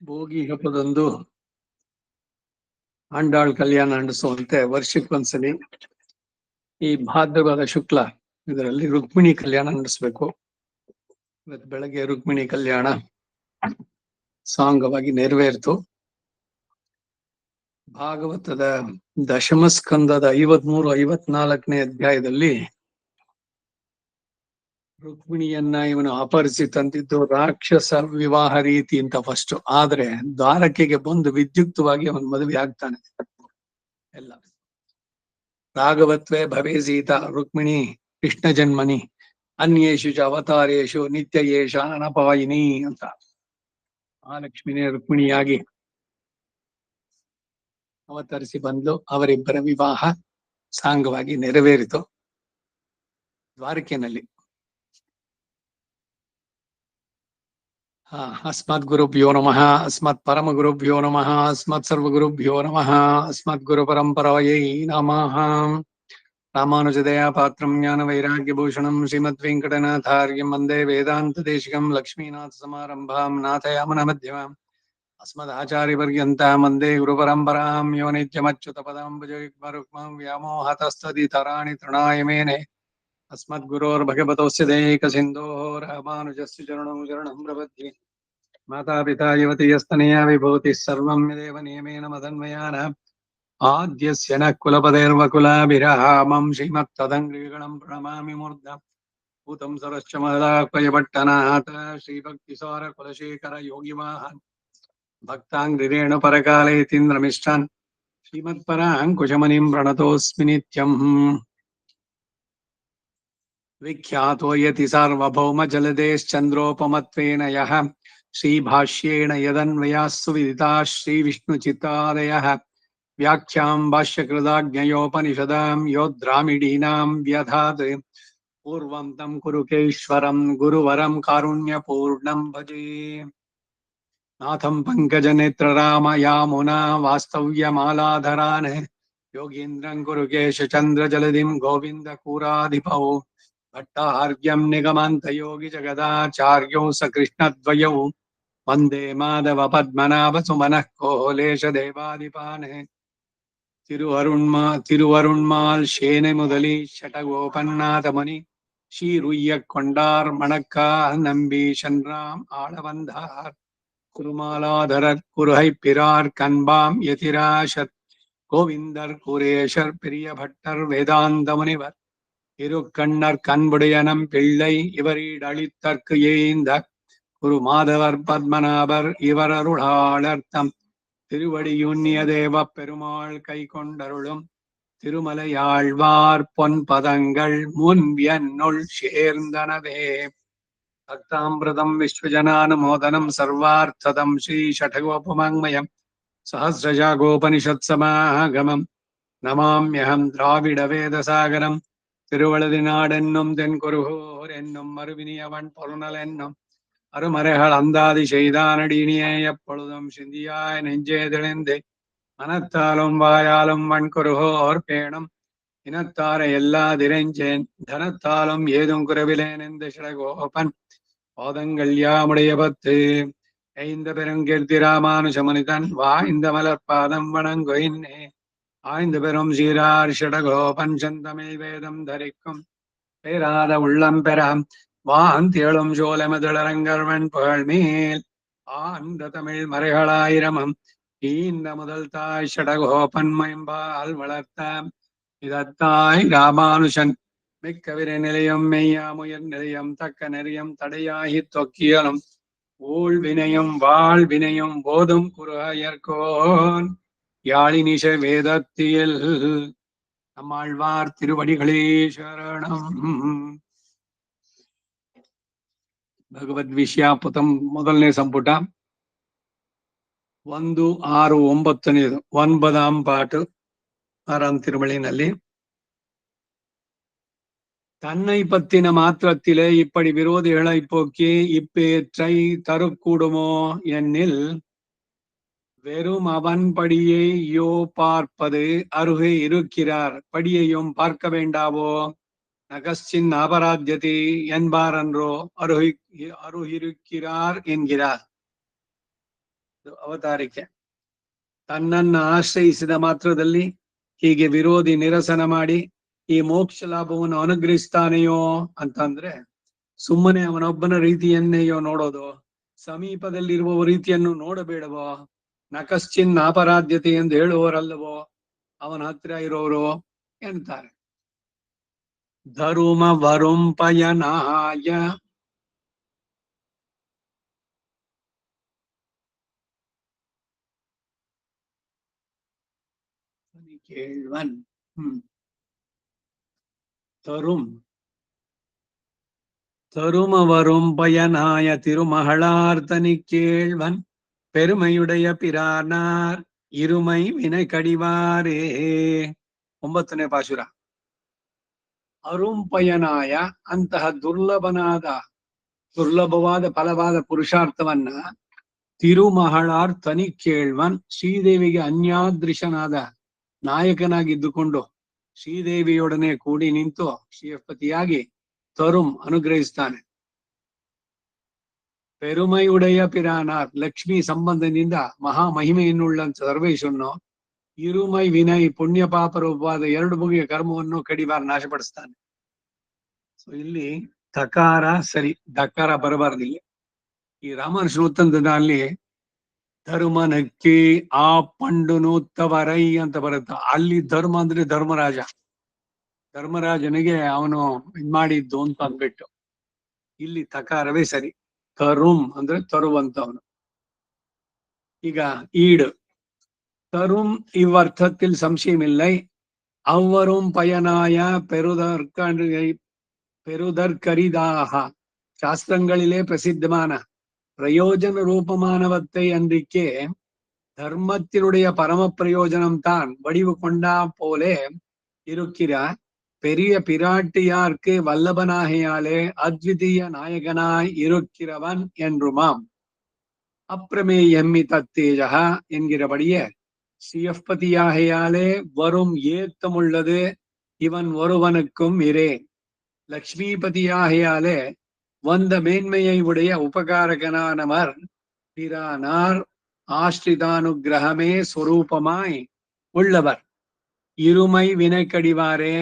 ಭೋಗಿ ಹಬ್ಬದಂದು ಆಂಡಾಳ್ ಕಲ್ಯಾಣ ನಡೆಸುವಂತೆ ವರ್ಷಕ್ಕೊಂದ್ಸಲಿ ಈ ಭಾದ್ರವಾದ ಶುಕ್ಲ ಇದರಲ್ಲಿ ರುಕ್ಮಿಣಿ ಕಲ್ಯಾಣ ನಡೆಸಬೇಕು. ಇವತ್ತು ಬೆಳಗ್ಗೆ ರುಕ್ಮಿಣಿ ಕಲ್ಯಾಣ ಸಾಂಗವಾಗಿ ನೆರವೇರಿತು. ಭಾಗವತದ ದಶಮ ಸ್ಕಂದದ 53-54ನೇ ಅಧ್ಯಾಯದಲ್ಲಿ ರುಕ್ಮಿಣಿಯನ್ನ ಇವನು ಅಪಹರಿಸಿ ತಂದಿದ್ದು ರಾಕ್ಷಸ ವಿವಾಹ ರೀತಿ ಅಂತ ಫಸ್ಟ್. ಆದ್ರೆ ದ್ವಾರಕೆಗೆ ಬಂದು ವಿದ್ಯುಕ್ತವಾಗಿ ಅವನು ಮದುವೆ ಆಗ್ತಾನೆ. ಎಲ್ಲ ರಾಘವತ್ವೇ ಭವೇ ಸೀತಾ ರುಕ್ಮಿಣಿ ಕೃಷ್ಣ ಜನ್ಮನಿ ಅನ್ಯೇಷು ಚ ಅವತಾರೇಶು ನಿತ್ಯ ಯೇಷ ಅನಪಾಯಿನಿ ಅಂತ ಮಹಾಲಕ್ಷ್ಮಿನೇ ರುಕ್ಮಿಣಿಯಾಗಿ ಅವತರಿಸಿ ಬಂದು ಅವರಿಬ್ಬರ ವಿವಾಹ ಸಾಂಗವಾಗಿ ನೆರವೇರಿತು ದ್ವಾರಕೆಯಲ್ಲಿ. ಅಸ್ಮದ್ ಗುರುಭ್ಯೋ ನಮಃ, ಅಸ್ಮತ್ ಪರಮ ಗುರುಭ್ಯೋ ನಮಃ, ಅಸ್ಮತ್ ಸರ್ವ ಗುರುಭ್ಯೋ ನಮಃ, ಅಸ್ಮದ್ ಗುರು ಪರಂಪರಾಯೈ ನಮಃ. ರಾಮಾನುಜದಯಾ ಪಾತ್ರಂ ಜ್ಞಾನ ವೈರಾಗ್ಯ ಭೂಷಣಂ ಶ್ರೀಮದ್ ವೆಂಕಟನಾಥಾರ್ಯಂ ವಂದೇ ವೇದಾಂತ ದೇಶಿಕಂ ಲಕ್ಷ್ಮೀನಾಥ ಸಮಾರಂಭಾಂ ನಾಥಯಾಮನ ಮಧ್ಯಮಾಂ ಅಸ್ಮದ್ ಆಚಾರ್ಯ ಪರ್ಯಂತಾಂ ವಂದೇ ಗುರು ಪರಂಪರಾಂ ಯೋ ನಿತ್ಯಮಚ್ಯುತ ಪದಾಂಬುಜಯುಗ್ಮರುಕ್ಮಂ ವ್ಯಾಮೋಹತಸ್ತದಿತರಾಣಿ ತೃಣಾಯ ಮೇನೆ ಅಸ್ಮದ್ ಗುರೋರ್ ಭಗವತೋಸ್ಯ ದೇಹಿಕ ಸಿಂಧೋಃ ರಾಮಾನುಜಸ್ಯ ಚರಣೌ ಶರಣಂ ಪ್ರಪದ್ಯೆ. ಮಾತಾ ಪಿತಾ ಯುವತಿ ಯಸ್ತನಯಾ ವಿಭೂತಿಃ ಸರ್ವಂ ಯದೇವ ನಿಯಮೇನ ಮದನ್ಮಯಾನಾಂ ಆದ್ಯಸ್ಯ ನಃ ಕುಲಪತೇರ್ವಕುಲಾಭಿರಾಮಂ ಶ್ರೀಮತ್ತದಂಗ್ರಿಗಣಂ ಪ್ರಣಮಾಮಿ ಮೂರ್ಧಂ ಭೂತಂ ಸರಶ್ಚ ಮಹದಾಕ್ವಯಪಟ್ಟನಾಥ ಶ್ರೀಭಕ್ತಿಸಾರ ಕುಲಶೇಖರ ಯೋಗಿವಾಹನ್ ಭಕ್ತಾಂಗ್ರಿರೇಣ ಪರಕಾಲೇತೀಂದ್ರಮಿಷ್ಟಾನ್ ಶ್ರೀಮತ್ಪರಾಂಕುಶಮನಿಂ ಪ್ರಣತೋಸ್ಮಿ ನಿತ್ಯಂ. ವಿಖ್ಯಾತೋ ಯತಿ ಸಾರ್ವಭೌಮ ಜಲದೇಶ್ಚಂದ್ರೋಪಮತ್ವೇನ ಯಃ ಶ್ರೀಭಾಷ್ಯೇಣ ಯದನ್ವಯಾಸ್ಸು ವಿದಿತಾಃ ಶ್ರೀವಿಷ್ಣುಚಿತ್ತಾದಯಃ ವ್ಯಾಖ್ಯಾಂ ಭಾಷ್ಯಕೃತಾಜ್ಞಯೋಪನಿಷದಾಂ ಯೋದ್ರಾಮಿಡೀನಾಂ ವ್ಯಧಾತ್ ಪೂರ್ವಂ ತಂ ಕುರುಕೇಶ್ವರಂ ಗುರುವರಂ ಕಾರುಣ್ಯಪೂರ್ಣಂ ಭಜೆ. ನಾಥಂ ಪಂಕಜನೇತ್ರರಾಮಯಾಮುನಾ ವಾಸ್ತವ್ಯಮಾಲಾಧರಾನ್ ಯೋಗೀಂದ್ರಂ ಕುರುಕೇಶಚಂದ್ರಜಲಧಿಂ ಗೋವಿಂದಕೂರಾಧಿಪೌ ಭಟ್ಟಾರ್ಘ್ಯಂ ನಿಗಮಾಂತಯೋಗಿ ಜಗದಾಚಾರ್ಯೌ ಸಕೃಷ್ಣದ್ವಯೌ ವಂದೇ ಮಾಧವ ಪದ್ಮನಾಭ ಸುಮನಃ ಕೋಲೇಶ ದೇವಾಧಿಪಾನ್. திருவருண்மால் சேனை முதலி ஷடகோபன்னாதமணி ஷீருய்ய கொண்டார் மணக்கார் நம்பி சென்றாம் ஆள வந்தார் குருமாலாதரர் குருகை பிறார் கண்பாம் எதிராஷத் கோவிந்தர் குரேஷர் பெரிய பட்டர் வேதாந்த முனிவர் இருக்கண்ணர் கண்புடையனம் பிள்ளை இவரீடளித்தற்கு ஏய்ந்த குரு மாதவர் பத்மநாபர் இவரருளாளர்த்தம் திருவடியுன்னிய தேவ பெருமாள் கை கொண்டருளும் திருமலையாழ்வார் பொன் பதங்கள் முன்பியன்னுள் சேர்ந்தனவே. பக்தாமிருதம் விஸ்வஜனானுமோதனம் சர்வார்த்ததம் ஸ்ரீ ஷடகோபமங்மயம் சஹஸ்ரஜாகோபனிஷத்சமாகமம் நமாம்யஹம் திராவிட வேதசாகரம். திருவழுதி நாடென்னும் தென்குருகூர் என்னும் மறுவினியவன் பொருணல் என்னும் அருமறைகள் அந்தாதி செய்தானடியினியே எப்பொழுதும் சிந்தியாய் நெஞ்சே தெளிந்து மனத்தாலும் வாயாலும் வன்குருகோர் பேணும் இனத்தார எல்லா திரைஞ்சேன் தனத்தாலும் ஏதும் குறவிலேன் இந்த ஷடகோபன் பாதங்கள் யாமுடைய பத்து. ஐந்த பெருங்கீர்த்தி ராமானுஜமுனிதன் வாய்ந்த மலர்பாதம் வணங்குயின்னே ஆய்ந்த பெரும் சீரார் ஷடகோபன் செந்தமிழ் வேதம் தரிக்கும் பேராத உள்ளம் பெறாம் வாந்தியளும் சோழமதிளரங்கர்வன் புகழ்மேல் ஆந்த தமிழ் மறைகளாயிரமும் ஈந்த முதல் தாய் ஷடகோபன் மைம்பால் வளர்த்த இதத்தாய் ராமானுஷன் மிக்க விரை நிலையம் மெய்யாமுயர் நிலையம் தக்க நெறியம் தடையாகி தொக்கியலும் ஊழ் வினையும் வாழ் வினையும் போதும் குருகயர்கோன் யாழினிஷ வேதத்தியல். நம்மாழ்வார் திருவடிகளே சரணம். ಭಗವದ್ವಿಷಯಾಪುತಂ ಮೊದಲನೇ ಸಂಪುಟ 1, 6, 9 9ಆಂ ಪಾಟು 6ಆಂ திருமொழியிನಲ್ಲಿ தன்னை பத்தின மாத்திரத்திலே இப்படி விரோதிகளை போக்கி இப்பேற்றை தருக்கூடுமோ என்னில் வெறும் அவன் படியை யோ பார்ப்பது அருகே இருக்கிறார் படியையும் பார்க்க வேண்டாவோ நகஸ்சின் அபராத்தியதி என்பாரன்றோ அருகிருக்கிறார் என்கிறார். ಅವತಾರಿಕೆ. ತನ್ನನ್ನ ಆಶ್ರಯಿಸಿದ ಮಾತ್ರದಲ್ಲಿ ಹೀಗೆ ವಿರೋಧಿ ನಿರಸನ ಮಾಡಿ ಈ ಮೋಕ್ಷ ಲಾಭವನ್ನು ಅನುಗ್ರಹಿಸ್ತಾನೆಯೋ ಅಂತಂದ್ರೆ ಸುಮ್ಮನೆ ಅವನೊಬ್ಬನ ರೀತಿಯನ್ನೆಯೋ ನೋಡೋದು, ಸಮೀಪದಲ್ಲಿರುವ ರೀತಿಯನ್ನು ನೋಡಬೇಡವೋ, ನಕಶ್ಚಿನ್ ಅಪರಾಧ್ಯತೆ ಎಂದು ಹೇಳುವವರಲ್ಲವೋ ಅವನ ಹತ್ರ ಇರೋರು ಎಂತಾರೆ. ಧರುಮ ವರುಂಪಯನಾಯ ಕೇಳ್ವನ್ தருமவரும் பயனாய திருமகளார்த்தனி கேழ்வன் பெருமையுடைய பிரானாರ್ ಇರುಮೈ ವಿನಯ ಕಡಿವಾರೇ. 9ನೇ ಪಾಶುರ. ಅರುಂಪಯನಾಯ ಅಂತಹ ದುರ್ಲಭವಾದ ಫಲವಾದ ಪುರುಷಾರ್ಥವನ್ನ ತಿರುಮಹಳಾರ್ಥನಿ ಕೇಳ್ವನ್ ಶ್ರೀದೇವಿಗೆ ಅನ್ಯಾದೃಶನಾದ ನಾಯಕನಾಗಿದ್ದುಕೊಂಡು ಶ್ರೀದೇವಿಯೊಡನೆ ಕೂಡಿ ನಿಂತು ಶ್ರೀಪತಿಯಾಗಿ ತರುಂ ಅನುಗ್ರಹಿಸ್ತಾನೆ. ಪೆರುಮೈಯುಡೆಯ ಪಿರಾನಾರ್ ಲಕ್ಷ್ಮಿ ಸಂಬಂಧದಿಂದ ಮಹಾ ಮಹಿಮೆಯನ್ನುಳ್ಳಂತ ಸರ್ವೇಶ್ವರನು ಇರುಮೈ ವಿನಯ್ ಪುಣ್ಯ ಪಾಪ ರೂಪವಾದ 2 ಬಗೆಯ ಕರ್ಮವನ್ನು ಕಡಿವಾರ ನಾಶಪಡಿಸ್ತಾನೆ. ಸೊ ಇಲ್ಲಿ ತಕಾರ ಸರಿ, ದಕಾರ ಬರಬಾರ್ದಿಲ್ಲ. ಈ ರಾಮಾನುಷ ವೃತ್ತಂತದಲ್ಲಿ ಧರ್ಮನಕ್ಕಿ ಆ ಪಂಡುನೂತ್ತವರೈ ಅಂತ ಬರುತ್ತೆ. ಅಲ್ಲಿ ಧರ್ಮ ಅಂದ್ರೆ ಧರ್ಮರಾಜನಿಗೆ ಅವನು ಇದ್ ಮಾಡಿದ್ದು ಅಂತ ಅಂದ್ಬಿಟ್ಟು ಇಲ್ಲಿ ತಕಾರವೇ ಸರಿ. ತರುಂ ಅಂದ್ರೆ ತರುವಂತವನು. ಈಗ ಈಡ್ ತರುಂ ಇவ்வರ್ಥത്തിൽ സംശയമിல்லை. ಅವ್ವರುಂ ಪಯನಾಯ பெருதற்கரிதாக சாஸ்திரங்களிலே பிரசித்தமான பிரயோஜன ரூபமானவத்தை அன்றிக்கே தர்மத்தினுடைய பரம பிரயோஜனம் தான் வடிவு கொண்டா போலே இருக்கிற பெரிய பிராட்டியார்க்கு வல்லபனாகையாலே அத்விதீய நாயகனாய் இருக்கிறவன் என்றுமாம். அப்பிரமேயம்மி தத்தேஜக என்கிறபடியே ஸ்ரீயப்பதியாகையாலே வரும் ஏத்தமுள்ளது இவன் ஒருவனுக்கும் இரே. லக்ஷ்மிபதியாகையாலே வந்த மேன்மையை உடைய உபகாரகனானவர் பிரானார் ஆஸ்ரிதானுகிரகமே ஸ்வரூபமாய் உள்ளவர். இருமை வினை கடிவாரே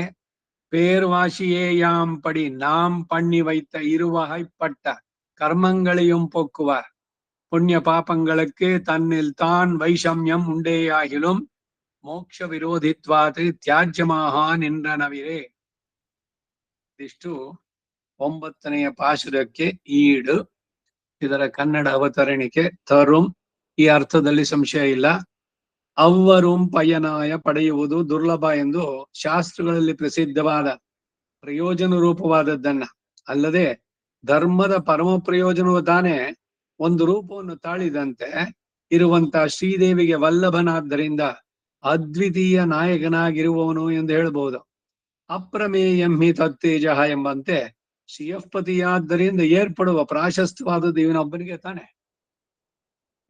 பேர்வாசியேயாம் படி நாம் பண்ணி வைத்த இருவகைப்பட்ட கர்மங்களையும் போக்குவார். புண்ணிய பாபங்களுக்கு தன்னில் தான் வைஷமியம் உண்டேயாகிலும் ಮೋಕ್ಷ ವಿರೋಧಿತ್ವಾತ್ ತ್ಯಾಜ್ಯಮಾಹ ನಿಂದನವಿರೇ. ಇದಿಷ್ಟು 9ನೆಯ ಪಾಶುರಕ್ಕೆ ಈಡು. ಇದರ ಕನ್ನಡ ಅವತರಣಿಕೆ ತರುಂ. ಈ ಅರ್ಥದಲ್ಲಿ ಸಂಶಯ ಇಲ್ಲ. ಅವ್ವರುಂ ಪಯನಾಯ ಪಡೆಯುವುದು ದುರ್ಲಭ ಎಂದು ಶಾಸ್ತ್ರಗಳಲ್ಲಿ ಪ್ರಸಿದ್ಧವಾದ ಪ್ರಯೋಜನ ರೂಪವಾದದ್ದನ್ನ ಅಲ್ಲದೆ ಧರ್ಮದ ಪರಮ ಪ್ರಯೋಜನವು ತಾನೇ ಒಂದು ರೂಪವನ್ನು ತಾಳಿದಂತೆ ಇರುವಂತ ಶ್ರೀದೇವಿಗೆ ವಲ್ಲಭನಾದ್ದರಿಂದ ಅದ್ವಿತೀಯ ನಾಯಕನಾಗಿರುವವನು ಎಂದು ಹೇಳಬಹುದು. ಅಪ್ರಮೇಯಂಹಿ ತತ್ತೇಜ ಎಂಬಂತೆ ಶ್ರೀಯಪತಿಯಾದ್ದರಿಂದ ಏರ್ಪಡುವ ಪ್ರಾಶಸ್ತ್ಯವಾದದ್ದು ಇವನೊಬ್ಬನಿಗೆ ತಾನೆ.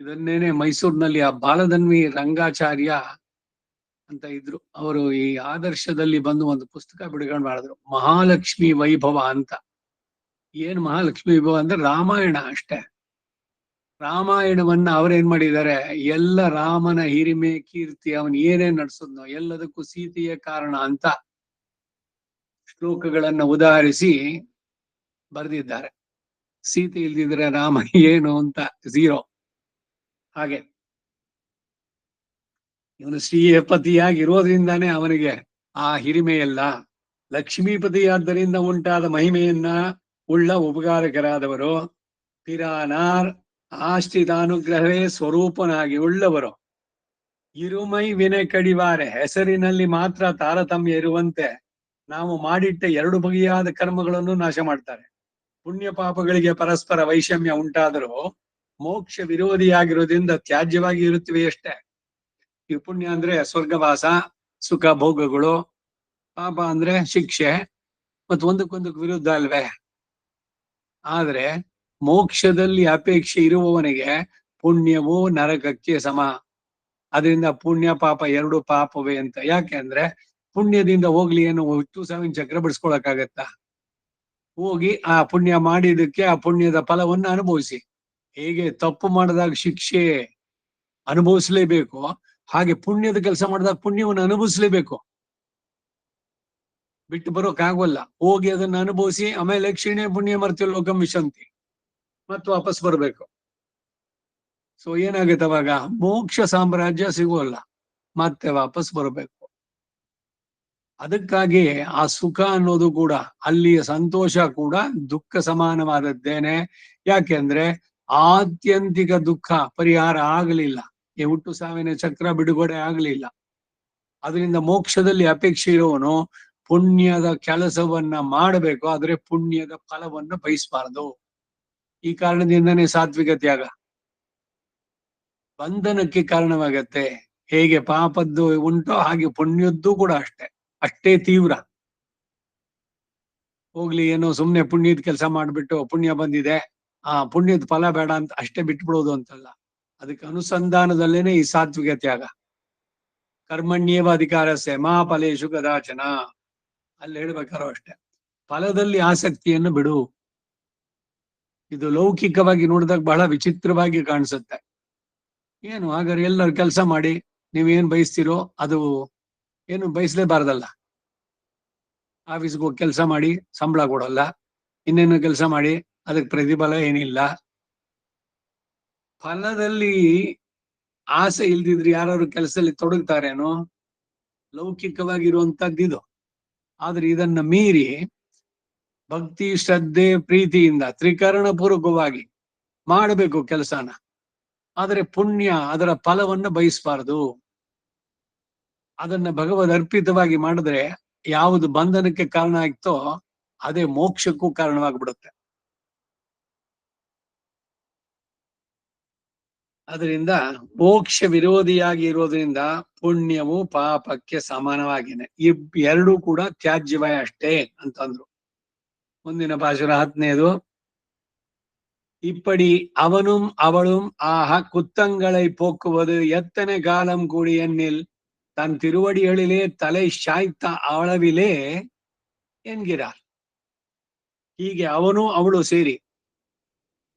ಇದನ್ನೇನೆ ಮೈಸೂರಿನಲ್ಲಿ ಆ ಬಾಲಧನ್ವಿ ರಂಗಾಚಾರ್ಯ ಅಂತ ಇದ್ರು. ಅವರು ಈ ಆದರ್ಶದಲ್ಲಿ ಬಂದು ಒಂದು ಪುಸ್ತಕ ಬಿಡುಗಡೆ ಮಾಡಿದ್ರು, ಮಹಾಲಕ್ಷ್ಮಿ ವೈಭವ ಅಂತ. ಏನ್ ಮಹಾಲಕ್ಷ್ಮಿ ವೈಭವ ಅಂದ್ರೆ ರಾಮಾಯಣ ಅಷ್ಟೇ. ರಾಮಾಯಣವನ್ನ ಅವ್ರೇನ್ ಮಾಡಿದ್ದಾರೆ, ಎಲ್ಲ ರಾಮನ ಹಿರಿಮೆ ಕೀರ್ತಿ ಅವನ್ ಏನೇನ್ ನಡ್ಸದ್ನೋ ಎಲ್ಲದಕ್ಕೂ ಸೀತೆಯ ಕಾರಣ ಅಂತ ಶ್ಲೋಕಗಳನ್ನ ಉದಾಹರಿಸಿ ಬರೆದಿದ್ದಾರೆ. ಸೀತೆ ಇಲ್ದಿದ್ರೆ ರಾಮ ಏನು ಅಂತ ಝೀರೋ. ಹಾಗೆ ಇವನು ಶ್ರೀಪತಿಯಾಗಿರೋದ್ರಿಂದಾನೇ ಅವನಿಗೆ ಆ ಹಿರಿಮೆಯಲ್ಲ. ಲಕ್ಷ್ಮೀಪತಿಯಾದ್ದರಿಂದ ಉಂಟಾದ ಮಹಿಮೆಯನ್ನ ಉಳ್ಳ ಉಪಕಾರಕರಾದವರು. ಪಿರಾನಾರ್ ಆಶ್ರಿತಾನುಗ್ರಹವೇ ಸ್ವರೂಪನಾಗಿ ಉಳ್ಳವರು. ಇರುಮೈ ವಿನಯ ಕಡಿವಾರೆ ಹೆಸರಿನಲ್ಲಿ ಮಾತ್ರ ತಾರತಮ್ಯ ಇರುವಂತೆ ನಾವು ಮಾಡಿಟ್ಟ 2 ಬಗೆಯಾದ ಕರ್ಮಗಳನ್ನು ನಾಶ ಮಾಡ್ತಾರೆ. ಪುಣ್ಯ ಪಾಪಗಳಿಗೆ ಪರಸ್ಪರ ವೈಷಮ್ಯ ಉಂಟಾದರೂ ಮೋಕ್ಷ ವಿರೋಧಿಯಾಗಿರೋದ್ರಿಂದ ತ್ಯಾಜ್ಯವಾಗಿ ಇರುತ್ತವೆ ಅಷ್ಟೇ. ಈ ಪುಣ್ಯ ಅಂದ್ರೆ ಸ್ವರ್ಗವಾಸ, ಸುಖ ಭೋಗಗಳು, ಪಾಪ ಅಂದ್ರೆ ಶಿಕ್ಷೆ, ಮತ್ತು ಒಂದಕ್ಕೊಂದಕ್ಕೆ ವಿರುದ್ಧ ಅಲ್ವೇ. ಆದ್ರೆ ಮೋಕ್ಷದಲ್ಲಿ ಅಪೇಕ್ಷೆ ಇರುವವನಿಗೆ ಪುಣ್ಯವು ನರಕಕ್ಕೆ ಸಮ. ಅದರಿಂದ ಪುಣ್ಯ ಪಾಪ 2 ಪಾಪವೇ ಅಂತ. ಯಾಕೆ ಅಂದ್ರೆ ಪುಣ್ಯದಿಂದ ಹೋಗ್ಲಿ ಏನು 2 ಚಕ್ರ ಬಿಡಿಸ್ಕೊಳಕ್ಕಾಗತ್ತ? ಹೋಗಿ ಆ ಪುಣ್ಯ ಮಾಡಿದಕ್ಕೆ ಆ ಪುಣ್ಯದ ಫಲವನ್ನು ಅನುಭವಿಸಿ. ಹೇಗೆ ತಪ್ಪು ಮಾಡಿದಾಗ ಶಿಕ್ಷೆ ಅನುಭವಿಸ್ಲೇಬೇಕು. ಹಾಗೆ ಪುಣ್ಯದ ಕೆಲಸ ಮಾಡಿದಾಗ ಪುಣ್ಯವನ್ನು ಅನುಭವಿಸ್ಲೇಬೇಕು, ಬಿಟ್ಟು ಬರೋಕ್ ಆಗೋಲ್ಲ. ಹೋಗಿ ಅದನ್ನ ಅನುಭವಿಸಿ ಆಮೇಲೆ ಕ್ಷೀಣೆ ಪುಣ್ಯ ಮರ್ತ್ಯ ಲೋಕಂ ವಿಶಂತಿ, ಮತ್ತೆ ವಾಪಸ್ ಬರ್ಬೇಕು. ಸೊ ಏನಾಗುತ್ತೆ ಅವಾಗ? ಮೋಕ್ಷ ಸಾಮ್ರಾಜ್ಯ ಸಿಗೋಲ್ಲ, ಮತ್ತೆ ವಾಪಸ್ ಬರಬೇಕು. ಅದಕ್ಕಾಗಿ ಆ ಸುಖ ಅನ್ನೋದು ಕೂಡ, ಅಲ್ಲಿಯ ಸಂತೋಷ ಕೂಡ ದುಃಖ ಸಮಾನವಾದದ್ದೇನೆ. ಯಾಕೆಂದ್ರೆ ಆತ್ಯಂತಿಕ ದುಃಖ ಪರಿಹಾರ ಆಗಲಿಲ್ಲ, ಈ ಹುಟ್ಟು ಸಾವಿನ ಚಕ್ರ ಬಿಡುಗಡೆ ಆಗಲಿಲ್ಲ. ಅದರಿಂದ ಮೋಕ್ಷದಲ್ಲಿ ಅಪೇಕ್ಷೆ ಇರುವವನು ಪುಣ್ಯದ ಕೆಲಸವನ್ನ ಮಾಡಬೇಕು, ಆದ್ರೆ ಪುಣ್ಯದ ಫಲವನ್ನ ಬಯಸಬಾರದು. ಈ ಕಾರಣದಿಂದನೇ ಸಾತ್ವಿಕ ತ್ಯಾಗ ಬಂಧನಕ್ಕೆ ಕಾರಣವಾಗತ್ತೆ. ಹೇಗೆ ಪಾಪದ್ದು ಉಂಟೋ ಹಾಗೆ ಪುಣ್ಯದ್ದು ಕೂಡ ಅಷ್ಟೇ ತೀವ್ರ. ಹೋಗ್ಲಿ, ಏನೋ ಸುಮ್ನೆ ಪುಣ್ಯದ ಕೆಲಸ ಮಾಡ್ಬಿಟ್ಟು ಪುಣ್ಯ ಬಂದಿದೆ, ಪುಣ್ಯದ ಫಲ ಬೇಡ ಅಂತ ಅಷ್ಟೇ ಬಿಟ್ಬಿಡೋದು ಅಂತಲ್ಲ. ಅದಕ್ಕೆ ಅನುಸಂಧಾನದಲ್ಲೇನೆ ಈ ಸಾತ್ವಿಕ ತ್ಯಾಗ. ಕರ್ಮಣ್ಯೇವ ಅಧಿಕಾರಸ್ಯ ಮಾ ಫಲೇಶು ಕದಾಚನ, ಅಲ್ಲಿ ಹೇಳ್ಬೇಕಾರೋ ಅಷ್ಟೇ. ಫಲದಲ್ಲಿ ಆಸಕ್ತಿಯನ್ನು ಬಿಡು. ಇದು ಲೌಕಿಕವಾಗಿ ನೋಡಿದಾಗ ಬಹಳ ವಿಚಿತ್ರವಾಗಿ ಕಾಣಿಸುತ್ತೆ. ಏನು ಹಾಗಾದ್ರೆ ಎಲ್ಲರೂ ಕೆಲಸ ಮಾಡಿ ನೀವೇನ್ ಬಯಸ್ತೀರೋ ಅದು ಏನು ಬಯಸ್ಲೇಬಾರ್ದಲ್ಲ. ಆಫೀಸ್ಗೆ ಹೋಗಿ ಕೆಲಸ ಮಾಡಿ ಸಂಬಳ ಕೊಡಲ್ಲ, ಇನ್ನೇನು ಕೆಲಸ ಮಾಡಿ ಅದಕ್ಕೆ ಪ್ರತಿಫಲ ಏನಿಲ್ಲ. ಫಲದಲ್ಲಿ ಆಸೆ ಇಲ್ದಿದ್ರೆ ಯಾರು ಕೆಲಸದಲ್ಲಿ ತೊಡಗ್ತಾರೇನೋ, ಲೌಕಿಕವಾಗಿರುವಂತದ್ದಿದು. ಆದ್ರೆ ಇದನ್ನ ಮೀರಿ ಭಕ್ತಿ ಶ್ರದ್ಧೆ ಪ್ರೀತಿಯಿಂದ ತ್ರಿಕರಣ ಪೂರ್ವಕವಾಗಿ ಮಾಡಬೇಕು ಕೆಲಸನ. ಆದರೆ ಪುಣ್ಯ ಅದರ ಫಲವನ್ನು ಬಯಸಬಾರದು. ಅದನ್ನ ಭಗವದ್ ಅರ್ಪಿತವಾಗಿ ಮಾಡಿದ್ರೆ ಯಾವುದು ಬಂಧನಕ್ಕೆ ಕಾರಣ ಆಗ್ತೋ ಅದೇ ಮೋಕ್ಷಕ್ಕೂ ಕಾರಣವಾಗ್ಬಿಡುತ್ತೆ. ಅದರಿಂದ ಮೋಕ್ಷ ವಿರೋಧಿಯಾಗಿ ಇರೋದ್ರಿಂದ ಪುಣ್ಯವು ಪಾಪಕ್ಕೆ ಸಮಾನವಾಗಿನೆ. ಎರಡೂ ಕೂಡ ತ್ಯಾಜ್ಯವೇ ಅಷ್ಟೇ ಅಂತಂದ್ರು. ಮುಂದಿನ ಪಾಶುರ 10ನೇದು. இப்படி அவனும் அவளும் ஆக குத்தங்களை போக்குவது எத்தனை காலம் கூடி எண்ணில் தன் திருவடிகளிலே தலை சாய்த்த அளவிலே ಎನ್ಗಿರಾರ್. ಹೀಗೆ ಅವನು ಅವಳು ಸೇರಿ,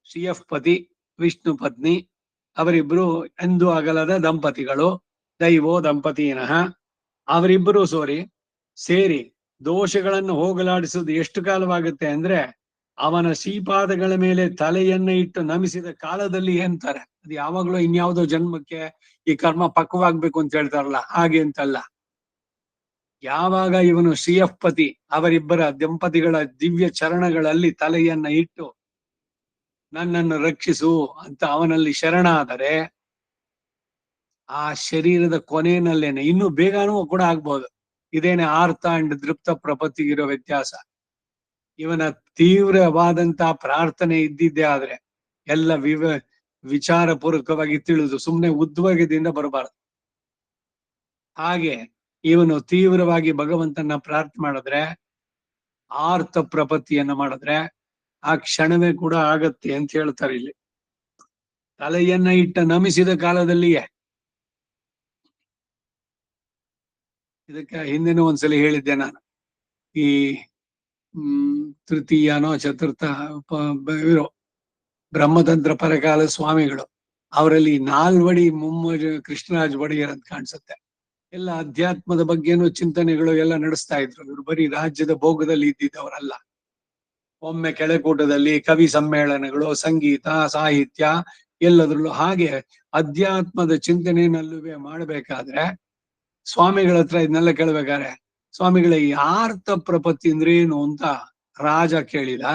ಶ್ರೀಯಃ ಪತಿ ವಿಷ್ಣು ಪತ್ನಿ, ಅವರಿಬ್ರು ಎಂದೂ ಅಗಲದ ದಂಪತಿಗಳು, ದೈವೋ ದಂಪತಿನಃ, ಅವರಿಬ್ಬರು ಸೇರಿ ದೋಷಗಳನ್ನು ಹೋಗಲಾಡಿಸುವುದು ಎಷ್ಟು ಕಾಲವಾಗುತ್ತೆ ಅಂದ್ರೆ, ಅವನ ಶ್ರೀಪಾದಗಳ ಮೇಲೆ ತಲೆಯನ್ನ ಇಟ್ಟು ನಮಿಸಿದ ಕಾಲದಲ್ಲಿ ಅಂತಾರೆ. ಅದು ಯಾವಾಗ್ಲೂ ಇನ್ಯಾವುದೋ ಜನ್ಮಕ್ಕೆ ಈ ಕರ್ಮ ಪಕ್ವವಾಗ್ಬೇಕು ಅಂತ ಹೇಳ್ತಾರಲ್ಲ, ಹಾಗೆ ಅಂತಲ್ಲ. ಯಾವಾಗ ಇವನು ಶ್ರೀಯಃ ಪತಿ ಅವರಿಬ್ಬರ ದಂಪತಿಗಳ ದಿವ್ಯ ಚರಣಗಳಲ್ಲಿ ತಲೆಯನ್ನ ಇಟ್ಟು ನನ್ನನ್ನು ರಕ್ಷಿಸು ಅಂತ ಅವನಲ್ಲಿ ಶರಣಾದರೆ, ಆ ಶರೀರದ ಕೊನೆಯಲ್ಲೇನೆ, ಇನ್ನು ಬೇಗನೂ ಕೂಡ ಆಗ್ಬೋದು. ಇದೇನೆ ಆರ್ತ ಅಂಡ್ ದೃಪ್ತ ಪ್ರಪತ್ತಿಗಿರೋ ವ್ಯತ್ಯಾಸ. ಇವನ ತೀವ್ರವಾದಂತಹ ಪ್ರಾರ್ಥನೆ ಇದ್ದಿದ್ದೇ ಆದ್ರೆ ಎಲ್ಲ ವಿಚಾರ ಪೂರ್ವಕವಾಗಿ ತಿಳಿದು ಸುಮ್ಮನೆ ಉದ್ವೇಗದಿಂದ ಬರಬಾರದು. ಹಾಗೆ ಇವನು ತೀವ್ರವಾಗಿ ಭಗವಂತನ ಪ್ರಾರ್ಥನೆ ಮಾಡಿದ್ರೆ, ಆರ್ತ ಪ್ರಪತ್ತಿಯನ್ನ ಮಾಡಿದ್ರೆ ಆ ಕ್ಷಣವೇ ಕೂಡ ಆಗತ್ತೆ ಅಂತ ಹೇಳ್ತಾರೆ ಇಲ್ಲಿ. ತಲೆಯನ್ನ ಇಟ್ಟ ನಮಿಸಿದ ಕಾಲದಲ್ಲಿಯೇ. ಇದಕ್ಕೆ ಹಿಂದಿನ ಒಂದ್ಸಲಿ ಹೇಳಿದ್ದೆ ನಾನು. ಈ ತೃತೀಯನೋ ಚತುರ್ಥ ಇರೋ ಬ್ರಹ್ಮತಂತ್ರ ಪರಕಾಲ ಸ್ವಾಮಿಗಳು, ಅವರಲ್ಲಿ ನಾಲ್ವಡಿ ಮುಮ್ಮಜ ಕೃಷ್ಣರಾಜ ಒಡೆಯರ್ ಅಂತ ಕಾಣಿಸುತ್ತೆ. ಎಲ್ಲ ಅಧ್ಯಾತ್ಮದ ಬಗ್ಗೆನೂ ಚಿಂತನೆಗಳು ಎಲ್ಲ ನಡೆಸ್ತಾ ಇದ್ರು. ಇವರು ಬರೀ ರಾಜ್ಯದ ಭೋಗದಲ್ಲಿ ಇದ್ದಿದ್ದವರಲ್ಲ. ಒಮ್ಮೆ ಕೆಳಕೂಟದಲ್ಲಿ ಕವಿ ಸಮ್ಮೇಳನಗಳು, ಸಂಗೀತ, ಸಾಹಿತ್ಯ ಎಲ್ಲದ್ರಲ್ಲೂ ಹಾಗೆ ಅಧ್ಯಾತ್ಮದ ಚಿಂತನೆಯಲ್ಲೂ ಮಾಡಬೇಕಾದ್ರೆ ಸ್ವಾಮಿಗಳ ಹತ್ರ ಇದನ್ನೆಲ್ಲ ಕೇಳ್ಬೇಕಾದ್ರೆ, ಸ್ವಾಮಿಗಳ ಈ ಆರ್ತ ಪ್ರಪತ್ತಿ ಅಂದ್ರೆ ಏನು ಅಂತ ರಾಜ ಕೇಳಿದ.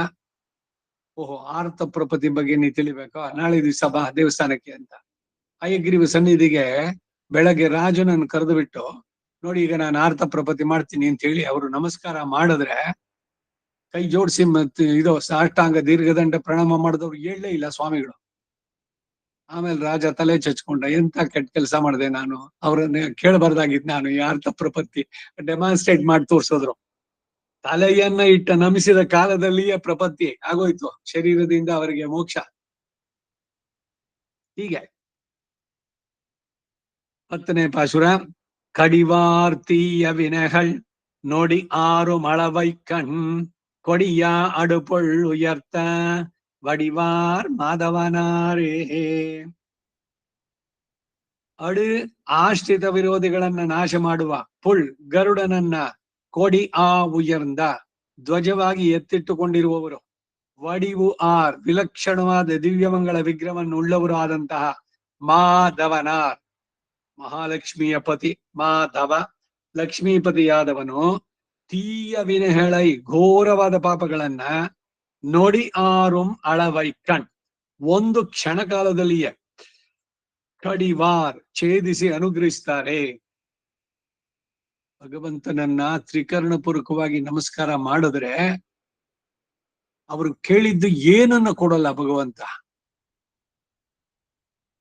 ಓಹೋ, ಆರ್ತ ಪ್ರಪತ್ತಿ ಬಗ್ಗೆ ನೀ ತಿಳಿಬೇಕಾ, ನಾಳೆ ದಿವಸ ಬಾ ದೇವಸ್ಥಾನಕ್ಕೆ ಅಂತ ಹಯಗ್ರೀವ ಸನ್ನಿಧಿಗೆ ಬೆಳಗ್ಗೆ ರಾಜನನ್ನು ಕರೆದು ಬಿಟ್ಟು, ನೋಡಿ ಈಗ ನಾನು ಆರ್ತ ಪ್ರಪತ್ತಿ ಮಾಡ್ತೀನಿ ಅಂತ ಹೇಳಿ ಅವರು ನಮಸ್ಕಾರ ಮಾಡಿದ್ರೆ, ಕೈ ಜೋಡಿಸಿ ಮತ್ತೆ ಇದು ಸಾಷ್ಟಾಂಗ ದೀರ್ಘದಂಡ ಪ್ರಣಾಮ ಮಾಡಿದವ್ರು ಹೇಳಲೇ ಇಲ್ಲ ಸ್ವಾಮಿಗಳು. ಆಮೇಲೆ ರಾಜ ತಲೆ ಚಚ್ಕೊಂಡ, ಎಂತ ಕೆಟ್ಟ ಕೆಲಸ ಮಾಡಿದೆ ನಾನು, ಅವ್ರನ್ನ ಕೇಳಬಾರ್ದಾಗಿದ್ ನಾನು ಈ ಅರ್ಥ ಪ್ರಪತ್ತಿ ಡೆಮಾನ್ಸ್ಟ್ರೇಟ್ ಮಾಡಿ ತೋರ್ಸೋದ್ರು. ತಲೆಯನ್ನ ಇಟ್ಟ ನಮಿಸಿದ ಕಾಲದಲ್ಲಿಯೇ ಪ್ರಪತ್ತಿ ಆಗೋಯ್ತು, ಶರೀರದಿಂದ ಅವರಿಗೆ ಮೋಕ್ಷ. ಹೀಗೆ 10ನೇ ಪಾಶುರ. ಕಡಿವಾರ್ತೀಯ ವಿನಹಳ್ ನೋಡಿ ಆರು ಮಳವೈಕಣ್ கொடிய அடுபொள் உயர்த்த வடிவார் மாதவனாரே. ಅಡು ಆಶ್ರಿತ ವಿರೋಧಿಗಳನ್ನ ನಾಶ ಮಾಡುವ ಪುಳ್ ಗರುಡನನ್ನ ಕೊಡಿ ಆ ಉಯರ್ಂದ ಧ್ವಜವಾಗಿ ಎತ್ತಿಟ್ಟುಕೊಂಡಿರುವವರು. ವಡಿವು ಆರ್ ವಿಲಕ್ಷಣವಾದ ದಿವ್ಯಮಂಗಳ ವಿಗ್ರಹವನ್ನು ಉಳ್ಳವರು ಆದಂತಹ ಮಾಧವನಾರ್ ಮಹಾಲಕ್ಷ್ಮಿಯ ಪತಿ ಮಾಧವ ಲಕ್ಷ್ಮೀಪತಿಯಾದವನು ತೀಯ ವಿನಹೆಳೈ ಘೋರವಾದ ಪಾಪಗಳನ್ನ ನೋಡಿ ಆರುಂ ಅಳವೈ ಕಣ್ ಒಂದು ಕ್ಷಣ ಕಾಲದಲ್ಲಿಯೇ ಕಡಿವಾರ್ ಛೇದಿಸಿ ಅನುಗ್ರಹಿಸ್ತಾರೆ. ಭಗವಂತನನ್ನ ತ್ರಿಕರ್ಣಪೂರ್ವಕವಾಗಿ ನಮಸ್ಕಾರ ಮಾಡಿದ್ರೆ ಅವರು ಕೇಳಿದ್ದು ಏನನ್ನ ಕೊಡಲ್ಲ ಭಗವಂತ.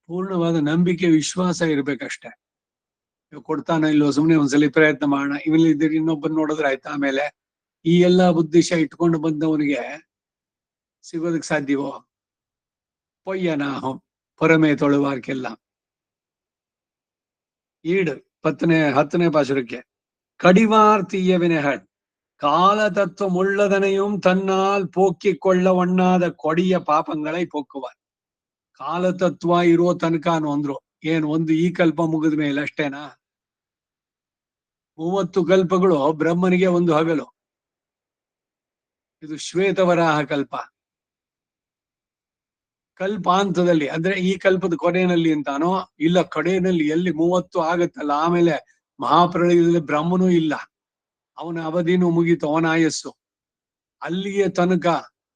ಪೂರ್ಣವಾದ ನಂಬಿಕೆ ವಿಶ್ವಾಸ ಇರ್ಬೇಕಷ್ಟೆ. ಕೊಡ್ತಾನ ಇಲ್ಲೋ ಸುಮ್ನೆ ಒಂದ್ಸಲಿ ಪ್ರಯತ್ನ ಮಾಡೋಣ, ಇವನಿದ್ರೆ ಇನ್ನೊಬ್ಬನ್ ನೋಡಿದ್ರೆ ಆಯ್ತು. ಆಮೇಲೆ ಈ ಎಲ್ಲಾ ಉದ್ದೇಶ ಇಟ್ಕೊಂಡು ಬಂದವನಿಗೆ ಸಿಗೋದಕ್ ಸಾಧ್ಯವೋ? ಪೊಯ್ಯನ ಪೊರಮೆ ತೊಳುವಾರ್ಕೆಲ್ಲ. ಈಡು 10ನೇ ಪಾಶುರಕ್ಕೆ ಕಡಿವಾರ್ ತೀಯವಿನೆಹಳ್ காலதத்துவ முள்ளதனையும் தன்னால் போக்கிக் கொள்ள ஒண்ணாத கொடிಯ ಪಾಪங்களை ಪೋಕ್ಕುವಾರ್. ಕಾಲತತ್ವ ಇರೋ ತನಕನು ಅಂದ್ರು ಏನ್ ಒಂದು ಈ ಕಲ್ಪ ಮುಗಿದ ಮೇಲೆ ಅಷ್ಟೇನಾ? 30 ಕಲ್ಪಗಳು ಬ್ರಹ್ಮನಿಗೆ ಒಂದು ಹಗಲು. ಇದು ಶ್ವೇತವರಾಹ ಕಲ್ಪ. ಕಲ್ಪಾಂತದಲ್ಲಿ ಅಂದ್ರೆ ಈ ಕಲ್ಪದ ಕೊನೆಯಲ್ಲಿ ಅಂತಾನೋ ಇಲ್ಲ ಕಡೆಯಲ್ಲಿ ಎಲ್ಲಿ 30 ಆಗತ್ತಲ್ಲ, ಆಮೇಲೆ ಮಹಾಪ್ರಳಯದಲ್ಲಿ ಬ್ರಹ್ಮನೂ ಇಲ್ಲ, ಅವನ ಅವಧಿನೂ ಮುಗೀತು, ಅವನ ಆಯಸ್ಸು ಅಲ್ಲಿಗೆ ತನಕ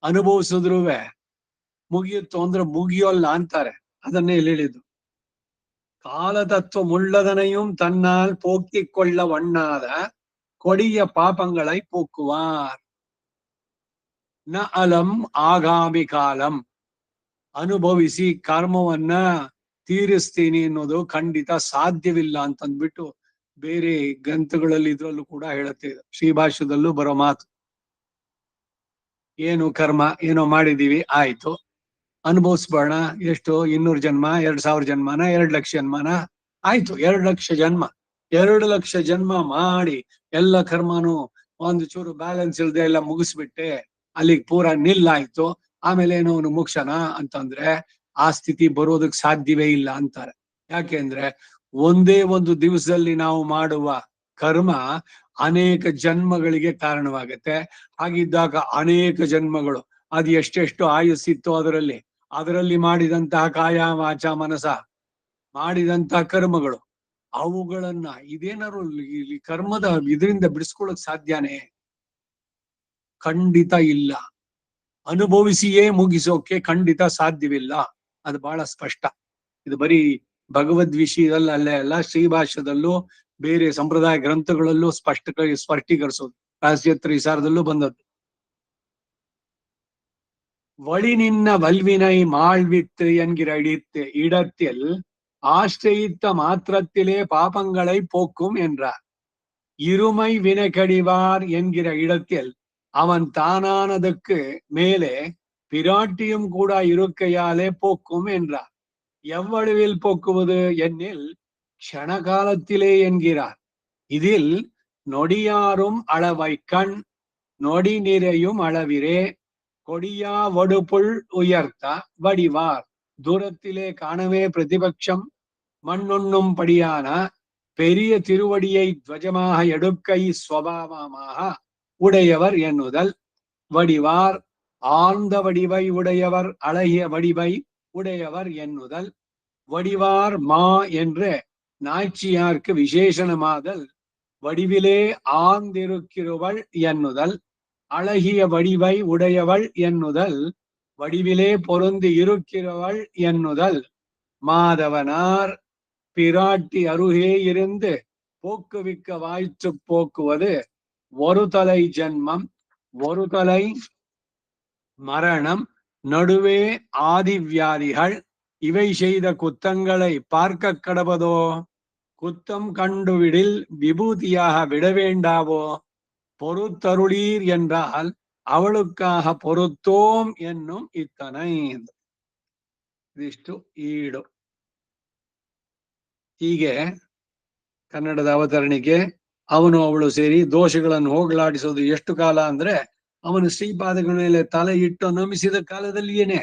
ಅನುಭವಿಸಿದ್ರು ಮುಗಿಯುತ್ತೋ ಅಂದ್ರೆ ಮುಗಿಯೋಲ್ಲ ಅಂತಾರೆ. ಅದನ್ನೇ ಇಲ್ಲಿ ಹೇಳಿದ್ದು. காலதத்துவ முள்ளதனையும் தன்னால் போக்கிக் கொள்ள ஒண்ணாத கொடிய பாபங்களை போக்குவார். ನ ಅಲಂ ಆಗಾಮಿ ಕಾಲಂ ಅನುಭವಿಸಿ ಕರ್ಮವನ್ನ ತೀರಿಸ್ತೀನಿ ಅನ್ನೋದು ಖಂಡಿತ ಸಾಧ್ಯವಿಲ್ಲ ಅಂತಂದ್ಬಿಟ್ಟು ಬೇರೆ ಗ್ರಂಥಗಳಲ್ಲಿ ಇದ್ರಲ್ಲೂ ಕೂಡ ಹೇಳುತ್ತೆ. ಶ್ರೀಭಾಷ್ಯದಲ್ಲೂ ಬರೋ ಮಾತು. ಏನು ಕರ್ಮ ಏನೋ ಮಾಡಿದೀವಿ, ಆಯ್ತು, ಅನುಭವಿಸ್ಬೋಣ. ಎಷ್ಟು 200 ಜನ್ಮ, 2000 ಜನ್ಮನ, 2 ಲಕ್ಷ ಜನ್ಮನ, ಆಯ್ತು 2 ಲಕ್ಷ ಜನ್ಮ. 2 ಲಕ್ಷ ಜನ್ಮ ಮಾಡಿ ಎಲ್ಲ ಕರ್ಮನು ಒಂದು ಚೂರು ಬ್ಯಾಲೆನ್ಸ್ ಇಲ್ದೆ ಎಲ್ಲ ಮುಗಿಸ್ಬಿಟ್ಟೆ ಅಲ್ಲಿಗೆ ಪೂರ ನಿಲ್ಲಾಯ್ತು. ಆಮೇಲೆ ಏನೋ ಅವನು ಮೋಕ್ಷನ ಅಂತಂದ್ರೆ ಆ ಸ್ಥಿತಿ ಬರೋದಕ್ ಸಾಧ್ಯವೇ ಇಲ್ಲ ಅಂತಾರೆ. ಯಾಕೆಂದ್ರೆ ಒಂದೇ ಒಂದು ದಿವಸದಲ್ಲಿ ನಾವು ಮಾಡುವ ಕರ್ಮ ಅನೇಕ ಜನ್ಮಗಳಿಗೆ ಕಾರಣವಾಗತ್ತೆ. ಹಾಗಿದ್ದಾಗ ಅನೇಕ ಜನ್ಮಗಳು ಅದು ಎಷ್ಟೆಷ್ಟು ಆಯಸ್ಸಿತ್ತು ಅದರಲ್ಲಿ ಮಾಡಿದಂತಹ ಕಾಯ ವಾಚ ಮನಸ ಮಾಡಿದಂತಹ ಕರ್ಮಗಳು ಅವುಗಳನ್ನ ಇದೇನಾದ್ರು ಇಲ್ಲಿ ಕರ್ಮದ ಇದರಿಂದ ಬಿಡಿಸ್ಕೊಳಕ್ ಸಾಧ್ಯನೇ? ಖಂಡಿತ ಇಲ್ಲ. ಅನುಭವಿಸಿಯೇ ಮುಗಿಸೋಕೆ ಖಂಡಿತ ಸಾಧ್ಯವಿಲ್ಲ. ಅದು ಬಹಳ ಸ್ಪಷ್ಟ. ಇದು ಬರೀ ಭಗವದ್ ವಿಷಯದಲ್ಲ ಅಲ್ಲೇ ಅಲ್ಲ, ಶ್ರೀಭಾಷ್ಯದಲ್ಲೂ ಬೇರೆ ಸಂಪ್ರದಾಯ ಗ್ರಂಥಗಳಲ್ಲೂ ಸ್ಪಷ್ಟೀಕರಿಸೋದು. ರಾಜ್ಯತ್ರ ವಿಸಾರದಲ್ಲೂ ಬಂದದ್ದು. வழி நின்ன வல்வினை மாழ்வித்து என்கிற இடத்தில் ஆශ්‍රயித்த மாத்திரத்திலே பாபங்களை போக்கும் என்றார். இருமை வினை கடிவார் என்கிற இடத்தில் அவன் தானானதுக்கு மேலே பிராட்டியும் கூட இருக்கையாலே போக்கும் என்றார். எவ்வளவில் போக்குவது என்னில் க்ஷணகாலத்திலே என்கிறார். இதில் நொடியாரும் அளவை கண் நொடி நிறையும் அளவிரே கொடியா வடுப்புள் உயர்த்த வடிவார் தூரத்திலே காணவே பிரதிபட்சம் மண்ணுண்ணும் படியான பெரிய திருவடியை துவஜமாக எடுக்கை ஸ்வபாவமாக உடையவர் எண்ணுதல். வடிவார் ஆழ்ந்த வடிவை உடையவர் அழகிய வடிவை உடையவர் எண்ணுதல். வடிவார் மா என்று நாச்சியார்க்கு விசேஷணமாதல். வடிவிலே ஆழ்ந்திருக்கிறவள் எண்ணுதல். அழகிய வடிவை உடையவள் எண்ணுதல். வடிவிலே பொருந்தி இருக்கிறவள் எண்ணுதல். மாதவனார் பிராட்டி அருகே இருந்து போக்குவிக்க வாய்த்து போக்குவது ஒரு தலை ஜன்மம், ஒரு தலை மரணம், நடுவே ஆதிவியாதிகள். இவை செய்த குத்தங்களை பார்க்க கடவதோ? குத்தம் கண்டுவிடில் விபூதியாக விட வேண்டாவோ? பொறுத்தருளீர் என்றால் ಅವಳುಕ್ಕಾಹ ಪೊರುತ್ತೋಂ ಎನ್ನು ಇತ್ತನೈ. ಇದಿಷ್ಟು ಈಡು. ಹೀಗೆ ಕನ್ನಡದ ಅವತರಣಿಕೆ. ಅವನು ಅವಳು ಸೇರಿ ದೋಷಗಳನ್ನು ಹೋಗಲಾಡಿಸೋದು ಎಷ್ಟು ಕಾಲ ಅಂದ್ರೆ ಅವನು ಶ್ರೀಪಾದಗಳ ಮೇಲೆ ತಲೆ ಇಟ್ಟು ನಮಿಸಿದ ಕಾಲದಲ್ಲಿಯೇನೆ.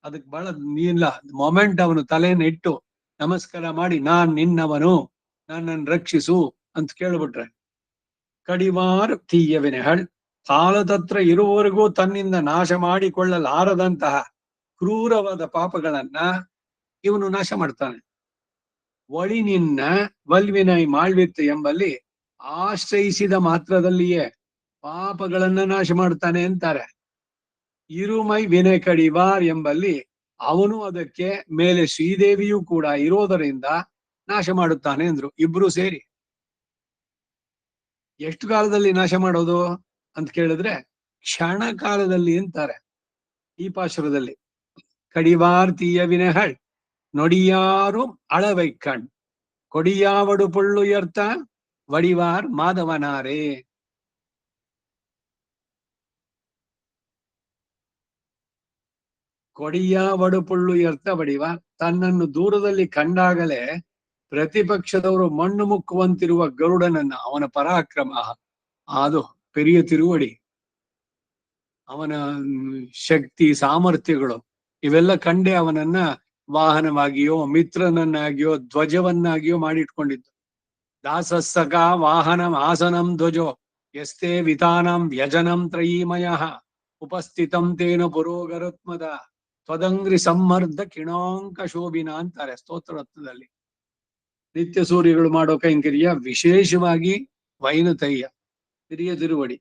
ಅದಕ್ಕೆ ಬಹಳ ಇಲ್ಲ ಮೊಮೆಂಟ್. ಅವನು ತಲೆಯನ್ನು ಇಟ್ಟು ನಮಸ್ಕಾರ ಮಾಡಿ ನಾನ್ ನಿನ್ನವನು, ನನ್ನನ್ನು ರಕ್ಷಿಸು ಅಂತ ಕೇಳ್ಬಿಟ್ರೆ, ಕಡಿವಾರ್ ತೀಯವಿನೆಹಳ್, ಕಾಲದತ್ರ ಇರುವವರೆಗೂ ತನ್ನಿಂದ ನಾಶ ಮಾಡಿಕೊಳ್ಳಲಾರದಂತಹ ಕ್ರೂರವಾದ ಪಾಪಗಳನ್ನ ಇವನು ನಾಶ ಮಾಡ್ತಾನೆ. ಒಳಿ ನಿನ್ನ ವಲ್ವಿನೈ ಮಾಳ್ವಿತ್ತು ಎಂಬಲ್ಲಿ ಆಶ್ರಯಿಸಿದ ಮಾತ್ರದಲ್ಲಿಯೇ ಪಾಪಗಳನ್ನ ನಾಶ ಮಾಡ್ತಾನೆ ಅಂತಾರೆ. ಇರುಮೈ ವಿನಯ ಕಡಿವಾರ್ ಎಂಬಲ್ಲಿ ಅವನು ಅದಕ್ಕೆ ಮೇಲೆ ಶ್ರೀದೇವಿಯೂ ಕೂಡ ಇರೋದರಿಂದ ನಾಶ ಮಾಡುತ್ತಾನೆ ಅಂದ್ರು ಇಬ್ರು ಸೇರಿ. ಎಷ್ಟು ಕಾಲದಲ್ಲಿ ನಾಶ ಮಾಡೋದು ಅಂತ ಕೇಳಿದ್ರೆ ಕ್ಷಣ ಕಾಲದಲ್ಲಿ ಅಂತಾರೆ ಈ ಪಾಶುರದಲ್ಲಿ. ಕಡಿವಾರ್ ತೀಯವಿನೆಹಳ್ ನೊಡಿಯಾರು ಅಳವೈಕಣ್, ಕೊಡಿಯಾವಡು ಪೊಳ್ಳು ಎರ್ತ ವಡಿವಾರ್ ಮಾಧವನಾರೇ. ಕೊಡಿಯಾವಡು ಪೊಳ್ಳು ಎರ್ತ ವಡಿವಾರ್, ತನ್ನನ್ನು ದೂರದಲ್ಲಿ ಕಂಡಾಗಲೇ ಪ್ರತಿಪಕ್ಷದವರು ಮಣ್ಣು ಮುಕ್ಕುವಂತಿರುವ ಗರುಡನನ್ನ, ಅವನ ಪರಾಕ್ರಮ, ಅದು ಪೆರಿಯ ತಿರುವಡಿ, ಅವನ ಶಕ್ತಿ ಸಾಮರ್ಥ್ಯಗಳು ಇವೆಲ್ಲ ಕಂಡೆ ಅವನನ್ನ ವಾಹನವಾಗಿಯೋ ಮಿತ್ರನನ್ನಾಗಿಯೋ ಧ್ವಜವನ್ನಾಗಿಯೋ ಮಾಡಿಟ್ಕೊಂಡಿದ್ದು. ದಾಸಸ್ಸಕ ವಾಹನಂ ಆಸನಂ ಧ್ವಜೋ ಯಸ್ತೆ ವಿತಾನಂ ವ್ಯಜನಂ ತ್ರಯೀಮಯ ಉಪಸ್ಥಿತಂ ತೇನ ಪುರೋಗರುತ್ಮದ ತ್ವದಂಗ್ರಿ ಸಮ್ಮರ್ಧ ಕಿಣಾಂಕ ಶೋಭಿನ ಅಂತಾರೆ ಸ್ತೋತ್ರದಲ್ಲಿ. ನಿತ್ಯ ಸೂರ್ಯಗಳು ಮಾಡೋ ಕೈಂಕರ್ಯ, ವಿಶೇಷವಾಗಿ ವೈನತಯ್ಯ ಹಿರಿಯ ತಿರುವಡಿ.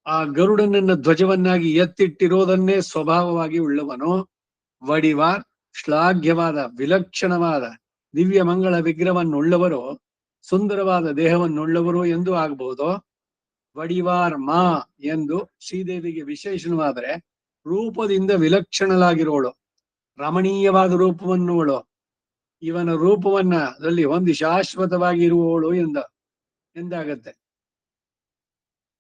ಆ ಗರುಡನನ್ನ ಧ್ವಜವನ್ನಾಗಿ ಎತ್ತಿಟ್ಟಿರೋದನ್ನೇ ಸ್ವಭಾವವಾಗಿ ಉಳ್ಳವನು. ವಡಿವಾರ್, ಶ್ಲಾಘ್ಯವಾದ ವಿಲಕ್ಷಣವಾದ ದಿವ್ಯ ಮಂಗಳ ವಿಗ್ರಹವನ್ನುಳ್ಳವರು, ಸುಂದರವಾದ ದೇಹವನ್ನುಳ್ಳವರು ಎಂದು ಆಗಬಹುದು. ವಡಿವಾರ್ ಮಾ ಎಂದು ಶ್ರೀದೇವಿಗೆ ವಿಶೇಷಣವಾದರೆ ರೂಪದಿಂದ ವಿಲಕ್ಷಣಲಾಗಿರೋಳು, ರಮಣೀಯವಾದ ರೂಪವನ್ನುವಳು, ಇವನ ರೂಪವನ್ನ ಅದರಲ್ಲಿ ಹೊಂದಿ ಶಾಶ್ವತವಾಗಿ ಇರುವವಳು ಎಂದಾಗತ್ತೆ.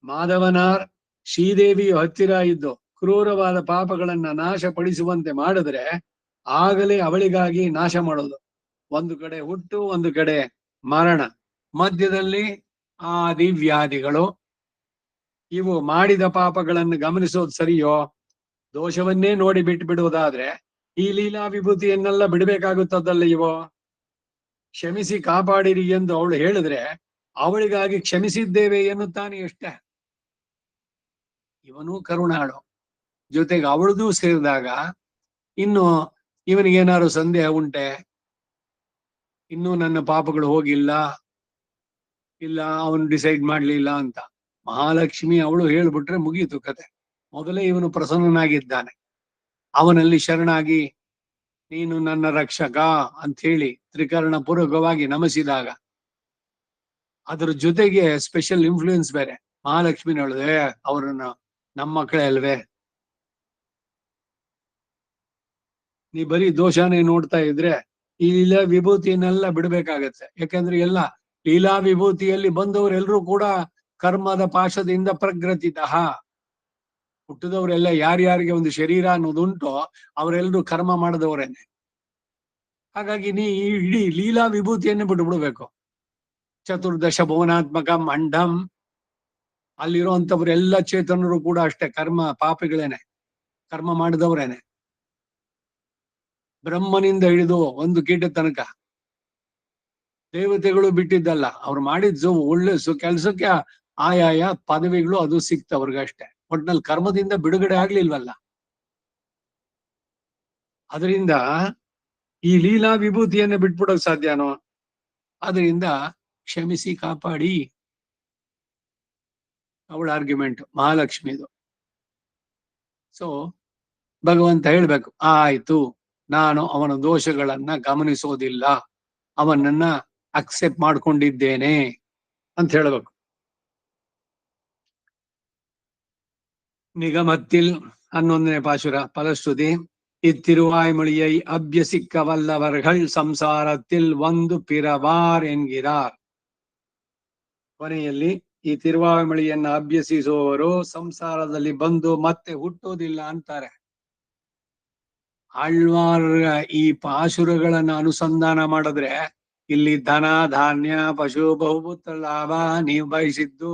ಮಾಧವನಾರ್, ಶ್ರೀದೇವಿಯು ಹತ್ತಿರ ಇದ್ದು ಕ್ರೂರವಾದ ಪಾಪಗಳನ್ನ ನಾಶಪಡಿಸುವಂತೆ ಮಾಡಿದ್ರೆ ಆಗಲೇ ಅವಳಿಗಾಗಿ ನಾಶ ಮಾಡೋದು. ಒಂದು ಕಡೆ ಹುಟ್ಟು, ಒಂದು ಕಡೆ ಮರಣ, ಮಧ್ಯದಲ್ಲಿ ಆದಿವ್ಯಾಧಿಗಳು. ಇವು ಮಾಡಿದ ಪಾಪಗಳನ್ನು ಗಮನಿಸೋದು ಸರಿಯೋ? ದೋಷವನ್ನೇ ನೋಡಿ ಬಿಟ್ಟು ಬಿಡುವುದಾದ್ರೆ ಈ ಲೀಲಾ ವಿಭೂತಿಯನ್ನೆಲ್ಲ ಬಿಡಬೇಕಾಗುತ್ತದಲ್ಲ ಇವು. ಕ್ಷಮಿಸಿ ಕಾಪಾಡಿರಿ ಎಂದು ಅವಳು ಹೇಳಿದ್ರೆ ಅವಳಿಗಾಗಿ ಕ್ಷಮಿಸಿದ್ದೇವೆ ಎನ್ನುತ್ತಾನೆ ಅಷ್ಟೇ. ಇವನು ಕರುಣಾಳು, ಜೊತೆಗೆ ಅವಳದು ಸೇರಿದಾಗ ಇನ್ನು ಇವನಿಗೇನಾದ್ರು ಸಂದೇಹ ಉಂಟೆ, ಇನ್ನೂ ನನ್ನ ಪಾಪಗಳು ಹೋಗಿಲ್ಲ, ಇಲ್ಲ ಅವನು ಡಿಸೈಡ್ ಮಾಡ್ಲಿಲ್ಲ ಅಂತ ಮಹಾಲಕ್ಷ್ಮಿ ಅವಳು ಹೇಳ್ಬಿಟ್ರೆ ಮುಗೀತು ಕತೆ. ಮೊದಲೇ ಇವನು ಪ್ರಸನ್ನನಾಗಿದ್ದಾನೆ, ಅವನಲ್ಲಿ ಶರಣಾಗಿ ನೀನು ನನ್ನ ರಕ್ಷಕ ಅಂತ ಹೇಳಿ ತ್ರಿಕರಣ ಪೂರ್ವಕವಾಗಿ ನಮಿಸಿದಾಗ ಅದ್ರ ಜೊತೆಗೆ ಸ್ಪೆಷಲ್ ಇನ್ಫ್ಲೂಯೆನ್ಸ್ ಬೇರೆ. ಮಹಾಲಕ್ಷ್ಮಿನ ಹೇಳಿದೆ ಅವ್ರನ್ನ ನಮ್ಮ ಮಕ್ಕಳೇ ಅಲ್ವೇ, ನೀ ಬರೀ ದೋಷನೇ ನೋಡ್ತಾ ಇದ್ರೆ ಈ ಲೀಲಾ ವಿಭೂತಿಯನ್ನೆಲ್ಲ ಬಿಡ್ಬೇಕಾಗತ್ತೆ. ಯಾಕಂದ್ರೆ ಎಲ್ಲ ಲೀಲಾ ವಿಭೂತಿಯಲ್ಲಿ ಬಂದವರೆಲ್ಲರೂ ಕೂಡ ಕರ್ಮದ ಪಾಶದಿಂದ ಪ್ರಗ್ರತಿತ. ಹುಟ್ಟಿದವರೆಲ್ಲ ಯಾರ್ಯಾರಿಗೆ ಒಂದು ಶರೀರ ಅನ್ನೋದುಂಟೋ ಅವರೆಲ್ಲರೂ ಕರ್ಮ ಮಾಡಿದವರೇನೆ. ಹಾಗಾಗಿ ನೀ ಇಡೀ ಲೀಲಾ ವಿಭೂತಿಯನ್ನೇ ಬಿಡ್ಬೇಕು. ಚತುರ್ದಶ ಭುವನಾತ್ಮಕ ಮಂಡಂ, ಅಲ್ಲಿರುವಂತವ್ರೆಲ್ಲ ಚೇತನರು ಕೂಡ ಅಷ್ಟೇ ಕರ್ಮ ಪಾಪಿಗಳೇನೆ, ಕರ್ಮ ಮಾಡಿದವರೇನೆ. ಬ್ರಹ್ಮನಿಂದ ಹಿಡಿದು ಒಂದು ಕೀಟ ತನಕ ದೇವತೆಗಳು ಬಿಟ್ಟಿದ್ದಲ್ಲ, ಅವ್ರು ಮಾಡಿದ್ದು ಒಳ್ಳೆ ಕೆಲ್ಸಕ್ಕೆ ಆಯಾಯ ಪದವಿಗಳು ಅದು ಸಿಕ್ತವ್ರಿಗಷ್ಟೇ. ಒಟ್ನಲ್ಲಿ ಕರ್ಮದಿಂದ ಬಿಡುಗಡೆ ಆಗ್ಲಿಲ್ವಲ್ಲ. ಅದರಿಂದ ಈ ಲೀಲಾ ವಿಭೂತಿಯನ್ನ ಬಿಟ್ಬಿಡೋಕ್ ಸಾಧ್ಯನೋ? ಅದರಿಂದ ಕ್ಷಮಿಸಿ ಕಾಪಾಡಿ ಅವಳ ಆರ್ಗ್ಯುಮೆಂಟ್ ಮಹಾಲಕ್ಷ್ಮಿದು. ಸೊ ಭಗವಂತ ಹೇಳ್ಬೇಕು, ಆಯ್ತು ನಾನು ಅವನ ದೋಷಗಳನ್ನ ಗಮನಿಸೋದಿಲ್ಲ, ಅವನನ್ನ ಅಕ್ಸೆಪ್ಟ್ ಮಾಡ್ಕೊಂಡಿದ್ದೇನೆ ಅಂತ ಹೇಳ್ಬೇಕು. ನಿಗಮತ್ತಿಲ್ 11ನೇ ಪಾಶುರ ಫಲಶ್ರುತಿ. இத்திருவாய்மொழியை அபியசிக்க வல்லவர்கள் ಸಂಸಾರத்தில் ಒಂದು ಪಿರವಾರ್ ಎನ್ಗಿರಾರ್. ಕೊನೆಯಲ್ಲಿ ಈ ತಿರುವಾಯ್ಮೊಳಿಯನ್ನ ಅಭ್ಯಸಿಸುವವರು ಸಂಸಾರದಲ್ಲಿ ಬಂದು ಮತ್ತೆ ಹುಟ್ಟೋದಿಲ್ಲ ಅಂತಾರೆ. ಆಳ್ವಾರ್ ಈ ಪಾಶುರಗಳನ್ನ ಅನುಸಂಧಾನ ಮಾಡಿದ್ರೆ ಇಲ್ಲಿ ಧನ ಧಾನ್ಯ ಪಶು ಬಹುಪುತ್ರ ಲಾಭ ನೀವು ಬಯಸಿದ್ದು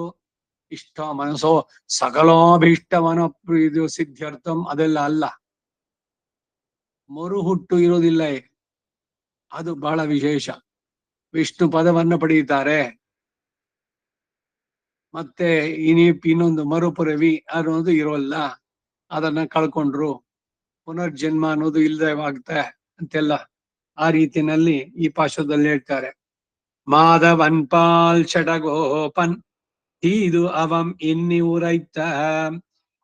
ಇಷ್ಟ ಮನಸ್ಸೋ ಸಕಲಾಭೀಷ್ಟವನ ಇದು ಸಿದ್ಧಾರ್ಥಂ ಅದೆಲ್ಲ ಅಲ್ಲ. ಮರುಹುಟ್ಟು ಇರೋದಿಲ್ಲ. ಅದು ಬಹಳ ವಿಶೇಷ. ವಿಷ್ಣು ಪದವನ್ನು ಪಡೆಯುತ್ತಾರೆ. ಮತ್ತೆ ಇನ್ನೊಂದು ಮರುಪುರವಿ ಅನ್ನೋದು ಇರೋಲ್ಲ, ಅದನ್ನ ಕಳ್ಕೊಂಡ್ರು. ಪುನರ್ಜನ್ಮ ಅನ್ನೋದು ಇಲ್ಲದವಾಗುತ್ತೆ ಅಂತೆಲ್ಲ ಆ ರೀತಿಯಲ್ಲಿ ಈ ಪಾಶದಲ್ಲಿ ಹೇಳ್ತಾರೆ. ಮಾಧವನ್ ಪಾಲ್ ಷಡಗೋಪನ್ தீது அவம் இன்னி உரைத்த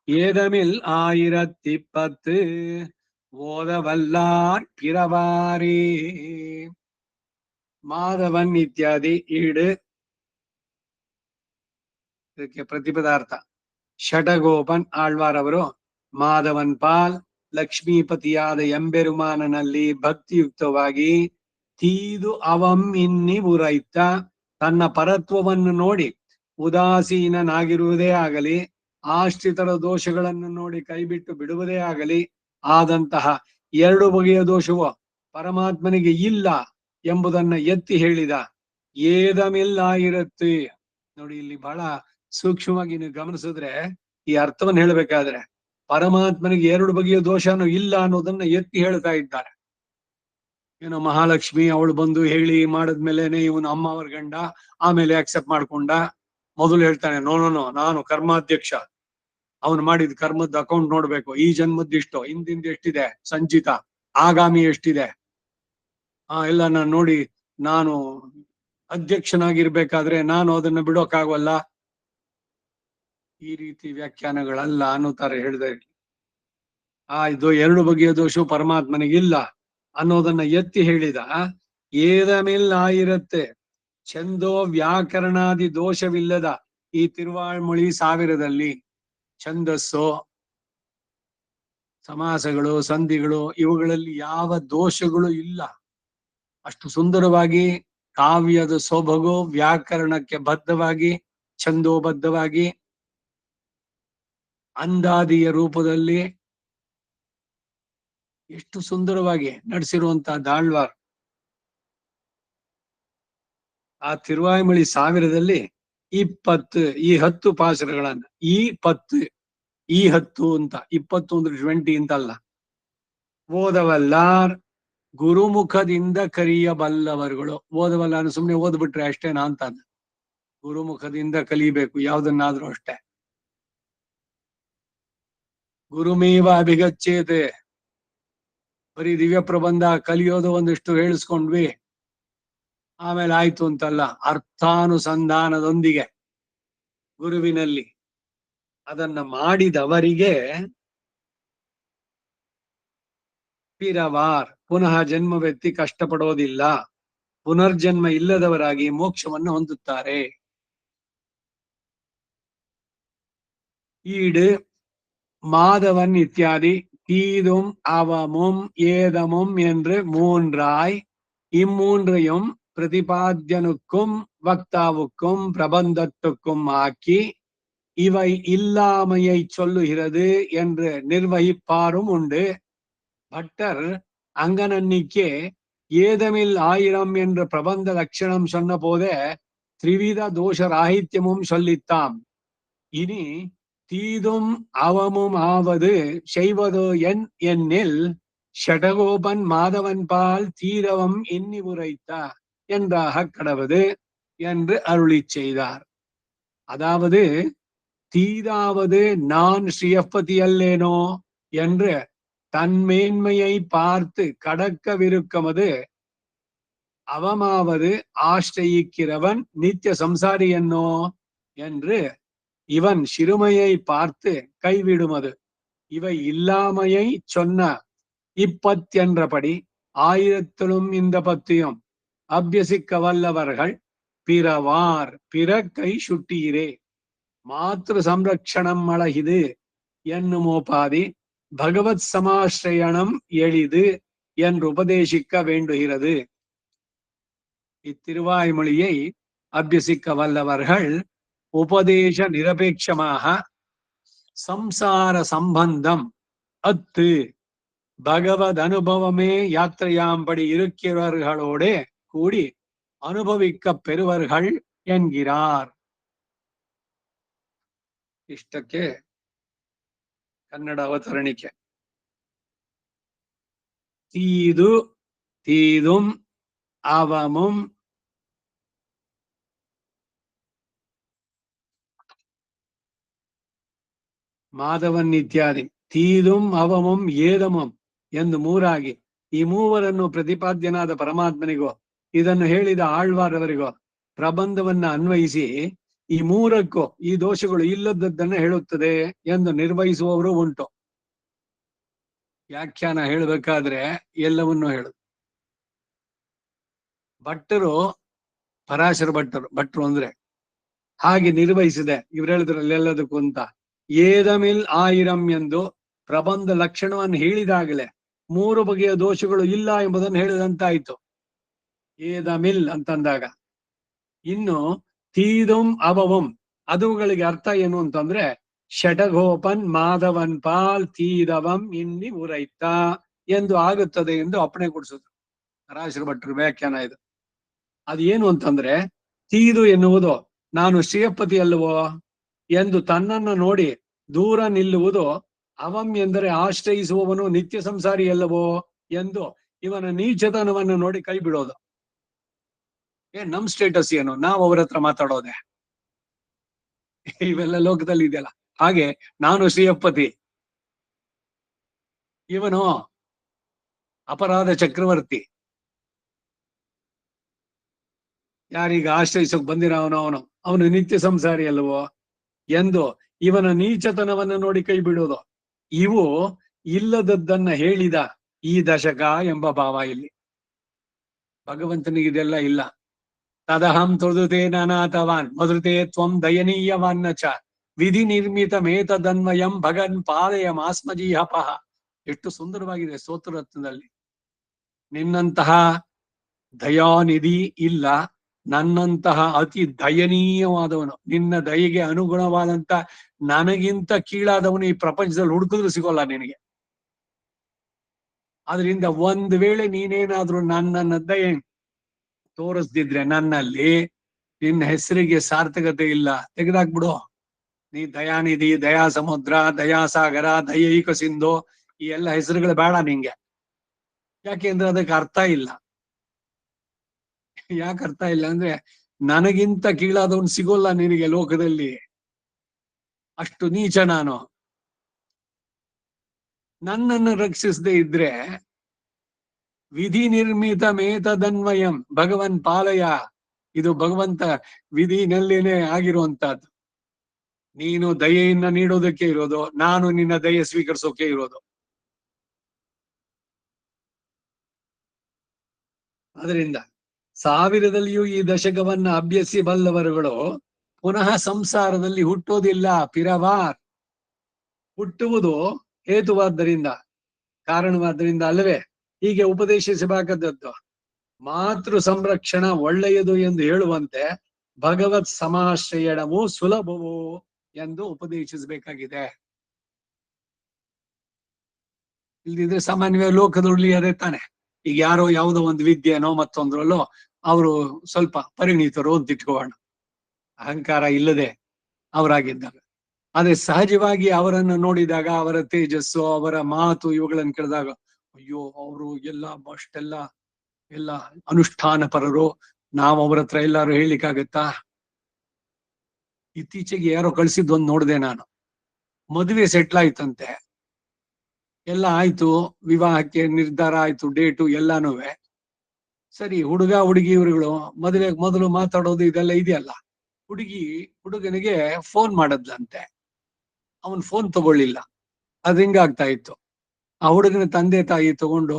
ஏதமில் 1010 ಓದವಲ್ಲಾರ್ ಪಿರವಾರಿ. ಮಾಧವನ್ ಇತ್ಯಾದಿ ಈಡು ಇದಕ್ಕೆ ಪ್ರತಿಪದಾರ್ಥ. ಷಡಗೋಪನ್ ಆಳ್ವಾರ್ ಅವರು ಮಾಧವನ್ ಪಾಲ್ ಲಕ್ಷ್ಮೀಪತಿಯಾದ ಎಂಬೆರುಮಾನನಲ್ಲಿ ಭಕ್ತಿಯುಕ್ತವಾಗಿ ತೀದು ಅವಂ ಇನ್ನಿ ಉರೈತ ತನ್ನ ಪರತ್ವವನ್ನು ನೋಡಿ ಉದಾಸೀನನಾಗಿರುವುದೇ ಆಗಲಿ, ಆಶ್ರಿತರ ದೋಷಗಳನ್ನು ನೋಡಿ ಕೈಬಿಟ್ಟು ಬಿಡುವುದೇ ಆಗಲಿ ಆದಂತಹ 2 ಬಗೆಯ ದೋಷವು ಪರಮಾತ್ಮನಿಗೆ ಇಲ್ಲ ಎಂಬುದನ್ನ ಎತ್ತಿ ಹೇಳಿದ. ಏದಮಿಲ್ಲ ಇರುತ್ತೆ ನೋಡಿ, ಇಲ್ಲಿ ಬಹಳ ಸೂಕ್ಷ್ಮವಾಗಿ ನೀವು ಗಮನಿಸಿದ್ರೆ ಈ ಅರ್ಥವನ್ನು ಹೇಳಬೇಕಾದ್ರೆ ಪರಮಾತ್ಮನಿಗೆ 2 ಬಗೆಯ ದೋಷನೂ ಇಲ್ಲ ಅನ್ನೋದನ್ನ ಎತ್ತಿ ಹೇಳ್ತಾ ಇದ್ದಾರೆ. ಏನೋ ಮಹಾಲಕ್ಷ್ಮಿ ಅವಳು ಬಂದು ಹೇಳಿ ಮಾಡದ್ಮೇಲೆನೆ ಇವನು ಅಮ್ಮ ಅವ್ರ ಗಂಡ, ಆಮೇಲೆ ಅಕ್ಸೆಪ್ಟ್ ಮಾಡ್ಕೊಂಡ. ಮೊದಲು ಹೇಳ್ತಾನೆ ನೋ, ನಾನು ಕರ್ಮಾಧ್ಯಕ್ಷ, ಅವನು ಮಾಡಿದ ಕರ್ಮದ ಅಕೌಂಟ್ ನೋಡ್ಬೇಕು, ಈ ಜನ್ಮದ್ದಿಷ್ಟು, ಹಿಂದಿಂದ ಎಷ್ಟಿದೆ ಸಂಚಿತ, ಆಗಾಮಿ ಎಷ್ಟಿದೆ, ಎಲ್ಲ ನಾನು ನೋಡಿ, ನಾನು ಅಧ್ಯಕ್ಷನಾಗಿರ್ಬೇಕಾದ್ರೆ ನಾನು ಅದನ್ನ ಬಿಡೋಕ್ಕಾಗವಲ್ಲ. ಈ ರೀತಿ ವ್ಯಾಖ್ಯಾನಗಳಲ್ಲ ಅನ್ನುತ್ತಾರೆ. ಹೇಳಿದೆ ಇದು 2 ಬಗೆಯ ದೋಷ ಪರಮಾತ್ಮನಿಗಿಲ್ಲ ಅನ್ನೋದನ್ನ ಎತ್ತಿ ಹೇಳಿದ. ಏದಮಿಲ್ಲ ಇರುತ್ತೆ ಛಂದೋ ವ್ಯಾಕರಣಾದಿ ದೋಷವಿಲ್ಲದ ಈ ತಿರುವಾಳ್ಮೊಳಿ 1000ದಲ್ಲಿ ಛಂದಸ್ಸು, ಸಮಾಸಗಳು, ಸಂಧಿಗಳು ಇವುಗಳಲ್ಲಿ ಯಾವ ದೋಷಗಳು ಇಲ್ಲ. ಅಷ್ಟು ಸುಂದರವಾಗಿ ಕಾವ್ಯದ ಸೊಬಗು ವ್ಯಾಕರಣಕ್ಕೆ ಬದ್ಧವಾಗಿ, ಛಂದೋಬದ್ಧವಾಗಿ, ಅಂದಾದಿಯ ರೂಪದಲ್ಲಿ ಎಷ್ಟು ಸುಂದರವಾಗಿ ನಡೆಸಿರುವಂತಹ ದಾಳ್ವಾರ್. ಆ ತಿರುವಾಯ್ಮಳಿ 1000ದಲ್ಲಿ 20 ಈ 10 ಪಾಸುರಗಳನ್ನ ಈ 10 ಅಂತ 20 ಅಂದ್ರೆ 20 ಅಂತಲ್ಲ. ಓದವಲ್ಲಾರ್ ಗುರುಮುಖದಿಂದ ಕಲಿಯಬಲ್ಲವರುಗಳು. ಓದವಲ್ಲ ಅಂದ್ರೆ ಸುಮ್ನೆ ಓದ್ಬಿಟ್ರೆ ಅಷ್ಟೇನಾ ಅಂತ. ಗುರುಮುಖದಿಂದ ಕಲಿಬೇಕು ಯಾವ್ದನ್ನಾದ್ರೂ ಅಷ್ಟೇ. ಗುರುಮೇವ ಅಭಿಗಚ್ಚೇತೆ, ಬರೀ ದಿವ್ಯ ಪ್ರಬಂಧ ಕಲಿಯೋದು ಒಂದಿಷ್ಟು ಹೇಳಿಸ್ಕೊಂಡ್ವಿ ಆಮೇಲೆ ಆಯ್ತು ಅಂತಲ್ಲ. ಅರ್ಥಾನುಸಂಧಾನದೊಂದಿಗೆ ಗುರುವಿನಲ್ಲಿ ಅದನ್ನ ಮಾಡಿದವರಿಗೆ ಪಿರವಾರ್ ಪುನಃ ಜನ್ಮವೆತ್ತಿ ಕಷ್ಟಪಡೋದಿಲ್ಲ, ಪುನರ್ಜನ್ಮ ಇಲ್ಲದವರಾಗಿ ಮೋಕ್ಷವನ್ನು ಹೊಂದುತ್ತಾರೆ. ಈಡು மாதவன் இத்தியாதி தீதும் அவமும் ஏதமும் என்று 3 இம்மூன்றையும் பிரதிபாத்தியனுக்கும் வக்தாவுக்கும் பிரபந்தத்துக்கும் ஆக்கி இவை இல்லாமையை சொல்லுகிறது என்று நிர்வகிப்பாரும் உண்டு. பட்டர் அங்கனன்னிக்கே ஏதமில் 1000 என்ற பிரபந்த லட்சணம் சொன்ன போதே த்ரிவித தோஷ ராಹಿತ್ಯமும் சொல்லித்தாம். இனி தீதும் அவமும் ஆவது செய்வது என்னில் ஷடகோபன் மாதவன் பால் தீரவம் இன்னி உரைத்தா என்றாக கடவது என்று அருளி செய்தார். அதாவது தீதாவது நான் ஸ்ரீயப்பதி அல்லேனோ என்று தன் மேன்மையை பார்த்து கடக்கவிருக்கமது, அவமாவது ஆශ්‍රயிக்கிறவன் நித்திய சம்சாரி என்னோ என்று இவன் சிறுமையை பார்த்து கைவிடுமது. இவை இல்லாமையை சொன்ன 20 என்றபடி 1000லும் இந்த 10யும் அபியசிக்க வல்லவர்கள் பிறவார். பிற கை சுட்டீரே மாத்திரு சம்ரக்ஷணம் அழகிது என்னுமோபாதி பகவத் சமாஸ்ரயணம் எளிது என்று உபதேசிக்க வேண்டுகிறது. இத்திருவாய்மொழியை அபியசிக்க வல்லவர்கள் உபதேச நிரபேட்சமாக சம்சார சம்பந்தம் அத்து பகவத் அனுபவமே யாத்திரையாம்படி இருக்கிறவர்களோட கூடி ಅನುಭವಿக்க பெறுவர்கள் என்கிறார். ಇಷ್ಟಕ್ಕೆ ಕನ್ನಡ ಅವತರಣಿಕೆ. ತೀದು ತೀದುಂ ಅವಮುಂ ಮಾಧವನ್ ಇತ್ಯಾದಿ. ತೀದುಂ ಅವಮಂ ಏದಮಂ ಎಂದು ಮೂರಾಗಿ ಈ ಮೂವರನ್ನು ಪ್ರತಿಪಾದ್ಯನಾದ ಪರಮಾತ್ಮನಿಗೋ ಇದನ್ನು ಹೇಳಿದ ಆಳ್ವಾರವರಿಗೋ ಪ್ರಬಂಧವನ್ನ ಅನ್ವಯಿಸಿ ಈ ಮೂರಕ್ಕೂ ಈ ದೋಷಗಳು ಇಲ್ಲದದ್ದನ್ನ ಹೇಳುತ್ತದೆ ಎಂದು ನಿರ್ವಹಿಸುವವರು ಉಂಟು. ವ್ಯಾಖ್ಯಾನ ಹೇಳಬೇಕಾದ್ರೆ ಎಲ್ಲವನ್ನೂ ಹೇಳು. ಭಟ್ಟರು ಪರಾಶರ ಭಟ್ರು ಅಂದ್ರೆ ಹಾಗೆ ನಿರ್ವಹಿಸಿದೆ. ಇವ್ರು ಹೇಳಿದ್ರಲ್ಲೆಲ್ಲದಕ್ಕೂ ಅಂತ ಏದಮಿಲ್ ಆಯಿರಂ ಎಂದು ಪ್ರಬಂಧ ಲಕ್ಷಣವನ್ನು ಹೇಳಿದಾಗಲೇ ಮೂರು ಬಗೆಯ ದೋಷಗಳು ಇಲ್ಲ ಎಂಬುದನ್ನು ಹೇಳಿದಂತಾಯ್ತು ಏದಮಿಲ್ ಅಂತಂದಾಗ. ಇನ್ನು ತೀದುಂ ಅವವಂ ಅದುಗಳಿಗೆ ಅರ್ಥ ಏನು ಅಂತಂದ್ರೆ ಷಟಗೋಪನ್ ಮಾಧವನ್ ಪಾಲ್ ತೀದವಂ ಇನ್ನಿ ಉರೈತ ಎಂದು ಆಗುತ್ತದೆ ಎಂದು ಅಪ್ಪಣೆ ಕೊಡಿಸಿದ್ರು ಪರಾಶರ ಭಟ್ರು ವ್ಯಾಖ್ಯಾನ ಇದು. ಅದೇನು ಅಂತಂದ್ರೆ ತೀದು ಎನ್ನುವುದು ನಾನು ಶ್ರೀಯಪತಿ ಅಲ್ಲವೋ ಎಂದು ತನ್ನನ್ನು ನೋಡಿ ದೂರ ನಿಲ್ಲುವುದು. ಅವಂ ಎಂದರೆ ಆಶ್ರಯಿಸುವವನು ನಿತ್ಯ ಸಂಸಾರಿ ಅಲ್ಲವೋ ಎಂದು ಇವನ ನೀಚತನವನ್ನು ನೋಡಿ ಕೈ ಬಿಡೋದು. ನಮ್ ಸ್ಟೇಟಸ್ ಏನು, ನಾವು ಅವ್ರ ಹತ್ರ ಮಾತಾಡೋದೆ, ಇವೆಲ್ಲ ಲೋಕದಲ್ಲಿ ಇದೆಯಲ್ಲ. ಹಾಗೆ ನಾನು ಶ್ರೀಯಪತಿ, ಇವನು ಅಪರಾಧ ಚಕ್ರವರ್ತಿ, ಯಾರೀಗ ಆಶ್ರಯಿಸೋಕ್ ಬಂದಿರೋವನು ಅವನು ನಿತ್ಯ ಸಂಸಾರಿ ಅಲ್ವೋ ಎಂದು ಇವನ ನೀಚತನವನ್ನು ನೋಡಿ ಕೈ ಬಿಡೋದು. ಇವು ಇಲ್ಲದದ್ದನ್ನ ಹೇಳಿದ ಈ ದಶಕ ಎಂಬ ಭಾವ ಇಲ್ಲಿ. ಭಗವಂತನಿಗೆ ಇದೆಲ್ಲ ಇಲ್ಲ. ತದಹಂ ತುದುತೆ ನಾನಾಥವಾನ್ ಮಧುತೆ ತ್ವಂ ದಯನೀಯವಾನ್ನ ಚ ವಿಧಿ ನಿರ್ಮಿತ ಮೇತದನ್ವಯಂ ಭಗನ್ ಪಾದಯ ಮಾಸ್ಮಜೀಹಪಃ. ಎಷ್ಟು ಸುಂದರವಾಗಿದೆ ಸ್ತೋತ್ರರತ್ನದಲ್ಲಿ. ನಿನ್ನಂತಹ ದಯಾನಿಧಿ ಇಲ್ಲ, ನನ್ನಂತಹ ಅತಿ ದಯನೀಯವಾದವನು, ನಿನ್ನ ದಯೆಗೆ ಅನುಗುಣವಾದಂತ ನನಗಿಂತ ಕೀಳಾದವನು ಈ ಪ್ರಪಂಚದಲ್ಲಿ ಹುಡುಕಿದ್ರು ಸಿಗೋಲ್ಲ ನಿನಗೆ. ಆದ್ರಿಂದ ಒಂದ್ ವೇಳೆ ನೀನೇನಾದ್ರೂ ನನ್ನನ್ನ ದಯೆ ತೋರಿಸ್ದಿದ್ರೆ ನನ್ನಲ್ಲಿ ನಿನ್ನ ಹೆಸರಿಗೆ ಸಾರ್ಥಕತೆ ಇಲ್ಲ, ತೆಗೆದಾಕ್ಬಿಡು. ನೀ ದಯಾನಿಧಿ, ದಯಾ ಸಮುದ್ರ, ದಯಾಸಾಗರ, ದಯೈಕ ಸಿಂಧು ಈ ಎಲ್ಲ ಹೆಸರುಗಳು ಬೇಡ ನಿಂಗೆ. ಯಾಕೆಂದ್ರೆ ಅದಕ್ಕೆ ಅರ್ಥ ಇಲ್ಲ. ಯಾಕೆ ಅರ್ಥ ಇಲ್ಲ ಅಂದ್ರೆ ನನಗಿಂತ ಕೀಳಾದವನು ಸಿಗೋಲ್ಲ ನಿನಗೆ ಲೋಕದಲ್ಲಿ, ಅಷ್ಟು ನೀಚ ನಾನು. ನನ್ನನ್ನು ರಕ್ಷಿಸದೆ ಇದ್ರೆ ವಿಧಿ ನಿರ್ಮಿತ ಮೇತದನ್ವಯಂ ಭಗವನ್ ಪಾಲಯ, ಇದು ಭಗವಂತ ವಿಧಿನಲ್ಲೇನೆ ಆಗಿರುವಂತಹದ್ದು. ನೀನು ದಯೆಯನ್ನ ನೀಡೋದಕ್ಕೆ ಇರೋದು, ನಾನು ನಿನ್ನ ದಯೆ ಸ್ವೀಕರಿಸೋಕೆ ಇರೋದು. ಅದರಿಂದ ಸಾವಿರದಲ್ಲಿಯೂ ಈ ದಶಕವನ್ನ ಅಭ್ಯಸಿಬಲ್ಲವರುಗಳು ಪುನಃ ಸಂಸಾರದಲ್ಲಿ ಹುಟ್ಟೋದಿಲ್ಲ. ಪಿರವಾರ್ ಹುಟ್ಟುವುದು ಹೇತುವಾದ್ದರಿಂದ, ಕಾರಣವಾದ್ದರಿಂದ ಅಲ್ಲವೇ ಹೀಗೆ ಉಪದೇಶಿಸಬೇಕಾದದ್ದು. ಮಾತೃ ಸಂರಕ್ಷಣ ಒಳ್ಳೆಯದು ಎಂದು ಹೇಳುವಂತೆ ಭಗವತ್ ಸಮಾಶ್ರಯಣವು ಸುಲಭವು ಎಂದು ಉಪದೇಶಿಸಬೇಕಾಗಿದೆ. ಇಲ್ದಿದ್ರೆ ಸಾಮಾನ್ಯವಾಗಿ ಲೋಕದಲ್ಲಿ ಅದೇ ತಾನೆ. ಈಗ ಯಾರೋ ಯಾವುದೋ ಒಂದು ವಿದ್ಯೆನೋ ಮತ್ತೊಂದ್ರಲ್ಲೋ ಅವರು ಸ್ವಲ್ಪ ಪರಿಣಿತರು ಅಂತ ಇಟ್ಕೋಣ, ಅಹಂಕಾರ ಇಲ್ಲದೆ ಅವರಾಗಿದ್ದಾಗ. ಆದ್ರೆ ಸಹಜವಾಗಿ ಅವರನ್ನು ನೋಡಿದಾಗ, ಅವರ ತೇಜಸ್ಸು, ಅವರ ಮಾತು ಇವುಗಳನ್ನು ಕೇಳಿದಾಗ ಅಯ್ಯೋ ಅವರು ಎಲ್ಲ ಅನುಷ್ಠಾನ ಪರರು, ನಾವು ಅವ್ರ ಹತ್ರ ಎಲ್ಲಾರು ಹೇಳಿಕ್ಕಾಗತ್ತಾ? ಇತ್ತೀಚೆಗೆ ಯಾರೋ ಕಳ್ಸಿದ್ದೊಂದು ನೋಡಿದೆ ನಾನು. ಮದುವೆ ಸೆಟ್ಲ್ ಆಯ್ತಂತೆ, ಎಲ್ಲ ಆಯ್ತು, ವಿವಾಹಕ್ಕೆ ನಿರ್ಧಾರ ಆಯ್ತು, ಡೇಟು ಎಲ್ಲಾನು ಸರಿ. ಹುಡುಗ ಹುಡುಗಿ ಇವರುಗಳು ಮದುವೆಗೆ ಮೊದಲು ಮಾತಾಡೋದು ಇದೆಲ್ಲ ಇದೆಯಲ್ಲ. ಹುಡುಗನಿಗೆ ಫೋನ್ ಮಾಡದ್ಲಂತೆ, ಅವನ್ ಫೋನ್ ತಗೊಳ್ಳಿಲ್ಲ, ಅದ್ ಹಿಂಗಾಗ್ತಾ ಇತ್ತು. ಆ ಹುಡುಗನ ತಂದೆ ತಾಯಿ ತಗೊಂಡು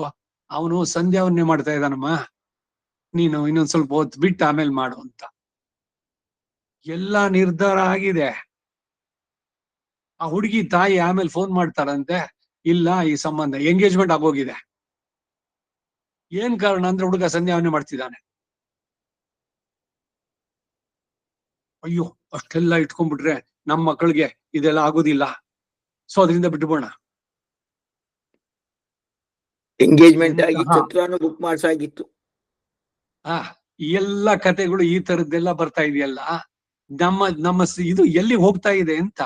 ಅವನು ಸಂಧ್ಯಾವನ್ನೇ ಮಾಡ್ತಾ ಇದ್ದಾನಮ್ಮ, ನೀನು ಇನ್ನೊಂದ್ ಸ್ವಲ್ಪ ಹೊತ್ತು ಬಿಟ್ಟು ಆಮೇಲೆ ಮಾಡು ಅಂತ. ಎಲ್ಲ ನಿರ್ಧಾರ ಆಗಿದೆ. ಆ ಹುಡುಗಿ ತಾಯಿ ಆಮೇಲೆ ಫೋನ್ ಮಾಡ್ತಾರಂತೆ, ಇಲ್ಲ ಈ ಸಂಬಂಧ ಎಂಗೇಜ್ಮೆಂಟ್ ಆಗೋಗಿದೆ. ಏನ್ ಕಾರಣ ಅಂದ್ರೆ ಹುಡುಗ ಸಂಧ್ಯಾವನ್ನೇ ಮಾಡ್ತಿದ್ದಾನೆ. ಅಯ್ಯೋ ಅಷ್ಟೆಲ್ಲ ಇಟ್ಕೊಂಡ್ಬಿಟ್ರೆ ನಮ್ಮ ಮಕ್ಕಳಿಗೆ ಇದೆಲ್ಲ ಆಗೋದಿಲ್ಲ, ಸೊ ಅದರಿಂದ ಬಿಟ್ಬಿಡೋಣ. ಎಂಗೇಜ್ಮೆಂಟ್ ಆಗಿ ಛತ್ರನು ಬುಕ್ ಮಾಡ್ಸಾಗಿತ್ತು. ಈ ಎಲ್ಲ ಕತೆಗಳು ಈ ತರದ್ದೆಲ್ಲ ಬರ್ತಾ ಇದೆಯಲ್ಲ. ನಮ್ಮ ಇದು ಎಲ್ಲಿ ಹೋಗ್ತಾ ಇದೆ ಅಂತ.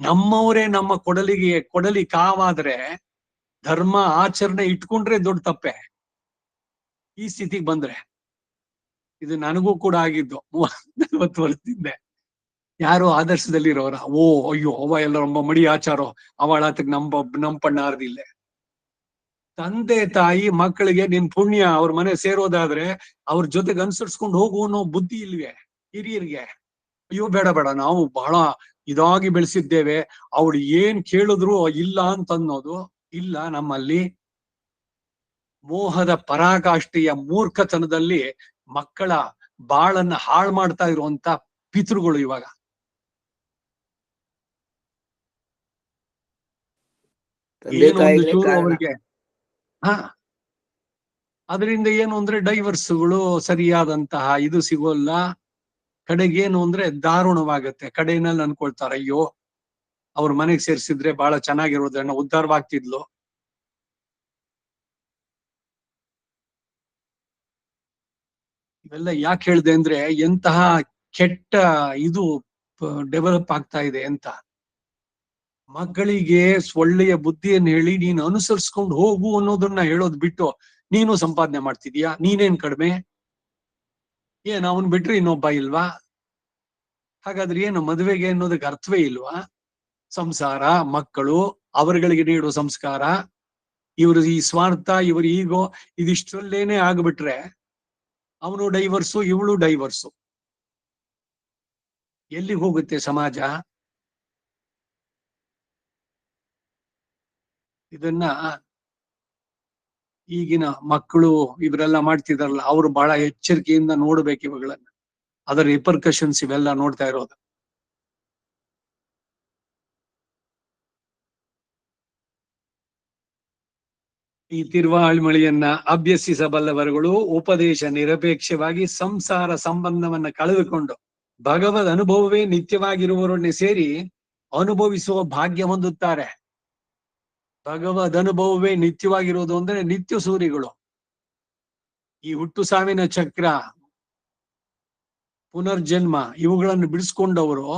ನಮ್ಮವರೇ ನಮ್ಮ ಕೊಡಲಿ ಕಾವಾದ್ರೆ ಧರ್ಮ ಆಚರಣೆ ಇಟ್ಕೊಂಡ್ರೆ ದೊಡ್ಡ ತಪ್ಪೆ. ಈ ಸ್ಥಿತಿಗೆ ಬಂದ್ರೆ, ಇದು ನನಗೂ ಕೂಡ ಆಗಿದ್ದು 30-40 ವರ್ಷದಿಂದ. ಯಾರೋ ಆದರ್ಶದಲ್ಲಿರೋರ, ಓ ಅಯ್ಯೋ ಅವ ಎಲ್ಲ ನಮ್ಮ ಮಡಿ ಆಚಾರೋ, ಅವಳಾತಕ್ ನಂಪಣ್ಣ ಆರ್ದಿಲ್ಲ. ತಂದೆ ತಾಯಿ ಮಕ್ಕಳಿಗೆ ನಿನ್ ಪುಣ್ಯ ಅವ್ರ ಮನೆ ಸೇರೋದಾದ್ರೆ ಅವ್ರ ಜೊತೆಗೆ ಅನುಸರಿಸ್ಕೊಂಡು ಹೋಗು ಅನ್ನೋ ಬುದ್ಧಿ ಇಲ್ವೇ ಹಿರಿಯರಿಗೆ? ಅಯ್ಯೋ ಬೇಡ ಬೇಡ, ನಾವು ಬಹಳ ಇದಾಗಿ ಬೆಳೆಸಿದ್ದೇವೆ, ಅವಳು ಏನ್ ಕೇಳಿದ್ರು ಇಲ್ಲ ಅಂತ ಅನ್ನೋದು ಇಲ್ಲ ನಮ್ಮಲ್ಲಿ. ಮೋಹದ ಪರಾಕಾಷ್ಠೆಯ ಮೂರ್ಖತನದಲ್ಲಿ ಮಕ್ಕಳ ಬಾಳನ್ನ ಹಾಳು ಮಾಡ್ತಾ ಇರುವಂತ ಪಿತೃಗಳು ಇವಾಗ. ತಂದೆ ಏನೊಂದು ತಾಯಿಗಳೇ ಚೂರು ಕಾರಣ. ಅವರಿಗೆ ಅದರಿಂದ ಏನು ಅಂದ್ರೆ ಡೈವರ್ಸ್ಗಳು ಸರಿಯಾದಂತಹ ಇದು ಸಿಗೋಲ್ಲ. ಕಡೆಗೇನು ಅಂದ್ರೆ ದಾರುಣವಾಗತ್ತೆ. ಕಡೆಯಲ್ಲಿ ಅನ್ಕೊಳ್ತಾರೆ, ಅಯ್ಯೋ ಅವ್ರ ಮನೆಗ್ ಸೇರ್ಸಿದ್ರೆ ಬಹಳ ಚೆನ್ನಾಗಿರೋದನ್ನ ಉದ್ಧಾರವಾಗ್ತಿದ್ಲು. ಇವೆಲ್ಲ ಯಾಕೆ ಹೇಳ್ದೆ ಅಂದ್ರೆ ಎಂತಹ ಕೆಟ್ಟ ಇದು ಡೆವಲಪ್ ಆಗ್ತಾ ಇದೆ ಅಂತ. ಮಕ್ಕಳಿಗೆ ಒಳ್ಳೆಯ ಬುದ್ಧಿಯನ್ನು ಹೇಳಿ ನೀನು ಅನುಸರಿಸ್ಕೊಂಡು ಹೋಗು ಅನ್ನೋದನ್ನ ಹೇಳೋದ್ ಬಿಟ್ಟು ನೀನು ಸಂಪಾದನೆ ಮಾಡ್ತಿದೀಯಾ, ನೀನೇನ್ ಕಡಿಮೆ, ಏನ್ ಅವನ್ ಬಿಟ್ರೆ ಇನ್ನೊಬ್ಬ ಇಲ್ವಾ? ಹಾಗಾದ್ರೆ ಏನು ಮದುವೆಗೆ ಅನ್ನೋದಕ್ಕೆ ಅರ್ಥವೇ ಇಲ್ವಾ? ಸಂಸಾರ, ಮಕ್ಕಳು, ಅವರುಗಳಿಗೆ ನೀಡುವ ಸಂಸ್ಕಾರ, ಇವರು ಈ ಸ್ವಾರ್ಥ, ಇವರು ಈಗೋ, ಇದಿಷ್ಟರಲ್ಲೇನೆ ಆಗ್ಬಿಟ್ರೆ ಅವನು ಡೈವರ್ಸು, ಇವಳು ಡೈವರ್ಸು. ಎಲ್ಲಿಗೆ ಹೋಗುತ್ತೆ ಸಮಾಜ? ಇದನ್ನ ಈಗಿನ ಮಕ್ಕಳು ಇವರೆಲ್ಲ ಮಾಡ್ತಿದಾರಲ್ಲ, ಅವರು ಬಹಳ ಎಚ್ಚರಿಕೆಯಿಂದ ನೋಡ್ಬೇಕು ಇವುಗಳನ್ನ. ಅದರ ರಿಪರ್ಕಷನ್ಸ್ ಇವೆಲ್ಲ ನೋಡ್ತಾ ಇರೋದು. ಈ ತಿರುವಾಳ್ಮಳಿಯನ್ನ ಅಭ್ಯಸಿಸಬಲ್ಲವರುಗಳು ಉಪದೇಶ ನಿರಪೇಕ್ಷವಾಗಿ ಸಂಸಾರ ಸಂಬಂಧವನ್ನ ಕಳೆದುಕೊಂಡು ಭಗವದ್ ಅನುಭವವೇ ನಿತ್ಯವಾಗಿರುವವರನ್ನೇ ಸೇರಿ ಅನುಭವಿಸುವ ಭಾಗ್ಯ ಹೊಂದುತ್ತಾರೆ. ಭಗವದ್ ಅನುಭವವೇ ನಿತ್ಯವಾಗಿರುವುದು ಅಂದ್ರೆ ನಿತ್ಯ ಸೂರಿಗಳು. ಈ ಹುಟ್ಟು ಸಾವಿನ ಚಕ್ರ, ಪುನರ್ಜನ್ಮ ಇವುಗಳನ್ನು ಬಿಡಿಸ್ಕೊಂಡವರು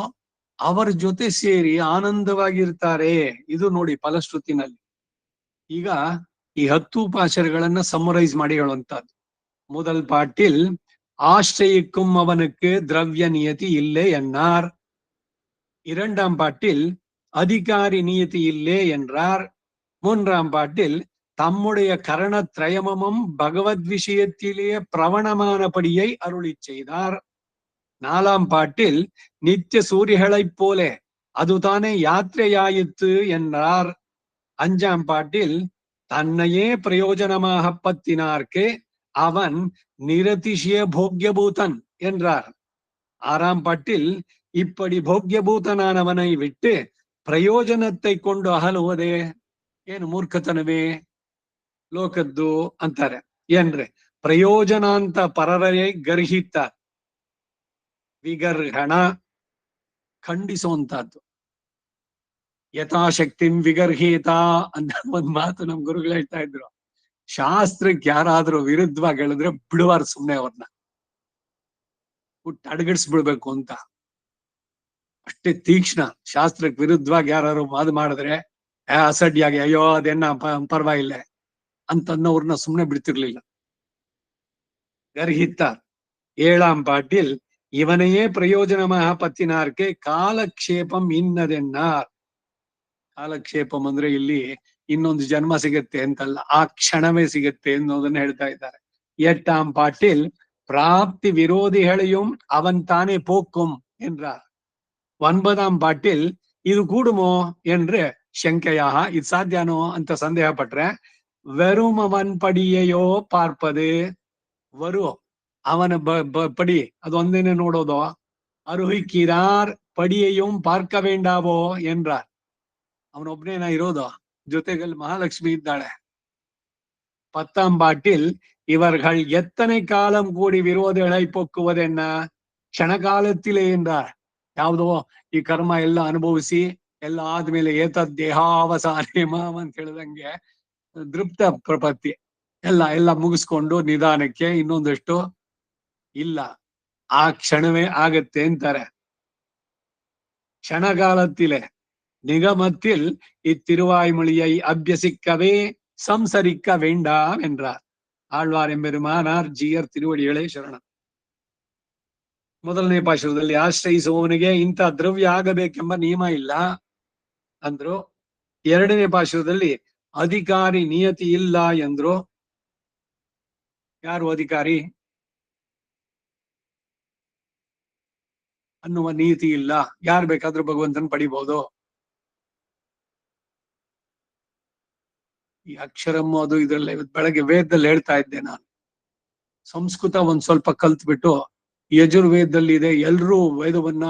ಅವರ ಜೊತೆ ಸೇರಿ ಆನಂದವಾಗಿರ್ತಾರೆ. ಇದು ನೋಡಿ ಫಲಶ್ರುತಿನಲ್ಲಿ. ಈಗ ಈ 10 ಉಪಾಚಾರಗಳನ್ನ ಸಮ್ಮರೈಸ್ ಮಾಡಿ ಹೇಳುವಂತದ್ದು. முதல் பாட்டில் ஆශ්‍රயிக்கும் அவனுக்கு திரவிய நியதி இல்லை என்னார். 2ஆம் பாட்டில் அதிகாரி நியதி இல்லை என்றார். 3ஆம் பாட்டில் தம்முடைய கரணத்ரயமமும் பகவத் விஷயத்திலேயே பிரவணமானபடியை அருளி செய்தார். 4ஆம் பாட்டில் நித்திய சூரியகளைப் போல அதுதானே யாத்திரையாயிற்று என்றார். 5ஆம் பாட்டில் தன்னையே பிரயோஜனமாக பத்தினார்க்கு அவன் நிரதிசய போக்யபூதன் என்றார். 6ஆம் பாட்டில் இப்படி போக்யபூதனானவனை விட்டு ಪ್ರಯೋಜನத்தை ಕೊಂಡು ಅಹಲುವುದೇ ಏನು ಮೂರ್ಖತನವೇ, ಲೋಕದ್ದು ಅಂತಾರೆ. ಏನ್ರೆ ಪ್ರಯೋಜನ ಅಂತ ಪರರೇ ಗರ್ಹಿತ, ವಿಗರ್ಹಣ ಖಂಡಿಸುವಂತಹದ್ದು. ಯಥಾಶಕ್ತಿಂ ವಿಗರ್ಹೀತ ಅಂತ ಒಂದ್ ಮಾತು ನಮ್ ಗುರುಗಳು ಹೇಳ್ತಾ ಇದ್ರು. ಶಾಸ್ತ್ರಕ್ಕೆ ಯಾರಾದ್ರೂ ವಿರುದ್ಧವಾಗಿ ಹೇಳಿದ್ರೆ ಬಿಡುವಾರ ಸುಮ್ನೆ ಅವ್ರನ್ನ ಅಡಗಿಡ್ಸ್ಬಿಡ್ಬೇಕು ಅಂತ. ಅಷ್ಟೇ ತೀಕ್ಷ್ಣ. ಶಾಸ್ತ್ರಕ್ಕೆ ವಿರುದ್ಧವಾಗಿ ಯಾರು ಅದು ಮಾಡಿದ್ರೆ ಅಸಡ್ಯಾಗಿ ಅಯ್ಯೋ ಅದೆನ್ನ ಪರವಾಗಿಲ್ಲ ಅಂತನ್ನೋರ್ನ ಸುಮ್ನೆ ಬಿಡ್ತಿರ್ಲಿಲ್ಲ. ಗರ್ಹಿತ. 7ஆம் பாட்டில் ಇವನೆಯೇ ಪ್ರಯೋಜನಮಃ ಪತ್ತಿನಾರ್ಕೆ ಕಾಲಕ್ಷೇಪಂ ಇನ್ನದೆನ್ನಾರ್. ಕಾಲಕ್ಷೇಪಂ ಅಂದ್ರೆ ಇಲ್ಲಿ ಇನ್ನೊಂದು ಜನ್ಮ ಸಿಗತ್ತೆ ಅಂತಲ್ಲ, ಆ ಕ್ಷಣವೇ ಸಿಗತ್ತೆ ಅನ್ನೋದನ್ನ ಹೇಳ್ತಾ ಇದ್ದಾರೆ. 8ஆம் பாட்டில் ಪ್ರಾಪ್ತಿ ವಿರೋಧಿகளையும் ಅವನ್ ತಾನೇ போக்கும் என்றார். 9ஆம் பாட்டில் ಇದು ಕೂಡುಮೋ ಎಂದ್ರೆ ಶಂಕೆಯಾಹ, ಇದು ಸಾಧ್ಯನೋ ಅಂತ ಸಂದೇಹ ಪಟ್ರೆ வெறும் ಅವನ್ ಪಡಿಯೆಯೋ ಪಾರ್ಪದು, ವರು ಅವನ ಪಡಿ ಅದೊಂದೇನೆ ನೋಡೋದು. ಅರುಹಿಕ್ಕಿರಾರ್ ಪಡಿಯೆயும் பார்க்க வேண்டாவோ என்றார். ಅವನೊಬ್ನೇನ ಇರೋದು, ಜೊತೆಗಲ್ಲಿ ಮಹಾಲಕ್ಷ್ಮಿ ಇದ್ದಾಳೆ. 10ஆம் பாட்டில் இவர்கள் எத்தனை காலம் கூடி விரோதிகளை போக்குவதென்ன ಕ್ಷಣಕಾಲத்திலே என்றார். ಯಾವುದೋ ಈ ಕರ್ಮ ಎಲ್ಲ ಅನುಭವಿಸಿ ಎಲ್ಲ ಆದ್ಮೇಲೆ ಏತದ್ ದೇಹಾವಸಾನೆ ಮಾಮ್ ಅಂತ ಹೇಳಿದಂಗೆ ದೃಪ್ತ ಪ್ರಪತ್ತಿ ಎಲ್ಲ ಮುಗಿಸ್ಕೊಂಡು ನಿಧಾನಕ್ಕೆ ಇನ್ನೊಂದಷ್ಟು ಇಲ್ಲ, ಆ ಕ್ಷಣವೇ ಆಗತ್ತೆ ಅಂತಾರೆ. ಕ್ಷಣಕಾಲத்திலே நிகமத்தில் இத்திருவாய்மொழியை அபியசிக்கவே சம்சரிக்க வேண்டாம் என்றார். ஆழ்வார் எம்பெருமானார் ஜீயர் திருವಡಿಗಳೇ ಶರಣಂ. ಮೊದಲನೇ ಪಾಶುರದಲ್ಲಿ ಆಶ್ರಯಿಸುವವನಿಗೆ ಇಂಥ ದ್ರವ್ಯ ಆಗಬೇಕೆಂಬ ನಿಯಮ ಇಲ್ಲ ಅಂದ್ರು. ಎರಡನೇ ಪಾಶುರದಲ್ಲಿ ಅಧಿಕಾರಿ ನಿಯತಿ ಇಲ್ಲ ಎಂದ್ರು. ಯಾರು ಅಧಿಕಾರಿ ಅನ್ನುವ ನೀತಿ ಇಲ್ಲ, ಯಾರು ಬೇಕಾದ್ರೂ ಭಗವಂತನ ಪಡಿಬಹುದು. ಈ ಅಕ್ಷರಮ್ಮ ಅದು ಇದ್ರಲ್ಲಿ ಬೆಳಗ್ಗೆ ವೇದದಲ್ಲಿ ಹೇಳ್ತಾ ಇದ್ದೆ ನಾನು. ಸಂಸ್ಕೃತ ಒಂದ್ ಸ್ವಲ್ಪ ಕಲ್ತ್ಬಿಟ್ಟು ಯಜುರ್ವೇದದಲ್ಲಿ ಇದೆ, ಎಲ್ರೂ ವೇದವನ್ನ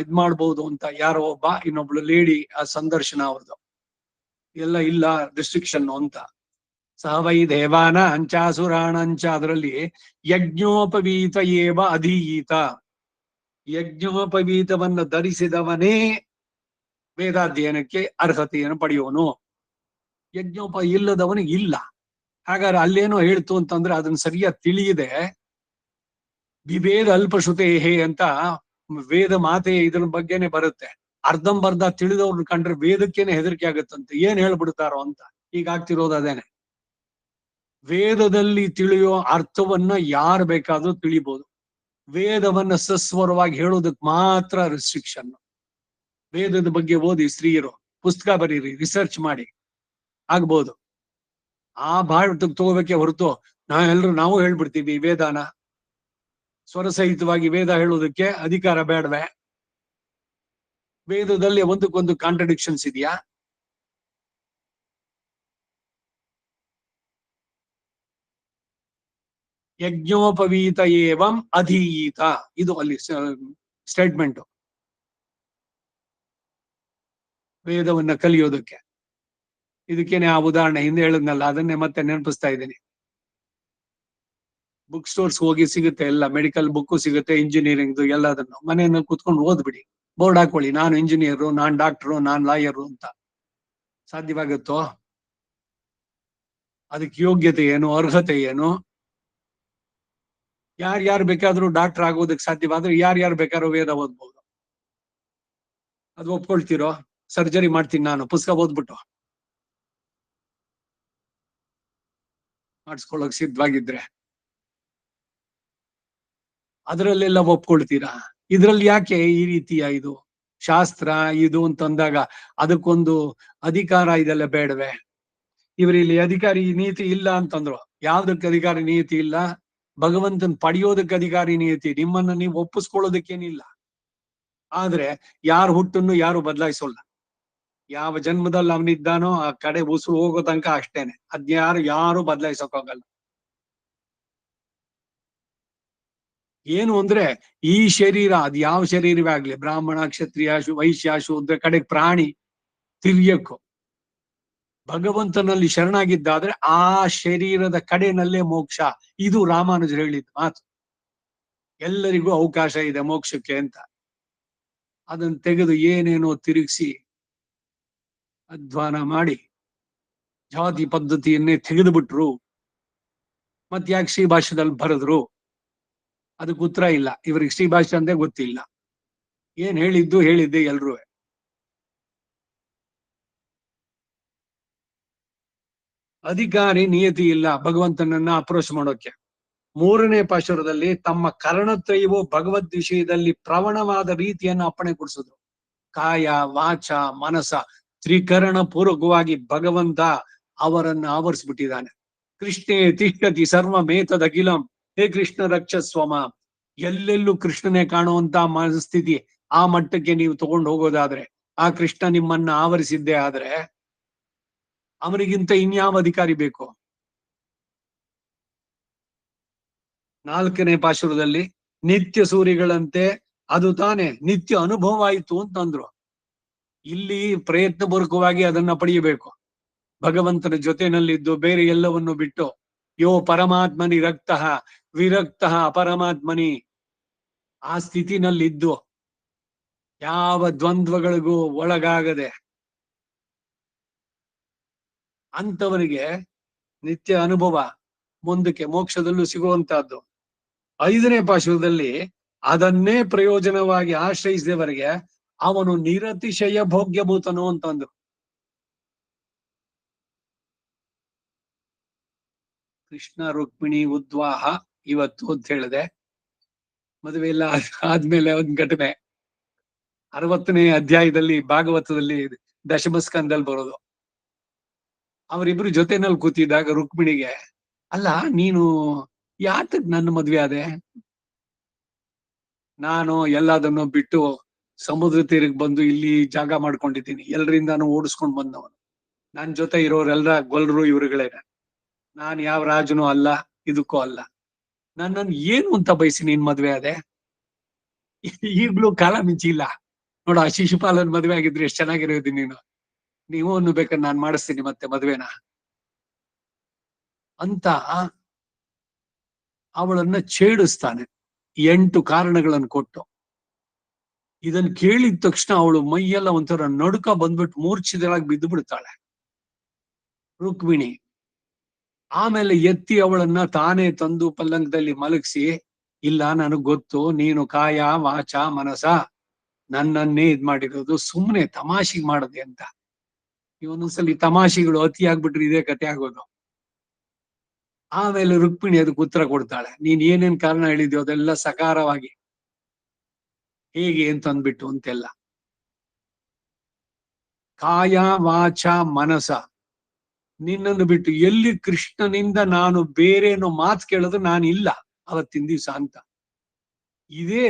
ಇದ್ ಮಾಡ್ಬೋದು ಅಂತ ಯಾರೋ ಒಬ್ಬ ಇನ್ನೊಬ್ಳು ಲೇಡಿ ಆ ಸಂದರ್ಶನ ಅವ್ರದ್ದು ಎಲ್ಲ ಇಲ್ಲ ರಿಸ್ಟ್ರಿಕ್ಷನ್ ಅಂತ. ಸವೈ ದೇವಾನ ಅಂಚಾಸುರಾಣಂಚ ಅದರಲ್ಲಿ ಯಜ್ಞೋಪವೀತ ಏವ ಅಧೀಯಿತ, ಯಜ್ಞೋಪವೀತವನ್ನ ಧರಿಸಿದವನೇ ವೇದಾಧ್ಯಯನಕ್ಕೆ ಅರ್ಹತೆಯನ್ನು ಪಡೆಯುವನು, ಯಜ್ಞೋಪ ಇಲ್ಲದವನಿಗೆ ಇಲ್ಲ. ಹಾಗಾದ್ರೆ ಅಲ್ಲೇನೋ ಹೇಳ್ತು ಅಂತಂದ್ರೆ ಅದನ್ನ ಸರಿಯಾಗಿ ತಿಳಿಯದೆ ವಿವೇದ ಅಲ್ಪಶ್ರುತೇಹೇ ಅಂತ ವೇದ ಮಾತೆ ಇದ್ರ ಬಗ್ಗೆನೆ ಬರುತ್ತೆ. ಅರ್ಧಂಬರ್ಧ ತಿಳಿದವ್ರನ್ನ ಕಂಡ್ರೆ ವೇದಕ್ಕೇನೆ ಹೆದರಿಕೆ ಆಗುತ್ತಂತೆ, ಏನ್ ಹೇಳ್ಬಿಡ್ತಾರೋ ಅಂತ. ಈಗ ಆಗ್ತಿರೋದು ಅದೇನೆ. ವೇದದಲ್ಲಿ ತಿಳಿಯೋ ಅರ್ಥವನ್ನ ಯಾರು ಬೇಕಾದ್ರೂ ತಿಳಿಬಹುದು, ವೇದವನ್ನ ಸಸ್ವರವಾಗಿ ಹೇಳೋದಕ್ ಮಾತ್ರ ರಿಸ್ಟ್ರಿಕ್ಷನ್. ವೇದದ ಬಗ್ಗೆ ಓದಿ, ಸ್ತ್ರೀಯರು ಪುಸ್ತಕ ಬರೀರಿ, ರಿಸರ್ಚ್ ಮಾಡಿ ಆಗ್ಬೋದು. ಆ ಭಾರತಕ್ಕೆ ತಗೋಬೇಕೆ ಹೊರತು ನಾವು ಹೇಳ್ಬಿಡ್ತೀವಿ ವೇದಾನ. ಸ್ವರಸಹಿತವಾಗಿ ವೇದ ಹೇಳೋದಕ್ಕೆ ಅಧಿಕಾರ ಬೇಡವೆ? ವೇದದಲ್ಲಿ ಒಂದಕ್ಕೊಂದು ಕಾಂಟ್ರಡಿಕ್ಷನ್ಸ್ ಇದೆಯಾ? ಯಜ್ಞೋಪವೀತ ಏವಂ ಅಧೀಯಿತ, ಇದು ಅಲ್ಲಿ ಸ್ಟೇಟ್ಮೆಂಟ್ ವೇದವನ್ನ ಕಲಿಯೋದಕ್ಕೆ. ಇದಕ್ಕೇನೆ ಆ ಉದಾಹರಣೆ ಹಿಂದೆ ಹೇಳಿದ್ನಲ್ಲ, ಅದನ್ನೇ ಮತ್ತೆ ನೆನಪಿಸ್ತಾ ಇದ್ದೀನಿ. ಬುಕ್ ಸ್ಟೋರ್ಸ್ ಹೋಗಿ ಸಿಗುತ್ತೆ, ಎಲ್ಲ ಮೆಡಿಕಲ್ ಬುಕ್ ಸಿಗುತ್ತೆ, ಇಂಜಿನಿಯರಿಂಗ್ ಎಲ್ಲದನ್ನು ಮನೆಯನ್ನು ಕುತ್ಕೊಂಡು ಓದ್ಬಿಡಿ, ಬೋರ್ಡ್ ಹಾಕೊಳ್ಳಿ, ನಾನು ಇಂಜಿನಿಯರು, ನಾನ್ ಡಾಕ್ಟರು, ನಾನ್ ಲಾಯರು ಅಂತ. ಸಾಧ್ಯವಾಗುತ್ತೋ? ಅದಕ್ಕೆ ಯೋಗ್ಯತೆ ಏನು, ಅರ್ಹತೆ ಏನು? ಯಾರ್ಯಾರು ಬೇಕಾದ್ರೂ ಡಾಕ್ಟರ್ ಆಗೋದಕ್ಕೆ ಸಾಧ್ಯವಾದ್ರೆ ಯಾರ್ಯಾರು ಬೇಕಾದ್ರೂ ವೇದ ಓದ್ಬೋದು. ಅದು ಒಪ್ಕೊಳ್ತಿರೋ? ಸರ್ಜರಿ ಮಾಡ್ತೀನಿ ನಾನು ಪುಸ್ತಕ ಓದ್ಬಿಟ್ಟು ಮಾಡಿಸ್ಕೊಳ್ಳೋಕೆ ಸಿದ್ಧವಾಗಿದ್ರೆ ಅದರಲ್ಲೆಲ್ಲ ಒಪ್ಕೊಳ್ತೀರಾ? ಇದ್ರಲ್ಲಿ ಯಾಕೆ ಈ ರೀತಿಯ ಇದು ಶಾಸ್ತ್ರ ಇದು ಅಂತಂದಾಗ ಅದಕ್ಕೊಂದು ಅಧಿಕಾರ ಇದೆಲ್ಲ ಬೇಡವೆ? ಇವರಲ್ಲಿ ಅಧಿಕಾರಿ ನೀತಿ ಇಲ್ಲ ಅಂತಂದ್ರು. ಯಾವ್ದಕ್ಕೆ ಅಧಿಕಾರಿ ನೀತಿ ಇಲ್ಲ? ಭಗವಂತನ್ ಪಡೆಯೋದಕ್ಕೆ ಅಧಿಕಾರಿ ನೀತಿ. ನಿಮ್ಮನ್ನ ನೀವು ಒಪ್ಪಿಸ್ಕೊಳ್ಳೋದಕ್ಕೇನಿಲ್ಲ. ಆದ್ರೆ ಯಾರ ಹುಟ್ಟನ್ನು ಯಾರು ಬದಲಾಯಿಸೋಲ್ಲ. ಯಾವ ಜನ್ಮದಲ್ಲಿ ಅವನಿದ್ದಾನೋ ಆ ಕಡೆ ಉಸಿರು ಹೋಗೋ ತನಕ ಅಷ್ಟೇನೆ. ಯಾರು ಬದಲಾಯಿಸೋಕ್ಕಾಗಲ್ಲ. ಏನು ಅಂದ್ರೆ ಈ ಶರೀರ, ಅದ್ ಯಾವ ಶರೀರವೇ ಆಗ್ಲಿ, ಬ್ರಾಹ್ಮಣ, ಕ್ಷತ್ರಿಯ, ವೈಶ್ಯ, ಶೂದ್ರ, ಕಡೆಗೆ ಪ್ರಾಣಿ, ತಿರ್ಯಕ್ಕೂ ಭಗವಂತನಲ್ಲಿ ಶರಣಾಗಿದ್ದಾದ್ರೆ ಆ ಶರೀರದ ಕಡೆನಲ್ಲೇ ಮೋಕ್ಷ. ಇದು ರಾಮಾನುಜರು ಹೇಳಿದ ಮಾತು. ಎಲ್ಲರಿಗೂ ಅವಕಾಶ ಇದೆ ಮೋಕ್ಷಕ್ಕೆ ಅಂತ. ಅದನ್ನ ತೆಗೆದು ಏನೇನೋ ತಿರುಗಿಸಿ ಅಧ್ವಾನ ಮಾಡಿ ಜಾತಿ ಪದ್ಧತಿಯನ್ನೇ ತೆಗೆದು ಬಿಟ್ರು. ಮತ್ ಯಾಕೆ ಶ್ರೀ ಭಾಷ್ಯದಲ್ಲಿ ಬರೆದ್ರು? ಅದಕ್ಕೆ ಉತ್ತರ ಇಲ್ಲ. ಇವ್ರಿಗೆ ಶ್ರೀ ಭಾಷ್ಯ ಅಂದೇ ಗೊತ್ತಿಲ್ಲ. ಏನ್ ಹೇಳಿದ್ದೆ ಎಲ್ರೂ. ಅಧಿಕಾರಿ ನಿಯತಿ ಇಲ್ಲ ಭಗವಂತನನ್ನ ಅಪ್ರೋಚ್ ಮಾಡೋಕೆ. ಮೂರನೇ ಪಾಶುರದಲ್ಲಿ ತಮ್ಮ ಕರ್ಣತ್ರಯವೂ ಭಗವದ್ ವಿಷಯದಲ್ಲಿ ಪ್ರವಣವಾದ ರೀತಿಯನ್ನು ಅಪ್ಪಣೆ ಕೊಡಿಸಿದ್ರು. ಕಾಯ, ವಾಚ, ಮನಸ ತ್ರಿಕರಣ ಪೂರ್ವಕವಾಗಿ ಭಗವಂತ ಅವರನ್ನ ಆವರಿಸ್ಬಿಟ್ಟಿದ್ದಾನೆ. ಕೃಷ್ಣೇ ತಿಷ್ಠತಿ ಸರ್ವಮೇತದಖಿಲಂ, ಹೇ ಕೃಷ್ಣ ರಕ್ಷಸ್ವಮ. ಎಲ್ಲೆಲ್ಲೂ ಕೃಷ್ಣನೇ ಕಾಣುವಂತ ಮನಸ್ಥಿತಿ. ಆ ಮಟ್ಟಕ್ಕೆ ನೀವು ತಗೊಂಡು ಹೋಗೋದಾದ್ರೆ, ಆ ಕೃಷ್ಣ ನಿಮ್ಮನ್ನ ಆವರಿಸಿದ್ದೇ ಆದ್ರೆ ಅವನಿಗಿಂತ ಇನ್ಯಾವ ಅಧಿಕಾರಿ ಬೇಕು? ನಾಲ್ಕನೇ ಪಾಶುರದಲ್ಲಿ ನಿತ್ಯ ಸೂರಿಗಳಂತೆ ಅದು ತಾನೇ ನಿತ್ಯ ಅನುಭವ ಆಯಿತು ಅಂತಂದ್ರು. ಇಲ್ಲಿ ಪ್ರಯತ್ನ ಪೂರ್ವಕವಾಗಿ ಅದನ್ನ ಪಡೆಯಬೇಕು. ಭಗವಂತನ ಜೊತೆನಲ್ಲಿದ್ದು ಬೇರೆ ಎಲ್ಲವನ್ನು ಬಿಟ್ಟು, ಯೋ ಪರಮಾತ್ಮನಿ ರಕ್ತಃ ವಿರಕ್ತಃ ಅಪರಮಾತ್ಮನಿ, ಆ ಸ್ಥಿತಿನಲ್ಲಿದ್ದು ಯಾವ ದ್ವಂದ್ವಗಳಿಗೂ ಒಳಗಾಗದೆ ಅಂತವರಿಗೆ ನಿತ್ಯ ಅನುಭವ ಮುಂದಕ್ಕೆ ಮೋಕ್ಷದಲ್ಲೂ ಸಿಗುವಂತಹದ್ದು. ಐದನೇ ಪಾಶುರದಲ್ಲಿ ಅದನ್ನೇ ಪ್ರಯೋಜನವಾಗಿ ಆಶ್ರಯಿಸಿದವರಿಗೆ ಅವನು ನಿರತಿಶಯ ಭೋಗ್ಯಭೂತನು ಅಂತಂದ್ರು. ಕೃಷ್ಣ ರುಕ್ಮಿಣಿ ಉದ್ವಾಹ ಇವತ್ತು ಅಂತ ಹೇಳಿದೆ. ಮದುವೆ ಎಲ್ಲ ಆದ್ಮೇಲೆ ಒಂದ್ ಘಟನೆ 60ನೇ ಅಧ್ಯಾಯದಲ್ಲಿ ಭಾಗವತದಲ್ಲಿ ದಶಮಸ್ಕಂದಲ್ಲಿ ಬರೋದು. ಅವರಿಬ್ರು ಜೊತೆನಲ್ಲಿ ಕೂತಿದ್ದಾಗ ರುಕ್ಮಿಣಿಗೆ, ಅಲ್ಲ ನೀನು ಯಾತಕ್ ನನ್ನ ಮದ್ವೆ ಆದೆ? ನಾನು ಎಲ್ಲದನ್ನು ಬಿಟ್ಟು ಸಮುದ್ರ ತೀರಕ್ಕೆ ಬಂದು ಇಲ್ಲಿ ಜಾಗ ಮಾಡ್ಕೊಂಡಿದ್ದೀನಿ, ಎಲ್ರಿಂದಾನು ಓಡಿಸ್ಕೊಂಡ್ ಬಂದವನು. ನನ್ ಜೊತೆ ಇರೋರೆಲ್ಲ ಗೊಲ್ರು ಇವ್ರುಗಳೇನೆ. ನಾನ್ ಯಾವ ರಾಜನು ಅಲ್ಲ, ಇದಕ್ಕೂ ಅಲ್ಲ. ನನ್ನನ್ನು ಏನು ಅಂತ ಬಯಸಿ ನೀನ್ ಮದ್ವೆ ಆದೆ? ಈಗ್ಲೂ ಕಾಲ ಮಿಂಚಿಲ್ಲ ನೋಡು. ಆ ಶಿಶುಪಾಲನ್ ಮದ್ವೆ ಆಗಿದ್ರೆ ಎಷ್ಟ್ ಚೆನ್ನಾಗಿರೋದು ನೀನು. ನೀವು ಬೇಕಾದ್ರೆ ನಾನ್ ಮಾಡಿಸ್ತೀನಿ ಮತ್ತೆ ಮದ್ವೆನ ಅಂತ ಅವಳನ್ನ ಛೇಡಿಸ್ತಾನೆ 8 ಕಾರಣಗಳನ್ನು ಕೊಟ್ಟು. ಇದನ್ ಕೇಳಿದ ತಕ್ಷಣ ಅವಳು ಮೈಯೆಲ್ಲ ಒಂಥರ ನಡುಕ ಬಂದ್ಬಿಟ್ಟು ಮೂರ್ಛಿತಳಾಗಿ ಬಿದ್ದು ಬಿಡ್ತಾಳೆ ರುಕ್ಮಿಣಿ. ಆಮೇಲೆ ಎತ್ತಿ ಅವಳನ್ನ ತಾನೇ ತಂದು ಪಲ್ಲಂಗದಲ್ಲಿ ಮಲಗಿಸಿ, ಇಲ್ಲ ನನಗ್ ಗೊತ್ತು ನೀನು ಕಾಯ ವಾಚ ಮನಸ ನನ್ನನ್ನೇ ಇದ್ ಮಾಡಿರೋದು, ಸುಮ್ನೆ ತಮಾಷೆಗೆ ಮಾಡದೆ ಅಂತ. ಇವನೊಂದ್ಸಲಿ ತಮಾಷೆಗಳು ಅತಿ ಆಗ್ಬಿಟ್ರೆ ಇದೇ ಕತೆ ಆಗೋದು. ಆಮೇಲೆ ರುಕ್ಮಿಣಿ ಅದಕ್ಕೆ ಉತ್ತರ ಕೊಡ್ತಾಳೆ, ನೀನ್ ಏನೇನ್ ಕಾರಣ ಹೇಳಿದ್ಯೋ ಅದೆಲ್ಲ ಸಕಾರವಾಗಿ ಹೇಗೆ ಅಂತ ಅಂದ್ಬಿಟ್ಟು ಅಂತೆಲ್ಲ. ಕಾಯ ವಾಚ ಮನಸ ನಿನ್ನನ್ನು ಬಿಟ್ಟು ಎಲ್ಲಿ ಕೃಷ್ಣನಿಂದ ನಾನು ಬೇರೇನೋ ಮಾತು ಕೇಳೋದು ನಾನಿಲ್ಲ ಅವತ್ತಿನ ದಿವಸ ಅಂತ. ಇದೇ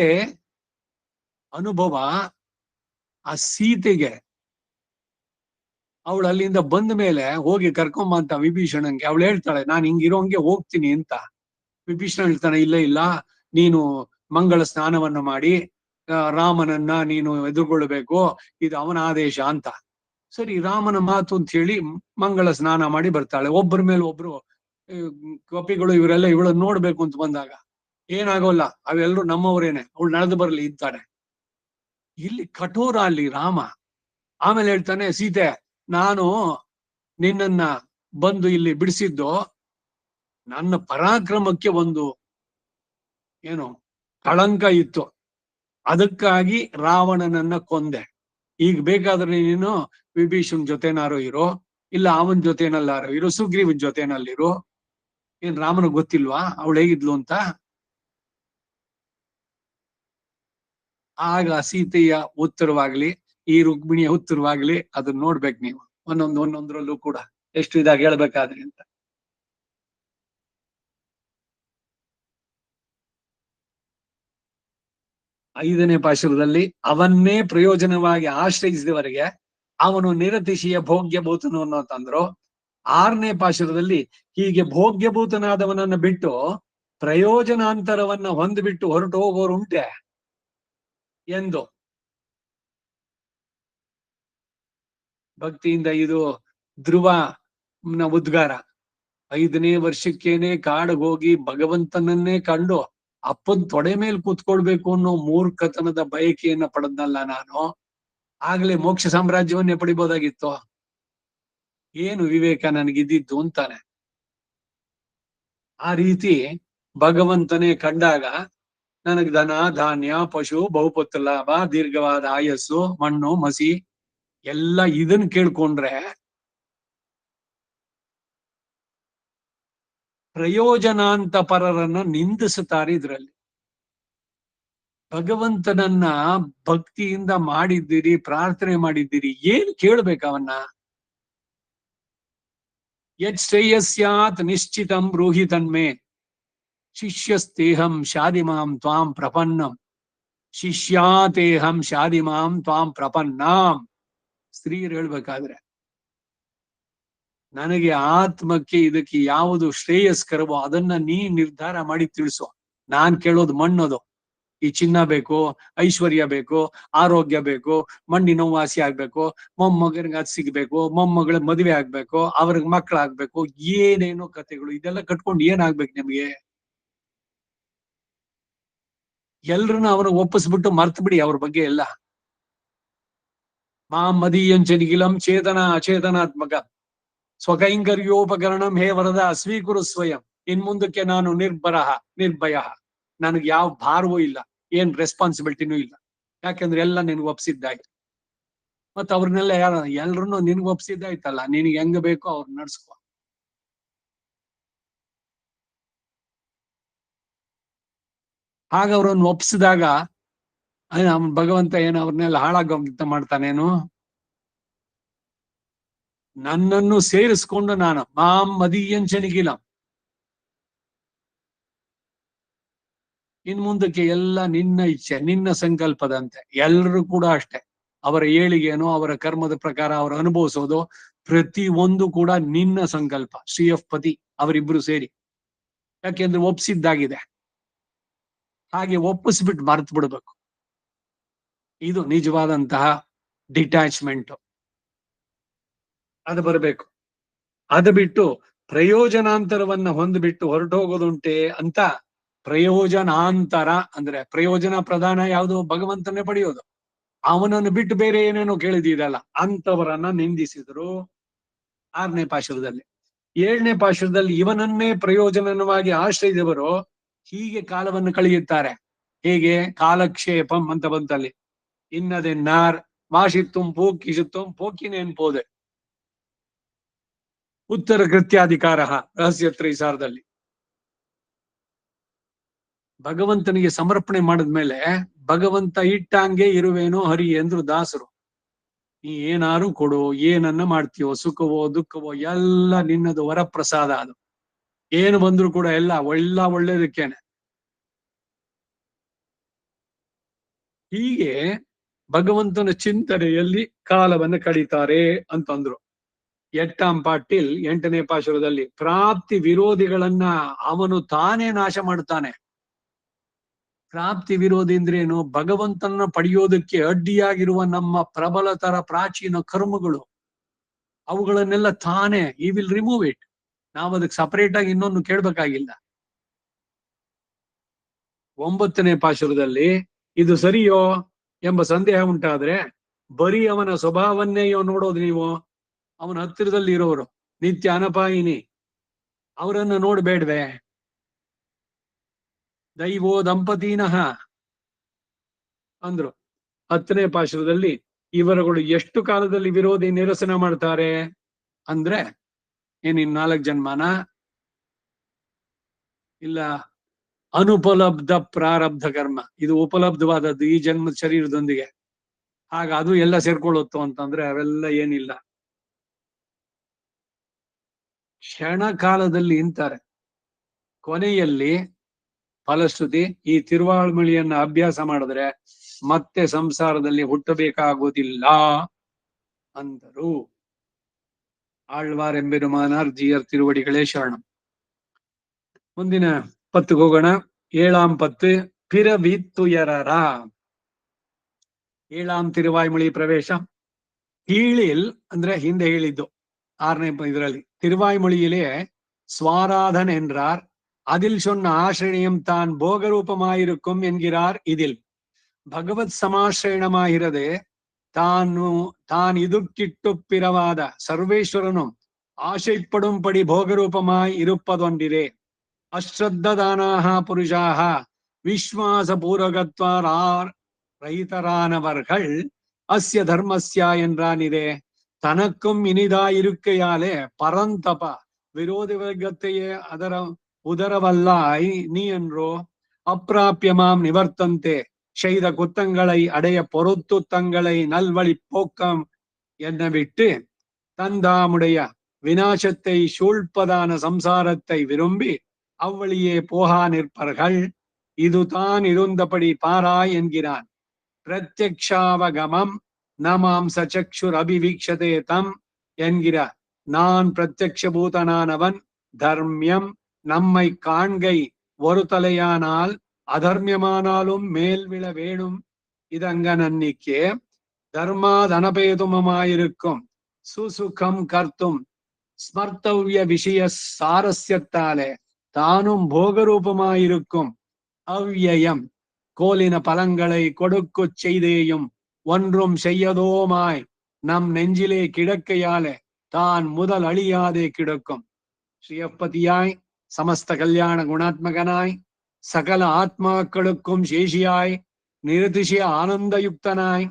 ಅನುಭವ ಆ ಸೀತೆಗೆ ಅವಳು ಅಲ್ಲಿಂದ ಬಂದ ಮೇಲೆ ಹೋಗಿ ಕರ್ಕೊಂಬ ಅಂತ ವಿಭೀಷಣನ್ಗೆ ಅವಳು ಹೇಳ್ತಾಳೆ, ನಾನು ಹಿಂಗಿರೋಂಗೆ ಹೋಗ್ತೀನಿ ಅಂತ. ವಿಭೀಷಣ ಹೇಳ್ತಾನೆ, ಇಲ್ಲ ಇಲ್ಲ, ನೀನು ಮಂಗಳ ಸ್ನಾನವನ್ನ ಮಾಡಿ ರಾಮನನ್ನ ನೀನು ಎದುರುಗೊಳ್ಬೇಕು, ಇದು ಅವನ ಆದೇಶ ಅಂತ. ಸರಿ, ರಾಮನ ಮಾತು ಅಂತ ಹೇಳಿ ಮಂಗಳ ಸ್ನಾನ ಮಾಡಿ ಬರ್ತಾಳೆ. ಒಬ್ಬರ ಮೇಲೆ ಒಬ್ರು ಕಪಿಗಳು ಇವರೆಲ್ಲ ಇವಳನ್ನ ನೋಡ್ಬೇಕು ಅಂತ ಬಂದಾಗ, ಏನಾಗೋಲ್ಲ ಅವೆಲ್ಲರೂ ನಮ್ಮವರೇನೆ, ಅವಳು ನಡೆದು ಬರ್ಲಿ ಇದ್ದಾನೆ. ಇಲ್ಲಿ ಕಠೋರ ಅಲ್ಲಿ ರಾಮ. ಆಮೇಲೆ ಹೇಳ್ತಾನೆ, ಸೀತೆ ನಾನು ನಿನ್ನನ್ನ ಬಂದು ಇಲ್ಲಿ ಬಿಡಿಸಿದ್ದು ನನ್ನ ಪರಾಕ್ರಮಕ್ಕೆ ಒಂದು ಏನು ಕಳಂಕ ಇತ್ತು, ಅದಕ್ಕಾಗಿ ರಾವಣನನ್ನ ಕೊಂದೆ. ಈಗ ಬೇಕಾದ್ರೆ ನೀನು ವಿಭೀಷಣ್ ಜೊತೆನಾರು ಇರೋ, ಇಲ್ಲ ಅವನ ಜೊತೆನಲ್ಲಾರು ಇರೋ, ಸುಗ್ರೀವನ್ ಜೊತೆನಲ್ಲಿರು. ಏನ್ ರಾಮನ ಗೊತ್ತಿಲ್ವಾ ಅವಳು ಹೇಗಿದ್ಲು ಅಂತ? ಆಗ ಸೀತೆಯ ಉತ್ತರವಾಗ್ಲಿ ಈ ರುಕ್ಮಿಣಿಯ ಉತ್ತರವಾಗ್ಲಿ ಅದನ್ನ ನೋಡ್ಬೇಕು ನೀವು, ಒಂದೊಂದ್ರಲ್ಲೂ ಕೂಡ ಎಷ್ಟು ಇದಾಗ ಹೇಳ್ಬೇಕಾದ್ರಿ ಅಂತ. ಐದನೇ ಪಾಶುರದಲ್ಲಿ ಅವನ್ನೇ ಪ್ರಯೋಜನವಾಗಿ ಆಶ್ರಯಿಸಿದವರೆಗೆ ಅವನು ನಿರತಿಶಯ ಭೋಗ್ಯಭೂತನು ಅನ್ನೋತಂದ್ರು. 6ನೇ ಪಾಶುರದಲ್ಲಿ ಹೀಗೆ ಭೋಗ್ಯಭೂತನಾದವನನ್ನ ಬಿಟ್ಟು ಪ್ರಯೋಜನಾಂತರವನ್ನ ಹೊಂದ್ಬಿಟ್ಟು ಹೊರಟು ಹೋಗೋರುಂಟೆ ಎಂದು ಭಕ್ತಿಯಿಂದ ಇದು ಧ್ರುವನ ಉದ್ಗಾರ. 5ನೇ ವರ್ಷಕ್ಕೇನೆ ಕಾಡಿಗೆ ಹೋಗಿ ಭಗವಂತನನ್ನೇ ಕಂಡು ಅಪ್ಪನ್ ತೊಡೆ ಮೇಲೆ ಕೂತ್ಕೊಳ್ಬೇಕು ಅನ್ನೋ ಮೂರ್ಖತನದ ಬಯಕೆಯನ್ನ ಪಡೆದ್ನಲ್ಲ ನಾನು, ಆಗ್ಲೇ ಮೋಕ್ಷ ಸಾಮ್ರಾಜ್ಯವನ್ನೇ ಪಡಿಬೋದಾಗಿತ್ತು. ಏನು ವಿವೇಕ ನನಗಿದ್ದಿದ್ದು ಅಂತಾನೆ. ಆ ರೀತಿ ಭಗವಂತನೇ ಕಂಡಾಗ ನನಗ್ ಧನ ಧಾನ್ಯ ಪಶು ಬಹುಪುತ್ರ ಲಾಭ ದೀರ್ಘವಾದ ಆಯಸ್ಸು ಮಣ್ಣು ಮಸಿ ಎಲ್ಲ ಇದನ್ ಕೇಳ್ಕೊಂಡ್ರೆ ಪ್ರಯೋಜನಾಂತ ಪರರನ್ನ ನಿಂದಿಸುತ್ತಾರೆ. ಇದ್ರಲ್ಲಿ ಭಗವಂತನನ್ನ ಭಕ್ತಿಯಿಂದ ಮಾಡಿದ್ದೀರಿ, ಪ್ರಾರ್ಥನೆ ಮಾಡಿದ್ದೀರಿ, ಏನ್ ಕೇಳ್ಬೇಕ ಅವನ್ನ? ಯತ್ ಶ್ರೇಯಸ್ಯಾತ್ ನಿಶ್ಚಿತಂ ಬ್ರೂಹಿ ತನ್ಮೇ ಶಿಷ್ಯಸ್ತೇಹಂ ಶಾದಿಮಾಂ ತ್ವಾಂ ಪ್ರಪನ್ನಂ ಶಿಷ್ಯಾತೇಹಂ ಶಾದಿಮಾಂ ತ್ವಾಂ ಪ್ರಪನ್ನಾಂ. ಸ್ತ್ರೀಯರು ಹೇಳ್ಬೇಕಾದ್ರೆ, ನನಗೆ ಆತ್ಮಕ್ಕೆ ಇದಕ್ಕೆ ಯಾವುದು ಶ್ರೇಯಸ್ಕರವೋ ಅದನ್ನ ನೀ ನಿರ್ಧಾರ ಮಾಡಿ ತಿಳಿಸು. ನಾನ್ ಕೇಳೋದು ಮಣ್ಣದು. ಈ ಚಿನ್ನ ಬೇಕು, ಐಶ್ವರ್ಯ ಬೇಕು, ಆರೋಗ್ಯ ಬೇಕು, ಮಣ್ಣಿನ ವಾಸಿ ಆಗ್ಬೇಕು, ಮೊಮ್ಮಗನಿಗೆ ಅದ್ ಸಿಗ್ಬೇಕು, ಮೊಮ್ಮಗಳ ಮದುವೆ ಆಗ್ಬೇಕು, ಅವ್ರಿಗೆ ಮಕ್ಕಳಾಗ್ಬೇಕು, ಏನೇನೋ ಕಥೆಗಳು. ಇದೆಲ್ಲ ಕಟ್ಕೊಂಡು ಏನಾಗ್ಬೇಕು ನಿಮ್ಗೆ? ಎಲ್ರನ್ನ ಅವ್ರಿಗೆ ಒಪ್ಪಿಸ್ಬಿಟ್ಟು ಮರ್ತ್ ಬಿಡಿ ಅವ್ರ ಬಗ್ಗೆ ಎಲ್ಲ. ಮಾಂ ಮದೀಯಂಚನಿಗಿಲಂ ಚೇತನ ಅಚೇತನಾತ್ಮಕ ಸ್ವಕೈಂಕರ್ಯೋಪಕರಣಂ ಹೇ ವರದ ಸ್ವೀಕುರು ಸ್ವಯಂ. ಇನ್ ಮುಂದಕ್ಕೆ ನಾನು ನಿರ್ಭಯ, ನನಗೆ ಯಾವ ಭಾರವೂ ಇಲ್ಲ, ಏನ್ ರೆಸ್ಪಾನ್ಸಿಬಿಲಿಟಿನೂ ಇಲ್ಲ. ಯಾಕೆಂದ್ರೆ ಎಲ್ಲ ನಿನ್ಗೆ ಒಪ್ಸಿದ್ದಾಯ್ತು. ಮತ್ತ ಅವ್ರನ್ನೆಲ್ಲ ಎಲ್ರನ್ನೂ ನಿನ್ಗೆ ಒಪ್ಸಿದ್ದಾಯ್ತಲ್ಲ, ನಿನಗೆ ಹೆಂಗ ಬೇಕೋ ಅವ್ರು ನಡ್ಸ್ಕೊ. ಹಾಗ ಅವ್ರನ್ನ ಒಪ್ಸಿದಾಗ ಭಗವಂತ ಏನು ಅವ್ರನ್ನೆಲ್ಲ ಹಾಳಾಗೋಂತ ಮಾಡ್ತಾನೇನು? ನನ್ನನ್ನು ಸೇರಿಸ್ಕೊಂಡು ನಾನು ಮಾಂ ಮದೀಯಂಚನಿಗಿಲ, ಇನ್ ಮುಂದಕ್ಕೆ ಎಲ್ಲ ನಿನ್ನ ಇಚ್ಛೆ, ನಿನ್ನ ಸಂಕಲ್ಪದಂತೆ. ಎಲ್ಲರೂ ಕೂಡ ಅಷ್ಟೇ, ಅವರ ಏಳಿಗೆನೋ ಅವರ ಕರ್ಮದ ಪ್ರಕಾರ ಅವರು ಅನುಭವಿಸೋದು ಪ್ರತಿ ಒಂದು ಕೂಡ ನಿನ್ನ ಸಂಕಲ್ಪ. ಶ್ರೀಯಫ್ ಪತಿ ಅವರಿಬ್ರು ಸೇರಿ, ಯಾಕೆಂದ್ರೆ ಒಪ್ಸಿದ್ದಾಗಿದೆ. ಹಾಗೆ ಒಪ್ಪಿಸ್ಬಿಟ್ಟು ಮರ್ತು ಬಿಡ್ಬೇಕು. ಇದು ನಿಜವಾದಂತಹ ಡಿಟ್ಯಾಚ್ಮೆಂಟ್. ಅದು ಬರಬೇಕು. ಅದು ಬಿಟ್ಟು ಪ್ರಯೋಜನಾಂತರವನ್ನ ಹೊಂದ್ಬಿಟ್ಟು ಹೊರಟೋಗೋದುಂಟೆ ಅಂತ. ಪ್ರಯೋಜನಾಂತರ ಅಂದ್ರೆ ಪ್ರಯೋಜನ ಪ್ರಧಾನ ಯಾವುದು? ಭಗವಂತನೇ ಪಡೆಯೋದು. ಅವನನ್ನು ಬಿಟ್ಟು ಬೇರೆ ಏನೇನೋ ಕೇಳಿದಿರಲ್ಲ, ಅಂತವರನ್ನ ನಿಂದಿಸಿದ್ರು 6ನೇ ಪಾಶುರದಲ್ಲಿ. 7ನೇ ಪಾಶುರದಲ್ಲಿ ಇವನನ್ನೇ ಪ್ರಯೋಜನವಾಗಿ ಆಶ್ರಯಿಸಿದವರು ಹೀಗೆ ಕಾಲವನ್ನು ಕಳೆಯುತ್ತಾರೆ. ಹೇಗೆ? ಕಾಲಕ್ಷೇಪಂ ಅಂತ ಬಂತಲ್ಲಿ. ಇನ್ನದೆನ್ನಾರ್ ಮಾಶಿತ್ತುಂ ಪೋಕಿಶಿತ್ತುಂ ಪೋಕಿನೇನ್ ಪೋದೆ ಉತ್ತರ ಕೃತ್ಯಾಧಿಕಾರ ರಹಸ್ಯ ತ್ರೈಸಾರದಲ್ಲಿ. ಭಗವಂತನಿಗೆ ಸಮರ್ಪಣೆ ಮಾಡಿದ್ಮೇಲೆ ಭಗವಂತ ಇಟ್ಟಂಗೆ ಇರುವೇನೋ ಹರಿ ಎಂದ್ರು ದಾಸರು. ನೀ ಏನಾರು ಕೊಡು, ಏನನ್ನ ಮಾಡ್ತೀಯೋ, ಸುಖವೋ ದುಃಖವೋ ಎಲ್ಲ ನಿನ್ನದು ವರಪ್ರಸಾದ. ಅದು ಏನು ಬಂದ್ರು ಕೂಡ ಎಲ್ಲ ಒಳ್ಳೇದಕ್ಕೇನೆ. ಹೀಗೆ ಭಗವಂತನ ಚಿಂತನೆಯಲ್ಲಿ ಕಾಲವನ್ನು ಕಳೀತಾರೆ ಅಂತಂದ್ರು. 8ಾಂ ಪಾಟೀಲ್ 8ನೇ ಪಾಶುರದಲ್ಲಿ ಪ್ರಾಪ್ತಿ ವಿರೋಧಿಗಳನ್ನ ಅವನು ತಾನೇ ನಾಶ ಮಾಡ್ತಾನೆ. ಪ್ರಾಪ್ತಿ ವಿರೋಧಿ ಅಂದ್ರೇನು? ಭಗವಂತನ ಪಡೆಯೋದಕ್ಕೆ ಅಡ್ಡಿಯಾಗಿರುವ ನಮ್ಮ ಪ್ರಬಲತರ ಪ್ರಾಚೀನ ಕರ್ಮಗಳು, ಅವುಗಳನ್ನೆಲ್ಲ ತಾನೇ ಈ ವಿಲ್ ರಿಮೂವ್ ಇಟ್. ನಾವು ಅದಕ್ಕೆ ಸಪರೇಟ್ ಆಗಿ ಇನ್ನೊಂದು ಕೇಳ್ಬೇಕಾಗಿಲ್ಲ. 9ನೇ ಪಾಶುರದಲ್ಲಿ ಇದು ಸರಿಯೋ ಎಂಬ ಸಂದೇಹ ಉಂಟಾದ್ರೆ ಬರೀ ಅವನ ಸ್ವಭಾವನ್ನೇಯೋ ನೋಡೋದು ನೀವು. ಅವನ ಹತ್ತಿರದಲ್ಲಿ ಇರೋರು ನಿತ್ಯ ಅನಪಾಯಿನಿ, ಅವರನ್ನ ನೋಡ್ಬೇಡ್ವೆ? ದೈವೋ ದಂಪತಿನಃ ಅಂದ್ರು 10ನೇ ಪಾಶುರದಲ್ಲಿ. ಇವರುಗಳು ಎಷ್ಟು ಕಾಲದಲ್ಲಿ ವಿರೋಧಿ ನಿರಸನ ಮಾಡ್ತಾರೆ ಅಂದ್ರೆ, ಏನಿನ್ 4 ಜನ್ಮನ? ಇಲ್ಲ, ಅನುಪಲಬ್ಧ ಪ್ರಾರಬ್ಧ ಕರ್ಮ. ಇದು ಉಪಲಬ್ಧವಾದದ್ದು ಈ ಜನ್ಮದ ಶರೀರದೊಂದಿಗೆ. ಆಗ ಅದು ಎಲ್ಲ ಸೇರ್ಕೊಳ್ಳುತ್ತೋ ಅಂತಂದ್ರೆ ಅವೆಲ್ಲ ಏನಿಲ್ಲ. ಕ್ಷಣ ಕಾಲದಲ್ಲಿ ಇಂತಾರೆ. ಕೊನೆಯಲ್ಲಿ ಫಲಶ್ರುತಿ, ಈ ತಿರುವಾಳ್ಮಳಿಯನ್ನ ಅಭ್ಯಾಸ ಮಾಡಿದ್ರೆ ಮತ್ತೆ ಸಂಸಾರದಲ್ಲಿ ಹುಟ್ಟಬೇಕಾಗುವುದಿಲ್ಲ ಅಂದರು. ಆಳ್ವಾರೆಂಬೆರುಮಾನಾರ್ ಜಿಯರ್ ತಿರುವಡಿಗಳೇ ಶರಣಂ. ಮುಂದಿನ ಪತ್ತಿಗೆ ಹೋಗೋಣ. 7ಾಂ ಪತ್ತು ಪಿರವಿತ್ತುಯರರ. 7ಾಂ ತಿರುವಾಯ್ಮೊಳಿ ಪ್ರವೇಶ. ಕೀಳಿಲ್ ಅಂದ್ರೆ ಹಿಂದೆ ಹೇಳಿದ್ದು 6ನೇ ಇದರಲ್ಲಿ. ತಿರುವಾಯ್ಮೊಳಿயிலே ಸ್ವಾರಾಧನ್ என்றார், அதில் சொன்ன ஆசிரியம் தான் போகரூபமாயிருக்கும் என்கிறார். இதில் பகவத் சமாசிரயணமாகிறது தான் இதுக்கிட்டு பிறவாத சர்வேஸ்வரனும் ஆசைப்படும்படி போகரூபமாய் இருப்பதொன்றிரே. அஸ்ரத்ததானாக புருஷாக விஸ்வாச பூர்வகத்வார் ரஹிதரானவர்கள் அஸ்ய தர்மஸ்யா என்றானிரே. தனக்கும் இனிதாயிருக்கையாலே பரந்தப விரோதி வர்க்கத்தையே உதரவல்லாய் நீ என்றோ. அப்பிராபியமாம் நிவர்த்தந்தே செய்த குத்தங்களை அடைய பொறுத்து தங்களை நல்வழி போக்கம் என்ன விட்டு தந்தாமுடைய விநாசத்தை சூழ்ப்பதான சம்சாரத்தை விரும்பி அவ்வழியே போகா நிற்பர்கள். இதுதான் இருந்தபடி பாராய் என்கிறான். பிரத்யக்ஷாவகமம் நமாம் சச்சக்ஷுர் அபிவீக்ஷதே தம் என்கிறார். நான் பிரத்யக்ஷ பூதனானவன், தர்மியம் நம்மை காண்கை ஒரு தலையானால் அதர்மியமானாலும் மேல் விழ வேணும் இதங்க நன்னிக்கே. தர்மாதனபேதுமமாயிருக்கும் சுசுகம் கர்த்தும் ஸ்மர்த்தவ்ய விஷய சாரஸ்யத்தாலே தானும் போகரூபமாயிருக்கும் அவ்யயம் கோலின பலங்களை கொடுக்கு செய்தேயும் ஒன்றும் செய்யதோமாய் நம் நெஞ்சிலே கிடக்கையாலே தான் முதல் அழியாதே கிடக்கும். ஸ்ரீயப்பதியாய் சமஸ்த கல்யாண குணாத்மகனாய் சகல ஆத்மாக்களுக்கும் சேஷியாய் நிரதிசய ஆனந்தயுக்தனாய்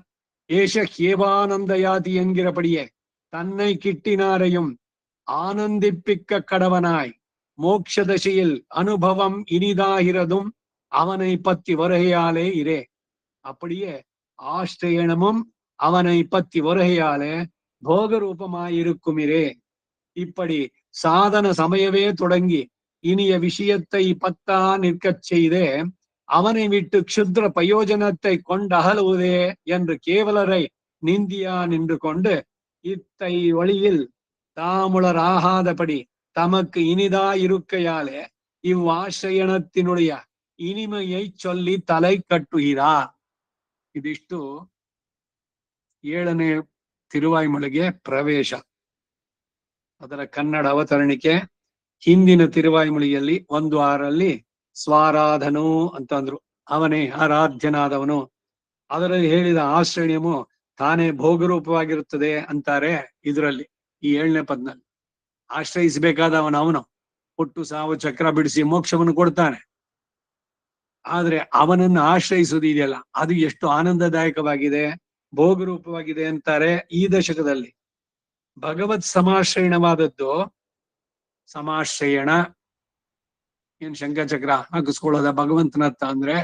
ஏஷ ஹேவானந்தயாதி என்கிறபடியே தன்னை கிட்டினாரையும் ஆனந்திப்பிக்க கடவனாய் மோட்ச தசையில் அனுபவம் இனிதாகிறதும் அவனை பத்தி வருகையாலே இரே. அப்படியே ஆஷ்டயனமும் அவனை பத்தி வருகையாலே போக ரூபமாயிருக்குமிரே. இப்படி சாதன சமயவே தொடங்கி இனிய விஷயத்தை பத்தா நிற்கச் செய்தே அவனை விட்டு க்ஷுத்ர பிரயோஜனத்தை கொண்டகலுவதே என்று கேவலரை நிந்தியா நின்று கொண்டு இத்தை வழியில் தாமுளர் ஆகாதபடி தமக்கு இனிதா இருக்கையாலே இவ்வாசிரியனத்தினுடைய இனிமையை சொல்லி தலை ಕಟ್ಟುகிறார். ಇದಿಷ್ಟು 7ನೇ ತಿರುವಾಯ್ಮೊಳಿಗೆ ಪ್ರವೇಶ. ಅದರ ಕನ್ನಡ ಅವತರಣಿಕೆ ಹಿಂದಿನ ತಿರುವಾಯ್ಮೊಳಿಯಲ್ಲಿ 1:6 ಸ್ವಾರಾಧನು ಅಂತಂದ್ರು, ಅವನೇ ಆರಾಧ್ಯನಾದವನು. ಅದರಲ್ಲಿ ಹೇಳಿದ ಆಶ್ರಯಮು ತಾನೇ ಭೋಗರೂಪವಾಗಿರುತ್ತದೆ ಅಂತಾರೆ. ಇದರಲ್ಲಿ ಈ 7ನೇ ಪದ್ನಲ್ಲಿ ಆಶ್ರಯಿಸಬೇಕಾದವನು ಅವನು ಹುಟ್ಟು ಸಾವು ಚಕ್ರ ಬಿಡಿಸಿ ಮೋಕ್ಷವನ್ನು ಕೊಡ್ತಾನೆ. ಆದ್ರೆ ಅವನನ್ನು ಆಶ್ರಯಿಸುವುದು ಇದೆಯಲ್ಲ, ಅದು ಎಷ್ಟು ಆನಂದದಾಯಕವಾಗಿದೆ, ಭೋಗರೂಪವಾಗಿದೆ ಅಂತಾರೆ. ಈ ದಶಕದಲ್ಲಿ ಭಗವತ್ ಸಮಾಶ್ರಯಣವಾದದ್ದು, ಸಮಾಶ್ರಯಣ ಏನ್ ಶಂಖಚಕ್ರ ಹಾಕಿಸ್ಕೊಳ್ಳೋದ ಭಗವಂತನತ್ತ ಅಂದ್ರೆ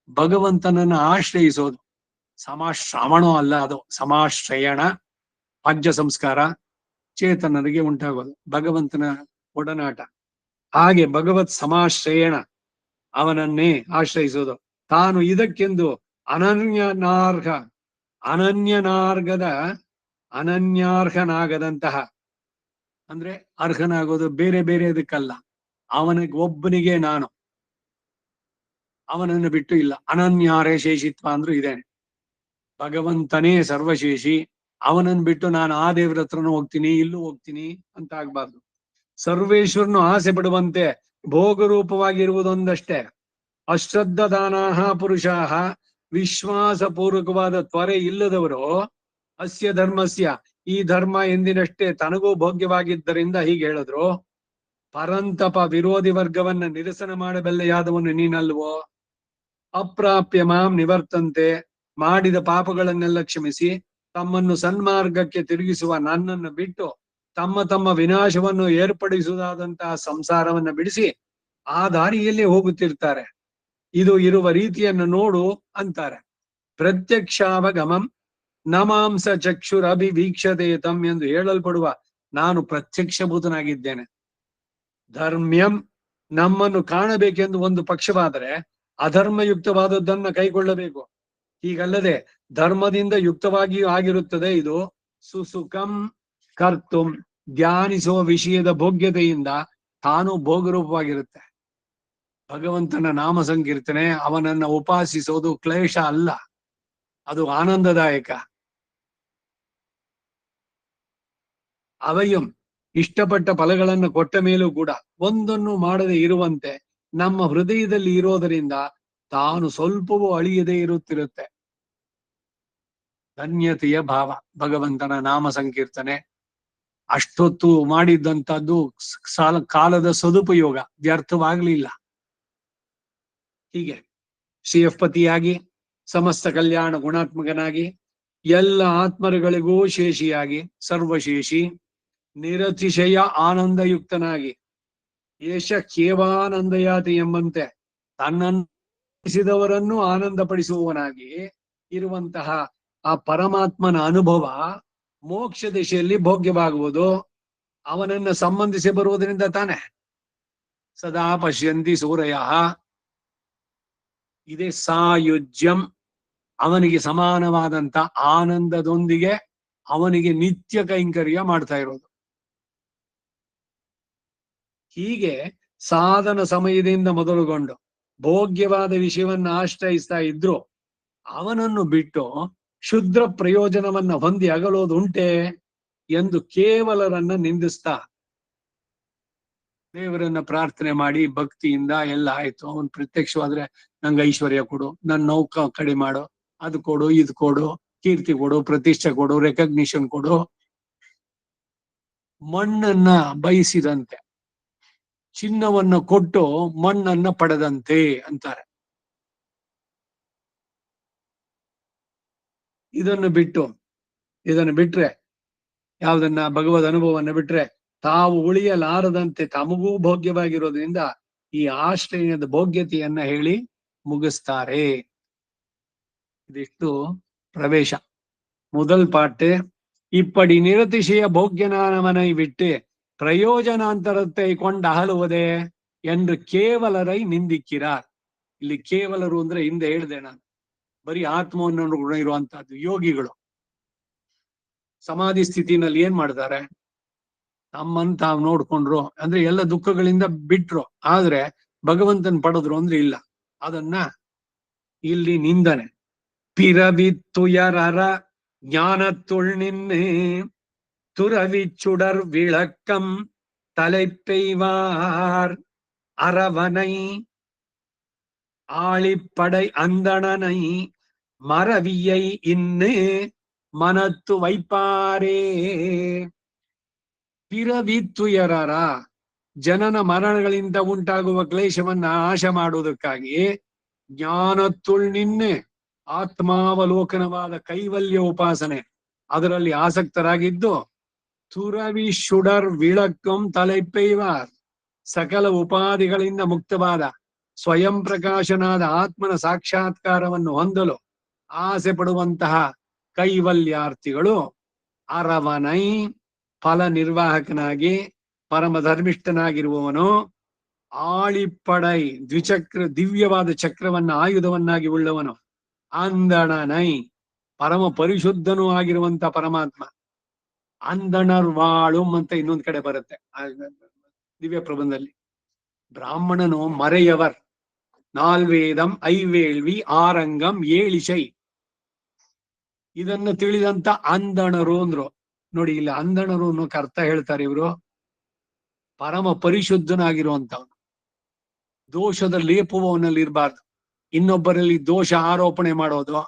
ಭಗವಂತನನ್ನ ಆಶ್ರಯಿಸೋದು. ಸಮಾಶ್ರವಣ ಅಲ್ಲ, ಅದು ಸಮಾಶ್ರಯಣ. ಪಂಚ ಸಂಸ್ಕಾರ ಚೇತನರಿಗೆ ಉಂಟಾಗೋದು, ಭಗವಂತನ ಒಡನಾಟ. ಹಾಗೆ ಭಗವತ್ ಸಮಾಶ್ರಯಣ, ಅವನನ್ನೇ ಆಶ್ರಯಿಸೋದು. ತಾನು ಇದಕ್ಕೆಂದು ಅನನ್ಯಾರ್ಹನಾಗದಂತಹ, ಅಂದ್ರೆ ಅರ್ಹನಾಗೋದು ಬೇರೆ ಬೇರೆ ಅದಕ್ಕಲ್ಲ, ಅವನಿಗೆ ಒಬ್ಬನಿಗೆ ನಾನು, ಅವನನ್ನು ಬಿಟ್ಟು ಇಲ್ಲ. ಅನನ್ಯಾರೇ ಶೇಷಿತ್ವ ಅಂದ್ರೂ ಇದೇನೆ, ಭಗವಂತನೇ ಸರ್ವಶೇಷಿ, ಅವನನ್ನು ಬಿಟ್ಟು ನಾನು ಆ ದೇವ್ರ ಹತ್ರನೂ ಹೋಗ್ತೀನಿ ಇಲ್ಲೂ ಹೋಗ್ತೀನಿ ಅಂತ ಆಗ್ಬಾರ್ದು. ಸರ್ವೇಶ್ವರನು ಆಸೆ ಪಡುವಂತೆ ಭೋಗರೂಪವಾಗಿರುವುದೊಂದಷ್ಟೇ. ಅಶ್ರದ್ಧದಾನಾಹ ಪುರುಷಾಹ, ವಿಶ್ವಾಸ ಪೂರ್ವಕವಾದ ತ್ವರೆ ಇಲ್ಲದವರು, ಅಸ್ಯ ಧರ್ಮಸ್ಯ, ಈ ಧರ್ಮ ಎಂದಿನಷ್ಟೇ ತನಗೂ ಭೋಗ್ಯವಾಗಿದ್ದರಿಂದ ಹೀಗೆ ಹೇಳಿದ್ರು. ಪರಂತಪ ವಿರೋಧಿ ವರ್ಗವನ್ನ ನಿರಸನ ಮಾಡಬಲ್ಲೆಯಾದವನು ನೀನಲ್ವೋ. ಅಪ್ರಾಪ್ಯ ಮಾಂ ನಿವರ್ತಂತೆ, ಮಾಡಿದ ಪಾಪಗಳನ್ನೆಲ್ಲ ಕ್ಷಮಿಸಿ ತಮ್ಮನ್ನು ಸನ್ಮಾರ್ಗಕ್ಕೆ ತಿರುಗಿಸುವ ನನ್ನನ್ನು ಬಿಟ್ಟು ತಮ್ಮ ತಮ್ಮ ವಿನಾಶವನ್ನು ಏರ್ಪಡಿಸುವುದಾದಂತಹ ಸಂಸಾರವನ್ನ ಬಿಡಿಸಿ ಆ ದಾರಿಯಲ್ಲಿ ಹೋಗುತ್ತಿರ್ತಾರೆ. ಇದು ಇರುವ ರೀತಿಯನ್ನು ನೋಡು ಅಂತಾರೆ. ಪ್ರತ್ಯಕ್ಷಾವಗಮಂ ನಮಾಂಸ ಚಕ್ಷುರಭಿವೀಕ್ಷತೇತಂ ಎಂದು ಹೇಳಲ್ಪಡುವ ನಾನು ಪ್ರತ್ಯಕ್ಷಭೂತನಾಗಿದ್ದೇನೆ. ಧರ್ಮ್ಯಂ, ನಮ್ಮನ್ನು ಕಾಣಬೇಕೆಂದು ಒಂದು ಪಕ್ಷವಾದರೆ ಅಧರ್ಮಯುಕ್ತವಾದದ್ದನ್ನ ಕೈಗೊಳ್ಳಬೇಕು. ಹೀಗಲ್ಲದೆ ಧರ್ಮದಿಂದ ಯುಕ್ತವಾಗಿಯೂ ಆಗಿರುತ್ತದೆ ಇದು. ಸುಸುಖಂ ಕರ್ತುಂ, ಧ್ಯಾನಿಸುವ ವಿಷಯದ ಭೋಗ್ಯತೆಯಿಂದ ತಾನು ಭೋಗರೂಪವಾಗಿರುತ್ತೆ. ಭಗವಂತನ ನಾಮ ಸಂಕೀರ್ತನೆ, ಅವನನ್ನ ಉಪಾಸಿಸೋದು ಕ್ಲೇಶ ಅಲ್ಲ, ಅದು ಆನಂದದಾಯಕ. ಅವಯಂ, ಇಷ್ಟಪಟ್ಟ ಫಲಗಳನ್ನು ಕೊಟ್ಟ ಮೇಲೂ ಕೂಡ ಒಂದನ್ನು ಮಾಡದೆ ಇರುವಂತೆ ನಮ್ಮ ಹೃದಯದಲ್ಲಿ ಇರೋದರಿಂದ ತಾನು ಸ್ವಲ್ಪವೂ ಅಳಿಯದೆ ಇರುತ್ತಿರುತ್ತೆ. ಧನ್ಯತೆಯ ಭಾವ, ಭಗವಂತನ ನಾಮ ಸಂಕೀರ್ತನೆ ಅಷ್ಟೊತ್ತು ಮಾಡಿದ್ದಂಥದ್ದು ಕಾಲದ ಸದುಪಯೋಗ, ವ್ಯರ್ಥವಾಗ್ಲಿಲ್ಲ. ಹೀಗೆ ಶ್ರೀಯಪತಿಯಾಗಿ ಸಮಸ್ತ ಕಲ್ಯಾಣ ಗುಣಾತ್ಮಕನಾಗಿ ಎಲ್ಲ ಆತ್ಮರುಗಳಿಗೂ ಶೇಷಿಯಾಗಿ ಸರ್ವಶೇಷಿ ನಿರತಿಶಯ ಆನಂದಯುಕ್ತನಾಗಿ ಏಷ ಕೇವಾನಂದಯಾತಿ ಎಂಬಂತೆ ತನ್ನನ್ನು ಆನಂದಪಡಿಸುವವನಾಗಿ ಇರುವಂತಹ ಆ ಪರಮಾತ್ಮನ ಅನುಭವ ಮೋಕ್ಷ ದಿಶೆಯಲ್ಲಿ ಭೋಗ್ಯವಾಗುವುದು. ಅವನನ್ನ ಸಂಬಂಧಿಸಿ ಬರುವುದರಿಂದ ತಾನೆ. ಸದಾ ಪಶ್ಯಂತಿ ಸೂರಯ, ಇದೇ ಸಾಯುಜ್ಯಂ, ಅವನಿಗೆ ಸಮಾನವಾದಂತ ಆನಂದದೊಂದಿಗೆ ಅವನಿಗೆ ನಿತ್ಯ ಕೈಂಕರ್ಯ ಮಾಡ್ತಾ ಇರೋದು. ಹೀಗೆ ಸಾಧನ ಸಮಯದಿಂದ ಮೊದಲುಗೊಂಡು ಭೋಗ್ಯವಾದ ವಿಷಯವನ್ನ ಆಶ್ರಯಿಸ್ತಾ ಇದ್ರು ಅವನನ್ನು ಬಿಟ್ಟು ಶುದ್ಧ ಪ್ರಯೋಜನವನ್ನ ಹೊಂದಿ ಅಗಲೋದುಂಟೆ ಎಂದು ಕೇವಲರನ್ನ ನಿಂದಿಸ್ತಾ ದೇವರನ್ನ ಪ್ರಾರ್ಥನೆ ಮಾಡಿ ಭಕ್ತಿಯಿಂದ ಎಲ್ಲ ಆಯ್ತು. ಅವನ್ ಪ್ರತ್ಯಕ್ಷವಾದ್ರೆ ನಂಗೆ ಐಶ್ವರ್ಯ ಕೊಡು, ನನ್ನ ನೌಕ ಕಡಿಮೆ ಮಾಡು, ಅದು ಕೊಡು, ಇದು ಕೊಡು, ಕೀರ್ತಿ ಕೊಡು, ಪ್ರತಿಷ್ಠೆ ಕೊಡು, ರೆಕಗ್ನಿಷನ್ ಕೊಡು. ಮಣ್ಣನ್ನ ಬಯಸಿದಂತೆ, ಚಿನ್ನವನ್ನ ಕೊಟ್ಟು ಮಣ್ಣನ್ನ ಪಡೆದಂತೆ ಅಂತಾರೆ. ಇದನ್ನು ಬಿಟ್ರೆ ಯಾವುದನ್ನ ಭಗವದ್ ಅನುಭವವನ್ನು ಬಿಟ್ರೆ ತಾವು ಉಳಿಯಲಾರದಂತೆ ತಮಗೂ ಭೋಗ್ಯವಾಗಿರೋದ್ರಿಂದ ಈ ಆಶ್ರಯದ ಭೋಗ್ಯತೆಯನ್ನ ಹೇಳಿ ಮುಗಿಸ್ತಾರೆ. ಇದಿಷ್ಟು ಪ್ರವೇಶ. முதல் பாட்டு, இப்படி நிரதிசய போக்கியனானவனை விட்டு பிரயோಜನಾಂತರத்தை ಕೊಂಡ ಅಹಲುವುದೇ ಎಂದು ಕೇವಲರೈ ನಿಂದಿಕ್ಕಿರಾರ್. ಇಲ್ಲಿ ಕೇವಲರು ಅಂದ್ರೆ ಹಿಂದೆ ಹೇಳಿದೆ ನಾನು, ಬರೀ ಆತ್ಮವನ್ನು ಗುಣ ಇರುವಂತಹದ್ದು ಯೋಗಿಗಳು. ಸಮಾಧಿ ಸ್ಥಿತಿನಲ್ಲಿ ಏನ್ ಮಾಡ್ತಾರೆ, ತಮ್ಮನ್ನು ತಾವು ನೋಡ್ಕೊಂಡ್ರು ಅಂದ್ರೆ ಎಲ್ಲ ದುಃಖಗಳಿಂದ ಬಿಟ್ರು, ಆದ್ರೆ ಭಗವಂತನ್ ಪಡೆದ್ರು ಅಂದ್ರೆ ಇಲ್ಲ. ಅದನ್ನ ಇಲ್ಲಿ ನಿಂದನೆ. பிறவித்துயரற ஞானத்துள் நின்று துறவிச்சுடர் விளக்கம் தலைப்பெய்வார் அரவனை ஆழிப்படை அந்தணனை மறவியை இன்னு ಮನತ್ತು ವೈಪಾರೇ. ಪಿರವಿತ್ತುಯರರ ಜನನ ಮರಣಗಳಿಂದ ಉಂಟಾಗುವ ಕ್ಲೇಶವನ್ನ ನಾಶ ಮಾಡುವುದಕ್ಕಾಗಿ ಜ್ಞಾನತ್ತುಳ್ ನಿನ್ನೆ ಆತ್ಮಾವಲೋಕನವಾದ ಕೈವಲ್ಯ ಉಪಾಸನೆ ಅದರಲ್ಲಿ ಆಸಕ್ತರಾಗಿದ್ದು, ತುರವಿ ಶುಡರ್ ವಿಳಕ್ಕಂ ತಲೆಪೈವಾರ್ ಸಕಲ ಉಪಾಧಿಗಳಿಂದ ಮುಕ್ತವಾದ ಸ್ವಯಂ ಪ್ರಕಾಶನಾದ ಆತ್ಮನ ಸಾಕ್ಷಾತ್ಕಾರವನ್ನು ಹೊಂದಲು ಆಸೆ ಪಡುವಂತಹ ಕೈವಲ್ಯಾರ್ಥಿಗಳು ಅರವನೈ ಫಲ ನಿರ್ವಾಹಕನಾಗಿ ಪರಮ ಧರ್ಮಿಷ್ಠನಾಗಿರುವವನು, ಆಳಿಪಡೈ ದಿವ್ಯವಾದ ಚಕ್ರವನ್ನ ಆಯುಧವನ್ನಾಗಿ ಉಳ್ಳವನು, ಅಂದಣನೈ ಪರಮ ಪರಿಶುದ್ಧನೂ ಆಗಿರುವಂತ ಪರಮಾತ್ಮ, ಅಂದಣರ್ ವಾಳುಂ ಅಂತ ಇನ್ನೊಂದ್ ಕಡೆ ಬರುತ್ತೆ ದಿವ್ಯ ಪ್ರಬಂಧದಲ್ಲಿ. ಬ್ರಾಹ್ಮಣನು ಮರೆಯವರ್ ನಾಲ್ವೇದಂ ಐವೇಳ್ವಿ ಆರಂಗಂ ಏಳಿಶೈ ಇದನ್ನು ತಿಳಿದಂತ ಅಂದಣರು ಅಂದ್ರು. ನೋಡಿ, ಇಲ್ಲಿ ಅಂದಣರು ಅನ್ನೋಕೆ ಅರ್ಥ ಹೇಳ್ತಾರೆ ಇವರು, ಪರಮ ಪರಿಶುದ್ಧನಾಗಿರುವಂತವನು, ದೋಷದ ಲೇಪುವವನಲ್ಲಿ ಇರಬಾರ್ದು. ಇನ್ನೊಬ್ಬರಲ್ಲಿ ದೋಷ ಆರೋಪಣೆ ಮಾಡೋದು,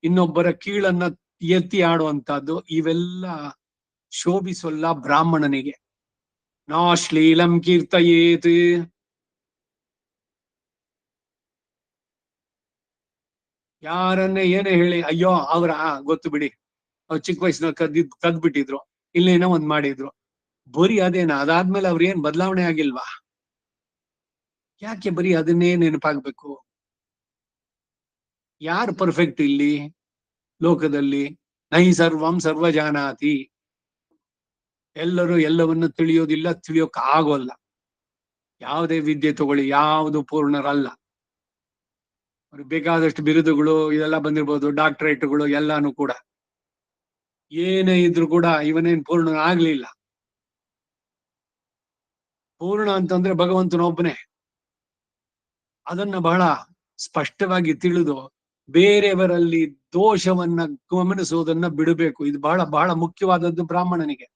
ಇನ್ನೊಬ್ಬರ ಕೀಳನ್ನ ಎತ್ತಿ ಆಡುವಂತಹದ್ದು, ಇವೆಲ್ಲ ಶೋಭಿಸಲ್ಲ ಬ್ರಾಹ್ಮಣನಿಗೆ. ನಾಶ್ಲೀಲಂ ಕೀರ್ತಯೇತ್, ಯಾರನ್ನೇ ಏನೇ ಹೇಳಿ ಅಯ್ಯೋ ಅವ್ರ ಗೊತ್ತು ಬಿಡಿ, ಅವ್ರು ಚಿಕ್ಕ ವಯಸ್ಸಿನಲ್ಲಿ ಕದ್ಬಿಟ್ಟಿದ್ರು, ಇಲ್ಲೇನೋ ಒಂದ್ ಮಾಡಿದ್ರು, ಬರೀ ಅದೇನ, ಅದಾದ್ಮೇಲೆ ಅವ್ರ ಏನ್ ಬದಲಾವಣೆ ಆಗಿಲ್ವಾ? ಯಾಕೆ ಬರೀ ಅದನ್ನೇ ನೆನಪಾಗ್ಬೇಕು? ಯಾರು ಪರ್ಫೆಕ್ಟ್ ಇಲ್ಲಿ ಲೋಕದಲ್ಲಿ? ನೈ ಸರ್ವಂ ಸರ್ವಜಾನಾತಿ, ಎಲ್ಲರೂ ಎಲ್ಲವನ್ನು ತಿಳಿಯೋದಿಲ್ಲ, ತಿಳಿಯೋಕ್ ಆಗೋಲ್ಲ. ಯಾವುದೇ ವಿದ್ಯೆ ತಗೊಳ್ಳಿ, ಯಾವುದು ಪೂರ್ಣರಲ್ಲ. ಅವ್ರಿಗೆ ಬೇಕಾದಷ್ಟು ಬಿರುದುಗಳು ಇದೆಲ್ಲ ಬಂದಿರ್ಬೋದು, ಡಾಕ್ಟರೇಟ್ಗಳು ಎಲ್ಲಾನು ಕೂಡ. ಏನೇ ಇದ್ರು ಕೂಡ ಇವನೇನ್ ಪೂರ್ಣ ಆಗ್ಲಿಲ್ಲ. ಪೂರ್ಣ ಅಂತಂದ್ರೆ ಭಗವಂತನೊಬ್ಬನೇ. ಅದನ್ನ ಬಹಳ ಸ್ಪಷ್ಟವಾಗಿ ತಿಳಿದು ಬೇರೆಯವರಲ್ಲಿ ದೋಷವನ್ನ ಗಮನಿಸುವುದನ್ನ ಬಿಡಬೇಕು. ಇದು ಬಹಳ ಬಹಳ ಮುಖ್ಯವಾದದ್ದು ಬ್ರಾಹ್ಮಣನಿಗೆ.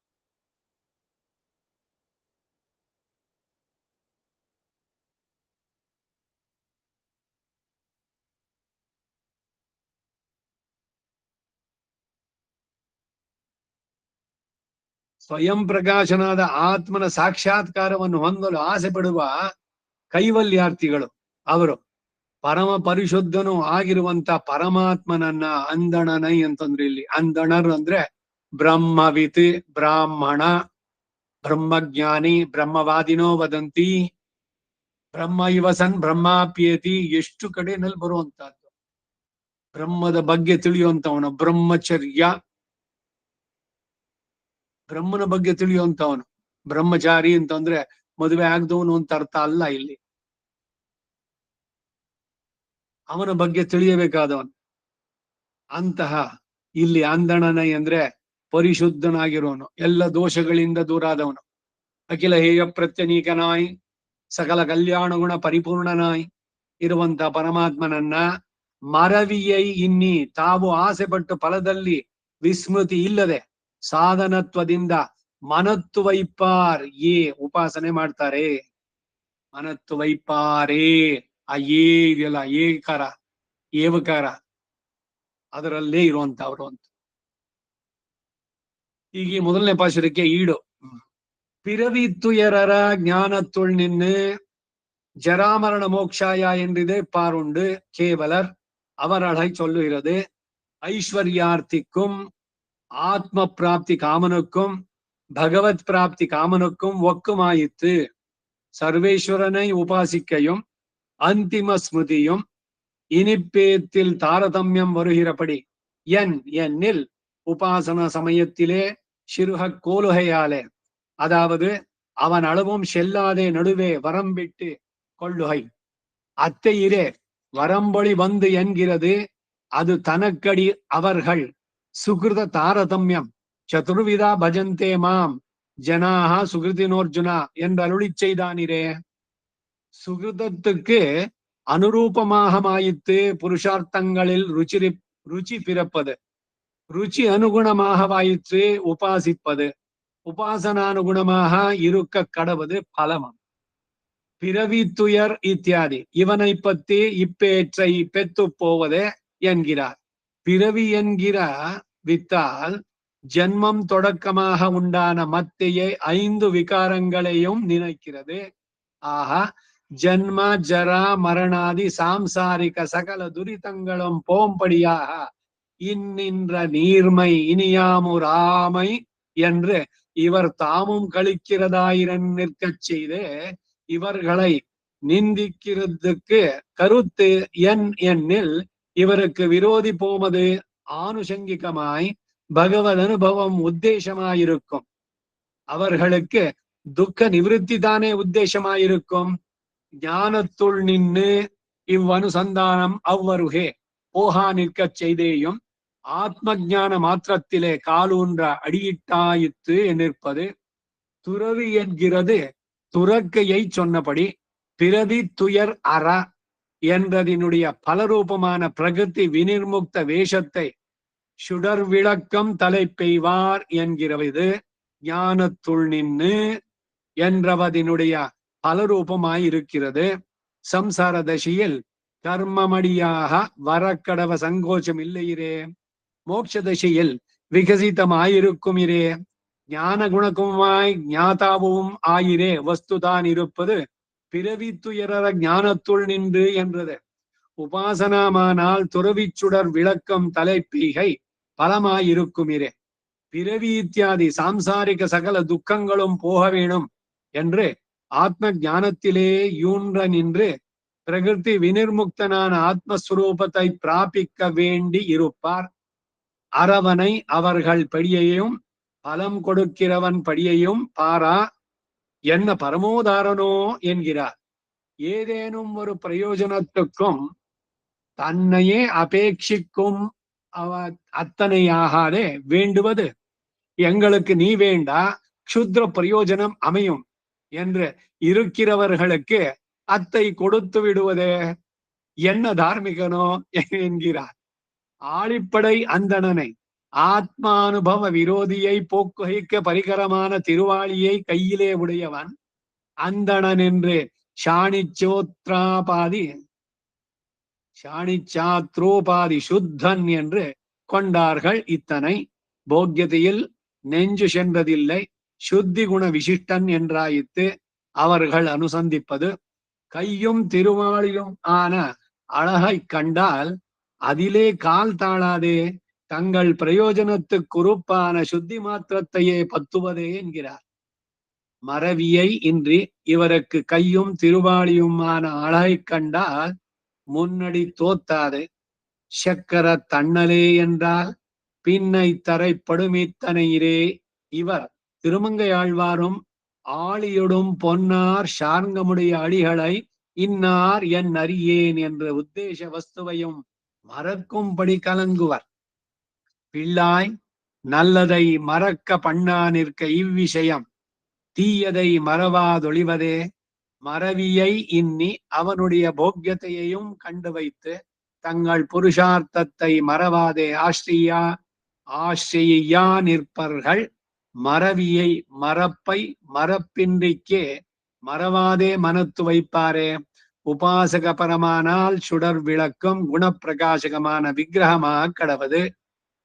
ಸ್ವಯಂ ಪ್ರಕಾಶನಾದ ಆತ್ಮನ ಸಾಕ್ಷಾತ್ಕಾರವನ್ನು ಹೊಂದಲು ಆಸೆ ಪಡುವ ಕೈವಲ್ಯಾರ್ಥಿಗಳು ಅವರು ಪರಮ ಪರಿಶುದ್ಧನು ಆಗಿರುವಂತ ಪರಮಾತ್ಮನನ್ನ ಅಂದಣನೈ ಅಂತಂದ್ರೆ, ಇಲ್ಲಿ ಅಂದಣರು ಅಂದ್ರೆ ಬ್ರಹ್ಮವಿತ್, ಬ್ರಾಹ್ಮಣ, ಬ್ರಹ್ಮಜ್ಞಾನಿ, ಬ್ರಹ್ಮವಾದಿನೋ ವದಂತಿ, ಬ್ರಹ್ಮ ಇವಸನ್ ಬ್ರಹ್ಮಾಪ್ಯೇತಿ, ಎಷ್ಟು ಕಡೆನಲ್ಲಿ ಬರುವಂತಹದ್ದು. ಬ್ರಹ್ಮದ ಬಗ್ಗೆ ತಿಳಿಯುವಂತವನು ಬ್ರಹ್ಮಚರ್ಯ, ಬ್ರಹ್ಮನ ಬಗ್ಗೆ ತಿಳಿಯುವಂತವನು ಬ್ರಹ್ಮಚಾರಿ ಅಂತಂದ್ರೆ ಮದುವೆ ಆಗದವನು ಅಂತ ಅರ್ಥ ಅಲ್ಲ. ಇಲ್ಲಿ ಅವನ ಬಗ್ಗೆ ತಿಳಿಯಬೇಕಾದವನು. ಅಂತಹ ಇಲ್ಲಿ ಅಂದಣನೈ ಅಂದ್ರೆ ಪರಿಶುದ್ಧನಾಗಿರೋನು, ಎಲ್ಲ ದೋಷಗಳಿಂದ ದೂರಾದವನು, ಅಖಿಲ ಹೇಯ ಪ್ರತ್ಯನೀಕನಾಯ್ ಸಕಲ ಕಲ್ಯಾಣ ಗುಣ ಪರಿಪೂರ್ಣನಾಯ್ ಇರುವಂತ ಪರಮಾತ್ಮನನ್ನ ಮರವಿಯೈ ಇನ್ನಿ ತಾವು ಆಸೆ ಪಟ್ಟು ಫಲದಲ್ಲಿ ವಿಸ್ಮೃತಿ ಇಲ್ಲದೆ ಸಾಧನತ್ವದಿಂದ ಮನತ್ತು ವೈಪಾರ್ ಏ ಉಪಾಸನೆ ಮಾಡ್ತಾರೆ. ಮನತ್ತು ವೈಪಾರೇ, ಆ ಏ ಇದೆಯಲ್ಲ ಏಕಾರ ಏವಕಾರ ಅದರಲ್ಲೇ ಇರುವಂತವ್ರು ಅಂತ. ಈಗ ಈ ಮೊದಲನೇ ಪಾಶುರಕ್ಕೆ ಈಡು. பிறவித்துயரற ஞானத்துள் நின்று ஜராமரண மோக்ஷாயா என்றிதே பாருண்டு கேவலர் அவரடை சொல்லுகிறது. ஐஸ்வர்யார்த்திக்கும் ஆத்ம பிராப்தி காமனுக்கும் பகவத் பிராப்தி காமனுக்கும் ஒக்குமாயிற்று. சர்வேஸ்வரனை உபாசிக்கையும் அந்திம ஸ்மிருதியும் இனிப்பேத்தில் தாரதமியம் வருகிறபடி என்னில் உபாசன சமயத்திலே சிறுக கோலுகையாலே, அதாவது அவன் அளவும் செல்லாதே நடுவே வரம்பிட்டு கொள்ளுகை அத்தையிரே வரம்பொழி வந்து என்கிறது. அது தனக்கடி அவர்கள் சுகிருத தாரதமியம் சதுர்விதா பஜந்தே மாம் ஜனாக சுகிருதினோர்ஜுனா என்று அருளி செய்தானிரே. சுகிருதத்துக்கு அனுரூபமாக மாயித்து புருஷார்த்தங்களில் ருச்சி பிறப்பது, ருச்சி அனுகுணமாக வாயிற்று உபாசிப்பது, உபாசனானுகுணமாக இருக்க கடவுது பலமம். பிறவி துயர் இத்தியாதி இவனை பற்றி இப்பேற்றை பெத்து போவதே என்கிறார். பிறவி என்கிற வித்தால் ஜென்மம் தொடக்கமாக உண்டான மத்தியை 5 விகாரங்களையும் நினைக்கிறது. ஆக ஜன்ம ஜரா மரணாதி சாம்சாரிக சகல துரிதங்களும் போம்படியாக இன்னின்ற நீர்மை இனியாமுர் ஆமை என்று இவர் தாமும் கழிக்கிறதாயிரன் நிற்கச் செய்து இவர்களை நிந்திக்கிறதுக்கு கருத்து என்னில் இவருக்கு விரோதி போமது ஆனுஷங்கிகமாய் பகவத் அனுபவம் உத்தேசமாயிருக்கும். அவர்களுக்கு துக்க நிவிருத்தி தானே உத்தேசமாயிருக்கும். ஞானத்துள் நின்று இவ்வனுசந்தானம் அவ்வருகே போகா நிற்கச் செய்தேயும் ஆத்ம ஞான மாத்திரத்திலே காலூன்ற அடியிட்டாயிற்று நிற்பது. துறவி என்கிறது துறக்கையை சொன்னபடி பிறவி துயர் அற என்றதினுடைய பலரூபமான பிரகிருதி வினிர்முக்த வேஷத்தை சுடர் விளக்கம் தலை பெய்வார் என்கிறது. ஞானத்துள் நின்று என்றவதினுடைய பலரூபமாயிருக்கிறது. சம்சார தசையில் கர்மமடியாக வரக்கடவ சங்கோச்சம் இல்லையிரே. மோட்ச தசையில் விகசிதமாயிருக்கும் இரே. ஞான குணக்குமாய் ஞாதாவும் ஆயிரே வஸ்துதான் இருப்பது பிறவி துயர ஞானத்துள் நின்று என்றது. உபாசனாமானால் துறவிச்சுடர் விளக்கம் தலைப்பீகை பலமாயிருக்கும் இரே. பிறவி இத்தியாதி சாம்சாரிக சகல துக்கங்களும் போக வேணும் என்று ஆத்ம ஞானத்திலே யூன்ற நின்று பிரகிருதி வினிர்முக்தனான ஆத்மஸ்வரூபத்தை பிராபிக்க வேண்டி இருப்பார். அரவனை அவர்கள் படியையும் பலம் கொடுக்கிறவன் படியையும் பாரா என்ன பரமோதாரனோ என்கிறார். ஏதேனும் ஒரு பிரயோஜனத்துக்கும் தன்னையே அபேட்சிக்கும் அத்தனையாகாதே வேண்டுவது. எங்களுக்கு நீ வேண்டா, க்ஷுத்ர பிரயோஜனம் அமையும் என்று இருக்கிறவர்களுக்கு அத்தை கொடுத்து விடுவதே என்ன தார்மிகனோ என்கிறார். ஆழிப்படை அந்தணனை ஆத்மானுபவ விரோதியை போக்குகைக்க பரிகரமான திருவாளியை கையிலே உடையவன் அந்தணன் என்று சாணிச்சாத்ரோபாதி சுத்தன் என்று கொண்டார்கள். இத்தனை போக்கியத்தையில் நெஞ்சு சென்றதில்லை, சுத்தி குண விசிஷ்டன் என்றாயித்து அவர்கள் அனுசந்திப்பது. கையும் திருவாளியும் ஆன அழகை கண்டால் அதிலே கால் தாழாதே, தங்கள் பிரயோஜனத்துக்குறுப்பான சுத்தி மாத்திரத்தையே பத்துவதே என்கிறார். மறவியை இன்றி இவருக்கு கையும் திருவாளியுமான அழகை கண்டால் முன்னடி தோத்தாது. சக்கர தன்னலே என்றால் பின்னை தரைப்படுமித்தனையிரே. இவர் திருமங்கையாழ்வாரும் ஆளியொடும் பொன்னார் சார்ங்கமுடைய அடிகளை இன்னார் என் அறியேன் என்ற உத்தேச வஸ்துவையும் மறக்கும்படி கலங்குவர். பிள்ளாய் நல்லதை மறக்க பண்ணா நிற்க இவ்விஷயம் தீயதை மறவாதொழிவதே. மறவியை இன்னி அவனுடைய போக்கியத்தையும் கண்டு வைத்து தங்கள் புருஷார்த்தத்தை மறவாதே ஆஸ்ரயா நிற்பர்கள். மறவியை மறப்பை மறப்பின்றிக்கே மறவாதே மனத்து வைப்பாரே. உபாசக பரமானால் சுடர் விளக்கம் குணப்பிரகாசகமான விக்கிரகமாக கடவது.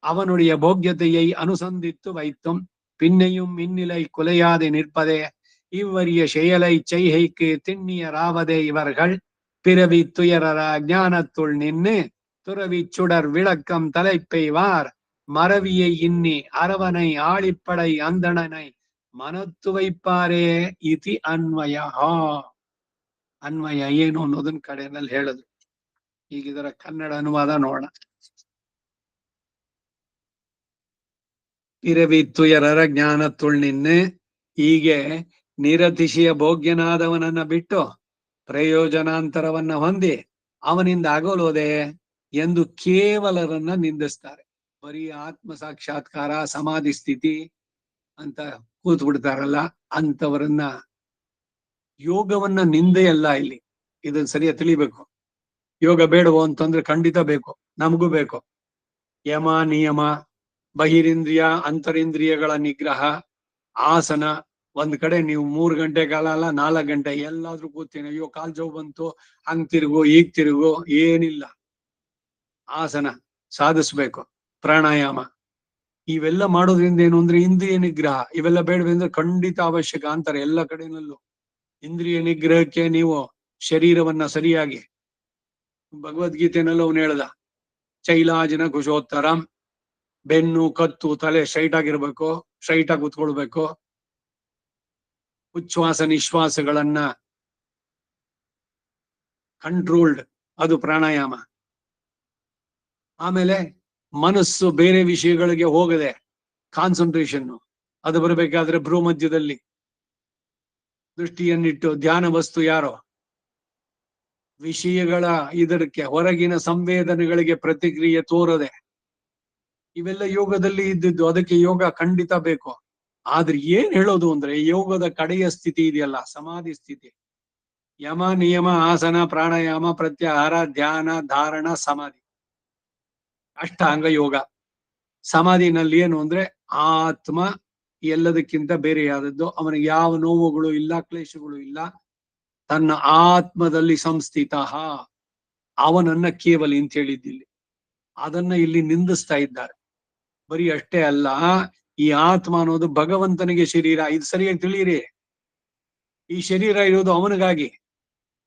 அவனுடைய போக்கியத்தையை அனுசந்தித்து வைத்தும் பின்னையும் இந்நிலை குலையாது நிற்பதே. இவ்வரிய செயலை செய்கைக்கு திண்ணியராவதே இவர்கள். பிறவி துயரர ஞானத்துள் நின்று துறவி சுடர் விளக்கம் தலை பெய்வார் மறவியை இன்னி அரவனை ஆழிப்படை அந்தணனை ಮನತ್ತು ವೈಪಾರೇ ಇತಿ ಅನ್ವಯ. ಅನ್ವಯ ಏನು ಅನ್ನೋದನ್ನ ಕಡೆಯಲ್ಲಿ ಹೇಳಿದ್ರು. ಈಗ ಇದರ ಕನ್ನಡ ಅನುವಾದ ನೋಡೋಣ. ಪಿರವಿ ತುಯರರ ಜ್ಞಾನ ತುಳ್ನಿನ್ನೆ ಹೀಗೆ ನಿರತಿಶಿಯ ಭೋಗ್ಯನಾದವನನ್ನ ಬಿಟ್ಟು ಪ್ರಯೋಜನಾಂತರವನ್ನ ಹೊಂದಿ ಅವನಿಂದ ಅಗಲೋದೆ ಎಂದು ಕೇವಲರನ್ನ ನಿಂದಿಸ್ತಾರೆ. ಬರೀ ಆತ್ಮ ಸಾಕ್ಷಾತ್ಕಾರ ಸಮಾಧಿ ಸ್ಥಿತಿ ಅಂತ ಕೂತ್ ಬಿಡ್ತಾರಲ್ಲ ಅಂತವರನ್ನ, ಯೋಗವನ್ನ ನಿಂದೆ ಅಲ್ಲ ಇಲ್ಲಿ. ಇದನ್ನ ಸರಿಯಾಗಿ ತಿಳಿಬೇಕು. ಯೋಗ ಬೇಡವೋ ಅಂತಂದ್ರೆ ಖಂಡಿತ ಬೇಕು, ನಮಗೂ ಬೇಕು. ಯಮ ನಿಯಮ, ಬಹಿರಿಂದ್ರಿಯ ಅಂತರಿಂದ್ರಿಯಗಳ ನಿಗ್ರಹ, ಆಸನ. ಒಂದ್ ಕಡೆ ನೀವು 3 ಗಂಟೆ ಕಾಲ ಅಲ್ಲ 4 ಗಂಟೆ ಎಲ್ಲಾದ್ರೂ ಕೂತೀನಿ, ಅಯ್ಯೋ ಕಾಲ್ ಜೋವು ಬಂತು, ಹಂಗ್ ತಿರುಗು ಈಗ ತಿರುಗು, ಏನಿಲ್ಲ. ಆಸನ ಸಾಧಿಸ್ಬೇಕು, ಪ್ರಾಣಾಯಾಮ ಇವೆಲ್ಲ ಮಾಡೋದ್ರಿಂದ ಏನು ಅಂದ್ರೆ ಇಂದ್ರಿಯ ನಿಗ್ರಹ. ಇವೆಲ್ಲ ಬೇಡವೆಂದ್ರೆ ಖಂಡಿತ ಅವಶ್ಯಕ ಅಂತಾರೆ ಎಲ್ಲ ಕಡೆನಲ್ಲೂ. ಇಂದ್ರಿಯ ನಿಗ್ರಹಕ್ಕೆ ನೀವು ಶರೀರವನ್ನ ಸರಿಯಾಗಿ, ಭಗವದ್ಗೀತೆನಲ್ಲೂ ಅವನು ಹೇಳ್ದ, ಚೈಲಾಜಿನ ಕುಶೋತ್ತರಂ, ಬೆನ್ನು ಕತ್ತು ತಲೆ ಸ್ಟ್ರೈಟ್ ಆಗಿರ್ಬೇಕು, ಸ್ಟ್ರೈಟ್ ಆಗಿ ಕೂತ್ಕೊಳ್ಬೇಕು. ಉಚ್ಛ್ವಾಸ ನಿಶ್ವಾಸಗಳನ್ನ ಕಂಟ್ರೋಲ್ಡ್, ಅದು ಪ್ರಾಣಾಯಾಮ. ಆಮೇಲೆ ಮನಸ್ಸು ಬೇರೆ ವಿಷಯಗಳಿಗೆ ಹೋಗದೆ ಕಾನ್ಸಂಟ್ರೇಷನ್ ಅದು ಬರಬೇಕಾದ್ರೆ ಭ್ರೂ ಮಧ್ಯದಲ್ಲಿ ದೃಷ್ಟಿಯನ್ನಿಟ್ಟು ಧ್ಯಾನ ವಸ್ತು ಯಾರೋ, ವಿಷಯಗಳ ಇದಕ್ಕೆ ಹೊರಗಿನ ಸಂವೇದನೆಗಳಿಗೆ ಪ್ರತಿಕ್ರಿಯೆ ತೋರದೆ, ಇವೆಲ್ಲ ಯೋಗದಲ್ಲಿ ಇದ್ದಿದ್ದು. ಅದಕ್ಕೆ ಯೋಗ ಖಂಡಿತ ಬೇಕು. ಆದ್ರೆ ಏನ್ ಹೇಳೋದು ಅಂದ್ರೆ, ಯೋಗದ ಕಡೆಯ ಸ್ಥಿತಿ ಇದೆಯಲ್ಲ, ಸಮಾಧಿ ಸ್ಥಿತಿ, ಯಮ ನಿಯಮ ಆಸನ ಪ್ರಾಣಾಯಾಮ ಪ್ರತ್ಯಾಹಾರ ಧ್ಯಾನ ಧಾರಣ ಸಮಾಧಿ, ಅಷ್ಟಾಂಗ ಯೋಗ. ಸಮಾಧಿನಲ್ಲಿ ಏನು ಅಂದ್ರೆ ಆತ್ಮ ಎಲ್ಲದಕ್ಕಿಂತ ಬೇರೆಯಾದದ್ದು. ಅವನಿಗೆ ಯಾವ ನೋವುಗಳು ಇಲ್ಲ, ಕ್ಲೇಶಗಳು ಇಲ್ಲ. ತನ್ನ ಆತ್ಮದಲ್ಲಿ ಸಂಸ್ಥಿತ, ಅವನನ್ನ ಕೇವಲ ಅಂತ ಹೇಳಿದ್ದಿಲ್ಲಿ. ಅದನ್ನ ಇಲ್ಲಿ ನಿಂದಿಸ್ತಾ ಇದ್ದಾರೆ. ಬರೀ ಅಷ್ಟೇ ಅಲ್ಲ, ಈ ಆತ್ಮ ಅನ್ನೋದು ಭಗವಂತನಿಗೆ ಶರೀರ. ಇದು ಸರಿಯಾಗಿ ತಿಳಿಯಿರಿ. ಈ ಶರೀರ ಇರೋದು ಅವನಿಗಾಗಿ.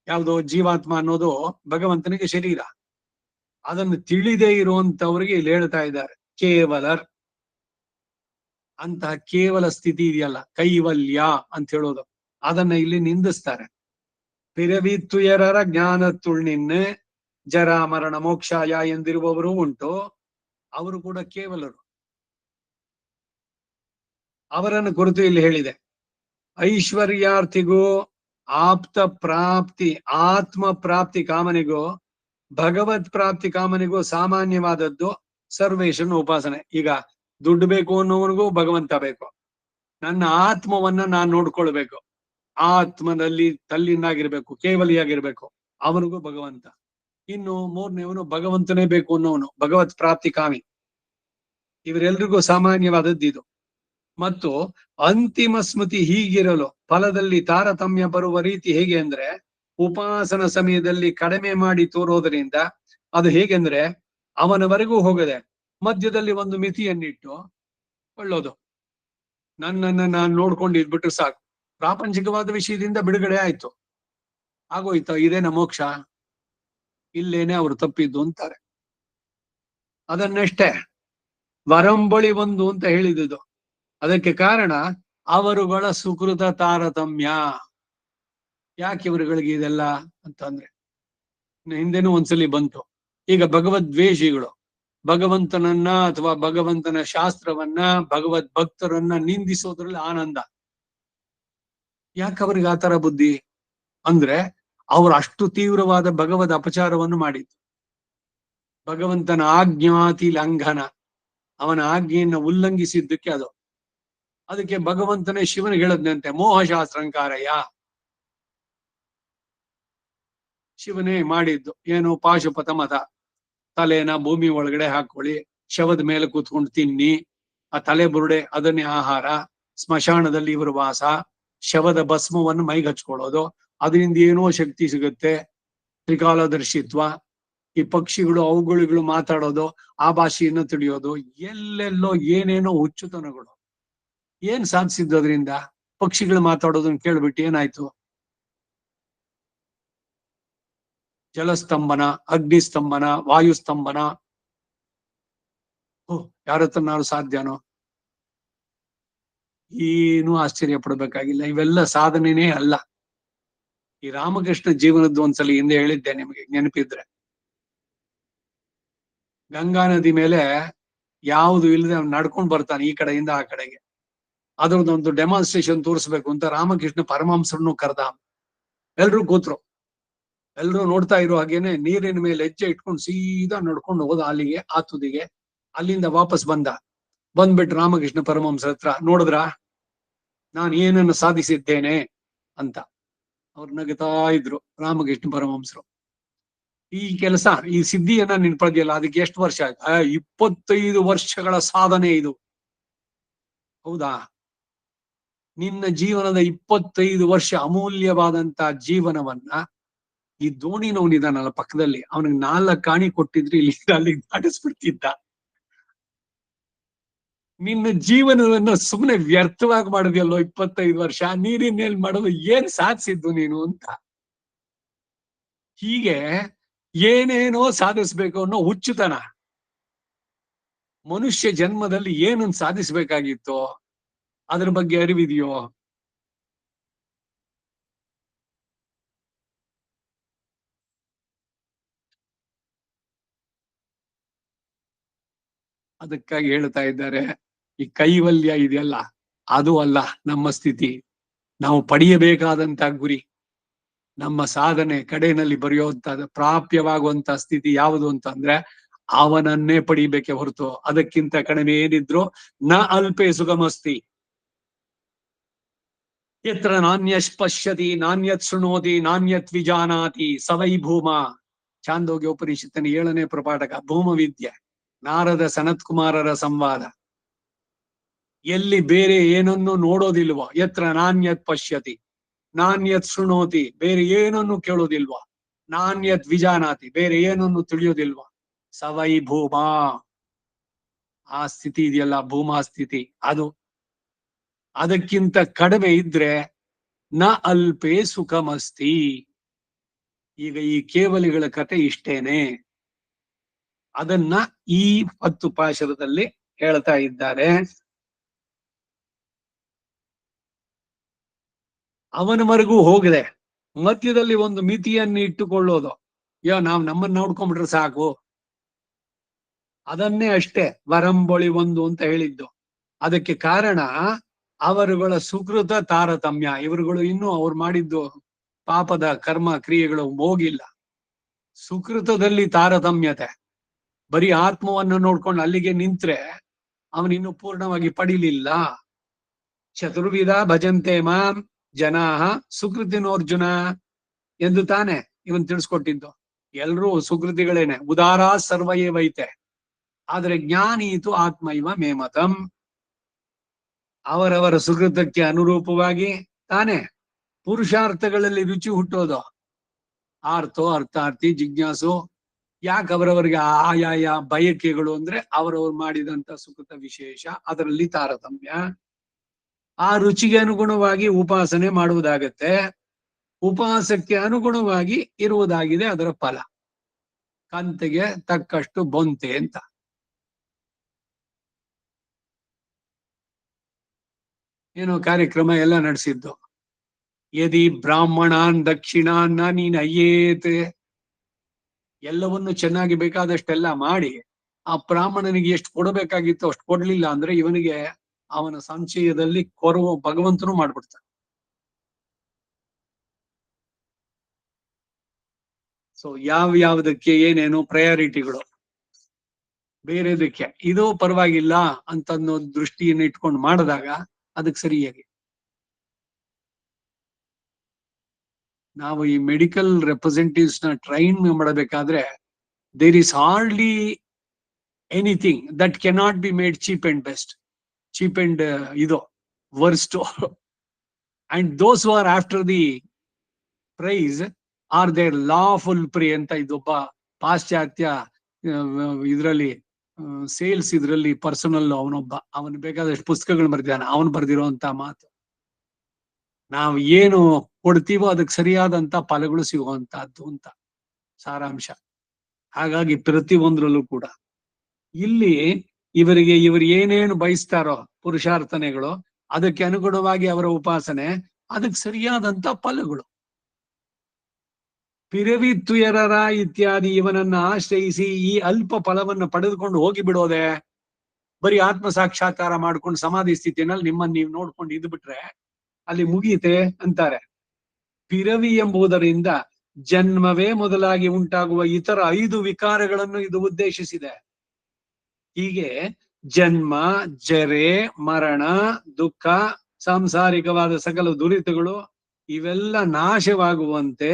ಯಾವ್ದೋ ಜೀವಾತ್ಮ ಅನ್ನೋದು ಭಗವಂತನಿಗೆ ಶರೀರ. ಅದನ್ನು ತಿಳಿದೇ ಇರುವಂತವ್ರಿಗೆ ಇಲ್ಲಿ ಹೇಳ್ತಾ ಇದ್ದಾರೆ ಕೇವಲರ್. ಅಂತಹ ಕೇವಲ ಸ್ಥಿತಿ ಇದೆಯಲ್ಲ, ಕೈವಲ್ಯ ಅಂತ ಹೇಳೋದು, ಅದನ್ನ ಇಲ್ಲಿ ನಿಂದಿಸ್ತಾರೆ. ಪಿರವಿ ತುಯರರ ಜ್ಞಾನ ತುಳ್ನಿನ್ನೆ ಜರ ಮರಣ ಮೋಕ್ಷಾಯ ಎಂದಿರುವವರು ಉಂಟು. ಅವರು ಕೂಡ ಕೇವಲರು. ಅವರನ್ನು ಕುರಿತು ಇಲ್ಲಿ ಹೇಳಿದೆ, ಐಶ್ವರ್ಯಾರ್ಥಿಗೂ ಆಪ್ತ ಪ್ರಾಪ್ತಿ ಆತ್ಮ ಪ್ರಾಪ್ತಿ ಕಾಮನಿಗೂ ಭಗವತ್ ಪ್ರಾಪ್ತಿ ಕಾಮನಿಗೂ ಸಾಮಾನ್ಯವಾದದ್ದು ಸರ್ವೇಶನ್ ಉಪಾಸನೆ. ಈಗ ದುಡ್ಡು ಬೇಕು ಅನ್ನೋವನಿಗೂ ಭಗವಂತ ಬೇಕು. ನನ್ನ ಆತ್ಮವನ್ನ ನಾನು ನೋಡ್ಕೊಳ್ಬೇಕು, ಆತ್ಮದಲ್ಲಿ ತಲ್ಲಿನಾಗಿರ್ಬೇಕು, ಕೇವಲಿಯಾಗಿರ್ಬೇಕು, ಅವನಿಗೂ ಭಗವಂತ. ಇನ್ನು 3ನೇವನು ಭಗವಂತನೇ ಬೇಕು ಅನ್ನೋವನು, ಭಗವತ್ ಪ್ರಾಪ್ತಿ ಕಾಮಿ. ಇವರೆಲ್ರಿಗೂ ಸಾಮಾನ್ಯವಾದದ್ದು ಇದು. ಮತ್ತು ಅಂತಿಮ ಸ್ಮೃತಿ ಹೀಗಿರಲು ಫಲದಲ್ಲಿ ತಾರತಮ್ಯ ಬರುವ ರೀತಿ ಹೇಗೆ ಅಂದ್ರೆ, ಉಪಾಸನ ಸಮಯದಲ್ಲಿ ಕಡಿಮೆ ಮಾಡಿ ತೋರೋದ್ರಿಂದ ಅದು ಹೇಗೆಂದ್ರೆ, ಅವನವರೆಗೂ ಹೋಗದೆ ಮಧ್ಯದಲ್ಲಿ ಒಂದು ಮಿತಿಯನ್ನಿಟ್ಟು ಕೊಳ್ಳೋದು. ನನ್ನನ್ನ ನಾನು ನೋಡ್ಕೊಂಡಿದ್ಬಿಟ್ರೆ ಸಾಕು, ಪ್ರಾಪಂಚಿಕವಾದ ವಿಷಯದಿಂದ ಬಿಡುಗಡೆ ಆಯ್ತು, ಆಗೋಯ್ತು, ಇದೇನ ಮೋಕ್ಷ, ಇಲ್ಲೇನೆ ಅವರು ತಪ್ಪಿದ್ದು ಅಂತಾರೆ. ಅದನ್ನಷ್ಟೇ ವರಂಬಳಿ ಒಂದು ಅಂತ ಹೇಳಿದುದು. ಅದಕ್ಕೆ ಕಾರಣ ಅವರುಗಳ ಸುಕೃತ ತಾರತಮ್ಯ. ಯಾಕೆ ಇವರುಗಳಿಗೆ ಇದೆಲ್ಲ ಅಂತಂದ್ರೆ, ಹಿಂದೆನೂ ಒಂದ್ಸಲಿ ಬಂತು. ಈಗ ಭಗವದ್ವೇಷಿಗಳು ಭಗವಂತನನ್ನ ಅಥವಾ ಭಗವಂತನ ಶಾಸ್ತ್ರವನ್ನ ಭಗವದ್ ಭಕ್ತರನ್ನ ನಿಂದಿಸೋದ್ರಲ್ಲಿ ಆನಂದ. ಯಾಕೆ ಅವ್ರಿಗೆ ಆತರ ಬುದ್ಧಿ ಅಂದ್ರೆ, ಅವ್ರು ಅಷ್ಟು ತೀವ್ರವಾದ ಭಗವದ್ ಅಪಚಾರವನ್ನು ಮಾಡಿದ್ರು. ಭಗವಂತನ ಆಜ್ಞಾತಿ ಲಂಘನ, ಅವನ ಆಜ್ಞೆಯನ್ನು ಉಲ್ಲಂಘಿಸಿದ್ದಕ್ಕೆ ಅದು. ಅದಕ್ಕೆ ಭಗವಂತನೇ ಶಿವನಿಗೆ ಹೇಳದ್ನಂತೆ, ಮೋಹಶಾಸ್ತ್ರಂಕಾರಯ್ಯ. ಶಿವನೇ ಮಾಡಿದ್ದು ಏನು, ಪಾಶುಪತ ಮತ, ತಲೆನ ಭೂಮಿ ಒಳಗಡೆ ಹಾಕೊಳ್ಳಿ, ಶವದ ಮೇಲೆ ಕೂತ್ಕೊಂಡು ತಿನ್ನಿ, ಆ ತಲೆ ಬುರುಡೆ ಅದನ್ನೇ ಆಹಾರ, ಸ್ಮಶಾನದಲ್ಲಿ ಇವರು ವಾಸ, ಶವದ ಭಸ್ಮವನ್ನು ಮೈಗೆ ಹಚ್ಕೊಳ್ಳೋದು, ಅದರಿಂದ ಏನೋ ಶಕ್ತಿ ಸಿಗುತ್ತೆ, ತ್ರಿಕಾಲದರ್ಶಿತ್ವ. ಈ ಪಕ್ಷಿಗಳು ಅವುಗಳು ಮಾತಾಡೋದು, ಆ ಭಾಷೆಯನ್ನು ತಿಳಿಯೋದು, ಎಲ್ಲೆಲ್ಲೋ ಏನೇನೋ ಹುಚ್ಚುತನಗಳು. ಏನ್ ಸಾಧಿಸಿದ್ದು ಅದರಿಂದ? ಪಕ್ಷಿಗಳು ಮಾತಾಡೋದನ್ನ ಕೇಳ್ಬಿಟ್ಟು ಏನಾಯ್ತು? ಜಲಸ್ತಂಭನ, ಅಗ್ನಿಸ್ತಂಭನ, ವಾಯುಸ್ತಂಭನ. ಯಾರತ್ರನಾದ್ರು ಸಾಧ್ಯನೋ? ಏನೂ ಆಶ್ಚರ್ಯ ಪಡ್ಬೇಕಾಗಿಲ್ಲ. ಇವೆಲ್ಲ ಸಾಧನೆನೇ ಅಲ್ಲ. ಈ ರಾಮಕೃಷ್ಣ ಜೀವನದ್ದು ಒಂದ್ಸಲ ಹಿಂದೆ ಹೇಳಿದ್ದೆ ನಿಮಗೆ ನೆನಪಿದ್ರೆ. ಗಂಗಾ ನದಿ ಮೇಲೆ ಯಾವುದು ಇಲ್ಲದೆ ಅವ್ನು ನಡ್ಕೊಂಡು ಬರ್ತಾನೆ ಈ ಕಡೆಯಿಂದ ಆ ಕಡೆಗೆ. ಅದ್ರದ್ದೊಂದು ಡೆಮಾನ್ಸ್ಟ್ರೇಷನ್ ತೋರಿಸ್ಬೇಕು ಅಂತ ರಾಮಕೃಷ್ಣ ಪರಮಹಂಸರನ್ನು ಕರೆದ. ಎಲ್ರು ಕೂತ್ರು. ಎಲ್ರು ನೋಡ್ತಾ ಇರೋ ಹಾಗೇನೆ ನೀರಿನ ಮೇಲೆ ಹೆಜ್ಜೆ ಇಟ್ಕೊಂಡು ಸೀದಾ ನಡ್ಕೊಂಡು ಹೋದ ಅಲ್ಲಿಗೆ, ಆ ತುದಿಗೆ. ಅಲ್ಲಿಂದ ವಾಪಸ್ ಬಂದ್ಬಿಟ್ಟು ರಾಮಕೃಷ್ಣ ಪರಮಹಂಸರ ಹತ್ರ, ನೋಡಿದ್ರ ನಾನು ಏನನ್ನು ಸಾಧಿಸಿದ್ದೇನೆ ಅಂತ. ಅವ್ರು ನಗುತ್ತಾ ಇದ್ರು ರಾಮಕೃಷ್ಣ ಪರಮಹಂಸರು. ಈ ಕೆಲಸ, ಈ ಸಿದ್ಧಿಯನ್ನ ನೀನ್ ಪಡೆದಿಯಲ್ಲ, ಅದಕ್ಕೆ ಎಷ್ಟು ವರ್ಷ ಆಯ್ತು? 25 ವರ್ಷಗಳ ಸಾಧನೆ ಇದು. ಹೌದಾ? ನಿನ್ನ ಜೀವನದ 25 ವರ್ಷ ಅಮೂಲ್ಯವಾದಂತ ಜೀವನವನ್ನ ಈ ದೋಣಿನವನಿದಾನಲ್ಲ ಪಕ್ಕದಲ್ಲಿ, ಅವನಿಗೆ 4 ಆಣಿ ಕೊಟ್ಟಿದ್ರೆ ಇಲ್ಲಿ ಅಲ್ಲಿಗೆ ದಾಟಿಸ್ಬಿಡ್ತಿದ್ದ. ನಿನ್ನ ಜೀವನವನ್ನ ಸುಮ್ಮನೆ ವ್ಯರ್ಥವಾಗಿ ಮಾಡಿದ್ಯಲ್ಲೋ 25 ವರ್ಷ. ನೀರಿನಲ್ಲಿ ಮಾಡೋದು ಏನ್ ಸಾಧಿಸಿದ್ದು ನೀನು ಅಂತ. ಹೀಗೆ ಏನೇನೋ ಸಾಧಿಸ್ಬೇಕು ಅನ್ನೋ ಹುಚ್ಚುತನ. ಮನುಷ್ಯ ಜನ್ಮದಲ್ಲಿ ಏನನ್ನು ಸಾಧಿಸ್ಬೇಕಾಗಿತ್ತೋ ಅದ್ರ ಬಗ್ಗೆ ಅರಿವಿದೆಯೋ? ಅದಕ್ಕಾಗಿ ಹೇಳ್ತಾ ಇದ್ದಾರೆ, ಈ ಕೈವಲ್ಯ ಇದೆಯಲ್ಲ, ಅದು ಅಲ್ಲ ನಮ್ಮ ಸ್ಥಿತಿ. ನಾವು ಪಡೆಯಬೇಕಾದಂತ ಗುರಿ, ನಮ್ಮ ಸಾಧನೆ ಕಡೆಯಲ್ಲಿ ಬರೆಯುವಂತ ಪ್ರಾಪ್ಯವಾಗುವಂತ ಸ್ಥಿತಿ ಯಾವುದು ಅಂತಂದ್ರೆ ಅವನನ್ನೇ ಪಡಿಬೇಕೆ ಹೊರತು ಅದಕ್ಕಿಂತ ಕಡಿಮೆ ಏನಿದ್ರು ನ ಅಲ್ಪೇ ಸುಗಮಸ್ತಿ. ಯತ್ರ ನಾಣ್ಯಶ್ ಪಶ್ಯತಿ ನಾಣ್ಯತ್ ಶೃಣೋತಿ ನಾಣ್ಯತ್ ವಿಜಾನಾತಿ ಸವೈ ಭೂಮ. ಛಾಂದೋಗ್ಯ ಉಪನಿಷತ್ತಿನ 7ನೇ ಪ್ರಪಾಠಕ ಭೂಮ ವಿದ್ಯೆ, ನಾರದ ಸನತ್ ಕುಮಾರರ ಸಂವಾದ. ಎಲ್ಲಿ ಬೇರೆ ಏನನ್ನು ನೋಡೋದಿಲ್ವೋ, ಯತ್ರ ನಾಣ್ಯತ್ ಪಶ್ಯತಿ ನಾಣ್ಯತ್ ಶೃಣೋತಿ, ಬೇರೆ ಏನನ್ನು ಕೇಳೋದಿಲ್ವಾ, ನಾಣ್ಯತ್ ವಿಜಾನಾತಿ, ಬೇರೆ ಏನನ್ನು ತಿಳಿಯೋದಿಲ್ವಾ, ಸವೈ ಭೂಮ. ಆ ಸ್ಥಿತಿ ಇದೆಯಲ್ಲ, ಭೂಮಾ ಸ್ಥಿತಿ, ಅದು. ಅದಕ್ಕಿಂತ ಕಡಿಮೆ ಇದ್ರೆ ನ ಅಲ್ಪೇ ಸುಖಮಸ್ತಿ. ಈಗ ಈ ಕೇವಲಿಗಳ ಕತೆ ಇಷ್ಟೇನೆ. ಅದನ್ನ ಈ 10 ಪಾಶರದಲ್ಲಿ ಹೇಳ್ತಾ ಇದ್ದಾರೆ. ಅವನವರೆಗೂ ಹೋಗಿದೆ. ಮಧ್ಯದಲ್ಲಿ ಒಂದು ಮಿತಿಯನ್ನು ಇಟ್ಟುಕೊಳ್ಳೋದು, ನಾವ್ ನಮ್ಮನ್ನ ನೋಡ್ಕೊಂಡ್ಬಿಟ್ರೆ ಸಾಕು. ಅದನ್ನೇ ಅಷ್ಟೇ ವರಂಬೊಳಿ ಒಂದು ಅಂತ ಹೇಳಿದ್ದು. ಅದಕ್ಕೆ ಕಾರಣ ಅವರುಗಳ ಸುಕೃತ ತಾರತಮ್ಯ. ಇವರುಗಳು ಇನ್ನೂ ಅವ್ರು ಮಾಡಿದ್ದು ಪಾಪದ ಕರ್ಮ ಕ್ರಿಯೆಗಳು ಹೋಗಿಲ್ಲ. ಸುಕೃತದಲ್ಲಿ ತಾರತಮ್ಯತೆ. ಬರೀ ಆತ್ಮವನ್ನು ನೋಡ್ಕೊಂಡು ಅಲ್ಲಿಗೆ ನಿಂತ್ರೆ ಅವನಿನ್ನು ಪೂರ್ಣವಾಗಿ ಪಡಿಲಿಲ್ಲ. ಚತುರ್ವಿಧ ಭಜಂತೆ ಮಾಂ ಜನಾಹ ಸುಕೃತಿನೋರ್ಜುನ ಎಂದು ತಾನೆ ಇವನ್ ತಿಳಿಸ್ಕೊಟ್ಟಿದ್ದು. ಎಲ್ರೂ ಸುಕೃತಿಗಳೇನೆ, ಉದಾರ ಸರ್ವಯೇ ವೈತೆ. ಆದ್ರೆ ಜ್ಞಾನೀತು ಆತ್ಮ ಇವ ಮೇಮತಂ. ಅವರವರ ಸುಕೃತಕ್ಕೆ ಅನುರೂಪವಾಗಿ ತಾನೆ ಪುರುಷಾರ್ಥಗಳಲ್ಲಿ ರುಚಿ ಹುಟ್ಟೋದು. ಆರ್ತೋ ಅರ್ಥಾರ್ಥಿ ಜಿಜ್ಞಾಸು. ಯಾಕೆ ಅವರವರಿಗೆ ಆಯಾಯ ಬಯಕೆಗಳು ಅಂದ್ರೆ ಅವರವ್ರು ಮಾಡಿದಂತ ಸುಕೃತ ವಿಶೇಷ, ಅದರಲ್ಲಿ ತಾರತಮ್ಯ. ಆ ರುಚಿಗೆ ಅನುಗುಣವಾಗಿ ಉಪಾಸನೆ ಮಾಡುವುದಾಗತ್ತೆ. ಉಪವಾಸಕ್ಕೆ ಅನುಗುಣವಾಗಿ ಇರುವುದಾಗಿದೆ ಅದರ ಫಲ. ಕಂತೆಗೆ ತಕ್ಕಷ್ಟು ಬೊಂತೆ ಅಂತ. ಏನೋ ಕಾರ್ಯಕ್ರಮ ಎಲ್ಲ ನಡೆಸಿದ್ದು. ಯದಿ ಬ್ರಾಹ್ಮಣಾನ್ ದಕ್ಷಿಣಾನ್ನ ನೀನ್ ಅಯ್ಯೇತ್. ಎಲ್ಲವನ್ನು ಚೆನ್ನಾಗಿ ಬೇಕಾದಷ್ಟೆಲ್ಲ ಮಾಡಿ ಆ ಬ್ರಾಹ್ಮಣನಿಗೆ ಎಷ್ಟು ಕೊಡಬೇಕಾಗಿತ್ತು ಅಷ್ಟು ಕೊಡ್ಲಿಲ್ಲ ಅಂದ್ರೆ ಇವನಿಗೆ ಅವನ ಸಂಶಯದಲ್ಲಿ ಕೊರವ ಭಗವಂತನು ಮಾಡ್ಬಿಡ್ತಾನೆ. ಸೊ ಯಾವ್ದಕ್ಕೆ ಏನೇನು ಪ್ರಯಾರಿಟಿಗಳು ಬೇರೆದಕ್ಕೆ ಇದು ಪರವಾಗಿಲ್ಲ ಅಂತ ಅನ್ನೋ ದೃಷ್ಟಿಯನ್ನು ಇಟ್ಕೊಂಡು ಮಾಡಿದಾಗ ಅದಕ್ಕೆ ಸರಿಯಾಗಿ. ನಾವು ಈ ಮೆಡಿಕಲ್ ರೆಪ್ರೆಸೆಂಟೇಟಿವ್ಸ್ ನ ಟ್ರೈನ್ ಮಾಡಬೇಕಾದ್ರೆ there is hardly anything that cannot be made cheap and best, cheap and ಇದು worst. And those who are after the price are their lawful prey ಅಂತ ಇದೊಬ್ಬ ಪಾಶ್ಚಾತ್ಯ ಇದರಲ್ಲಿ ಸೇಲ್ಸ್ ಇದ್ರಲ್ಲಿ ಪರ್ಸನಲ್ ಅವನೊಬ್ಬ, ಅವನು ಬೇಕಾದಷ್ಟು ಪುಸ್ತಕಗಳು ಬರೆದಿದ್ದಾನೆ. ಅವನು ಬರ್ದಿರೋಂತ ಮಾತು, ನಾವು ಏನು ಕೊಡ್ತೀವೋ ಅದಕ್ಕೆ ಸರಿಯಾದಂತ ಫಲಗಳು ಸಿಗುವಂತಹದ್ದು ಅಂತ. ಸಾರಾಂಶ. ಹಾಗಾಗಿ ಪ್ರತಿಯೊಂದ್ರಲ್ಲೂ ಕೂಡ ಇಲ್ಲಿ ಇವರು ಏನೇನು ಬಯಸ್ತಾರೋ ಪುರುಷಾರ್ಥನೆಗಳು, ಅದಕ್ಕೆ ಅನುಗುಣವಾಗಿ ಅವರ ಉಪಾಸನೆ, ಅದಕ್ಕೆ ಸರಿಯಾದಂತ ಫಲಗಳು. ಪಿರವಿತ್ತುಯರರ ಇತ್ಯಾದಿ ಇವನನ್ನ ಆಶ್ರಯಿಸಿ ಈ ಅಲ್ಪ ಫಲವನ್ನು ಪಡೆದುಕೊಂಡು ಹೋಗಿ ಬಿಡೋದೆ, ಬರೀ ಆತ್ಮ ಸಾಕ್ಷಾತ್ಕಾರ ಮಾಡ್ಕೊಂಡು ಸಮಾಧಿ ಸ್ಥಿತಿನಲ್ಲಿ ನಿಮ್ಮನ್ನು ನೀವು ನೋಡ್ಕೊಂಡು ಇದ್ ಬಿಟ್ರೆ ಅಲ್ಲಿ ಮುಗೀತೆ ಅಂತಾರೆ. ಪಿರವಿ ಎಂಬುದರಿಂದ ಜನ್ಮವೇ ಮೊದಲಾಗಿ ಉಂಟಾಗುವ ಇತರ 5 ವಿಕಾರಗಳನ್ನು ಇದು ಉದ್ದೇಶಿಸಿದೆ. ಹೀಗೆ ಜನ್ಮ, ಜರೆ, ಮರಣ, ದುಃಖ, ಸಾಂಸಾರಿಕವಾದ ಸಕಲ ದುರಿತಗಳು ಇವೆಲ್ಲ ನಾಶವಾಗುವಂತೆ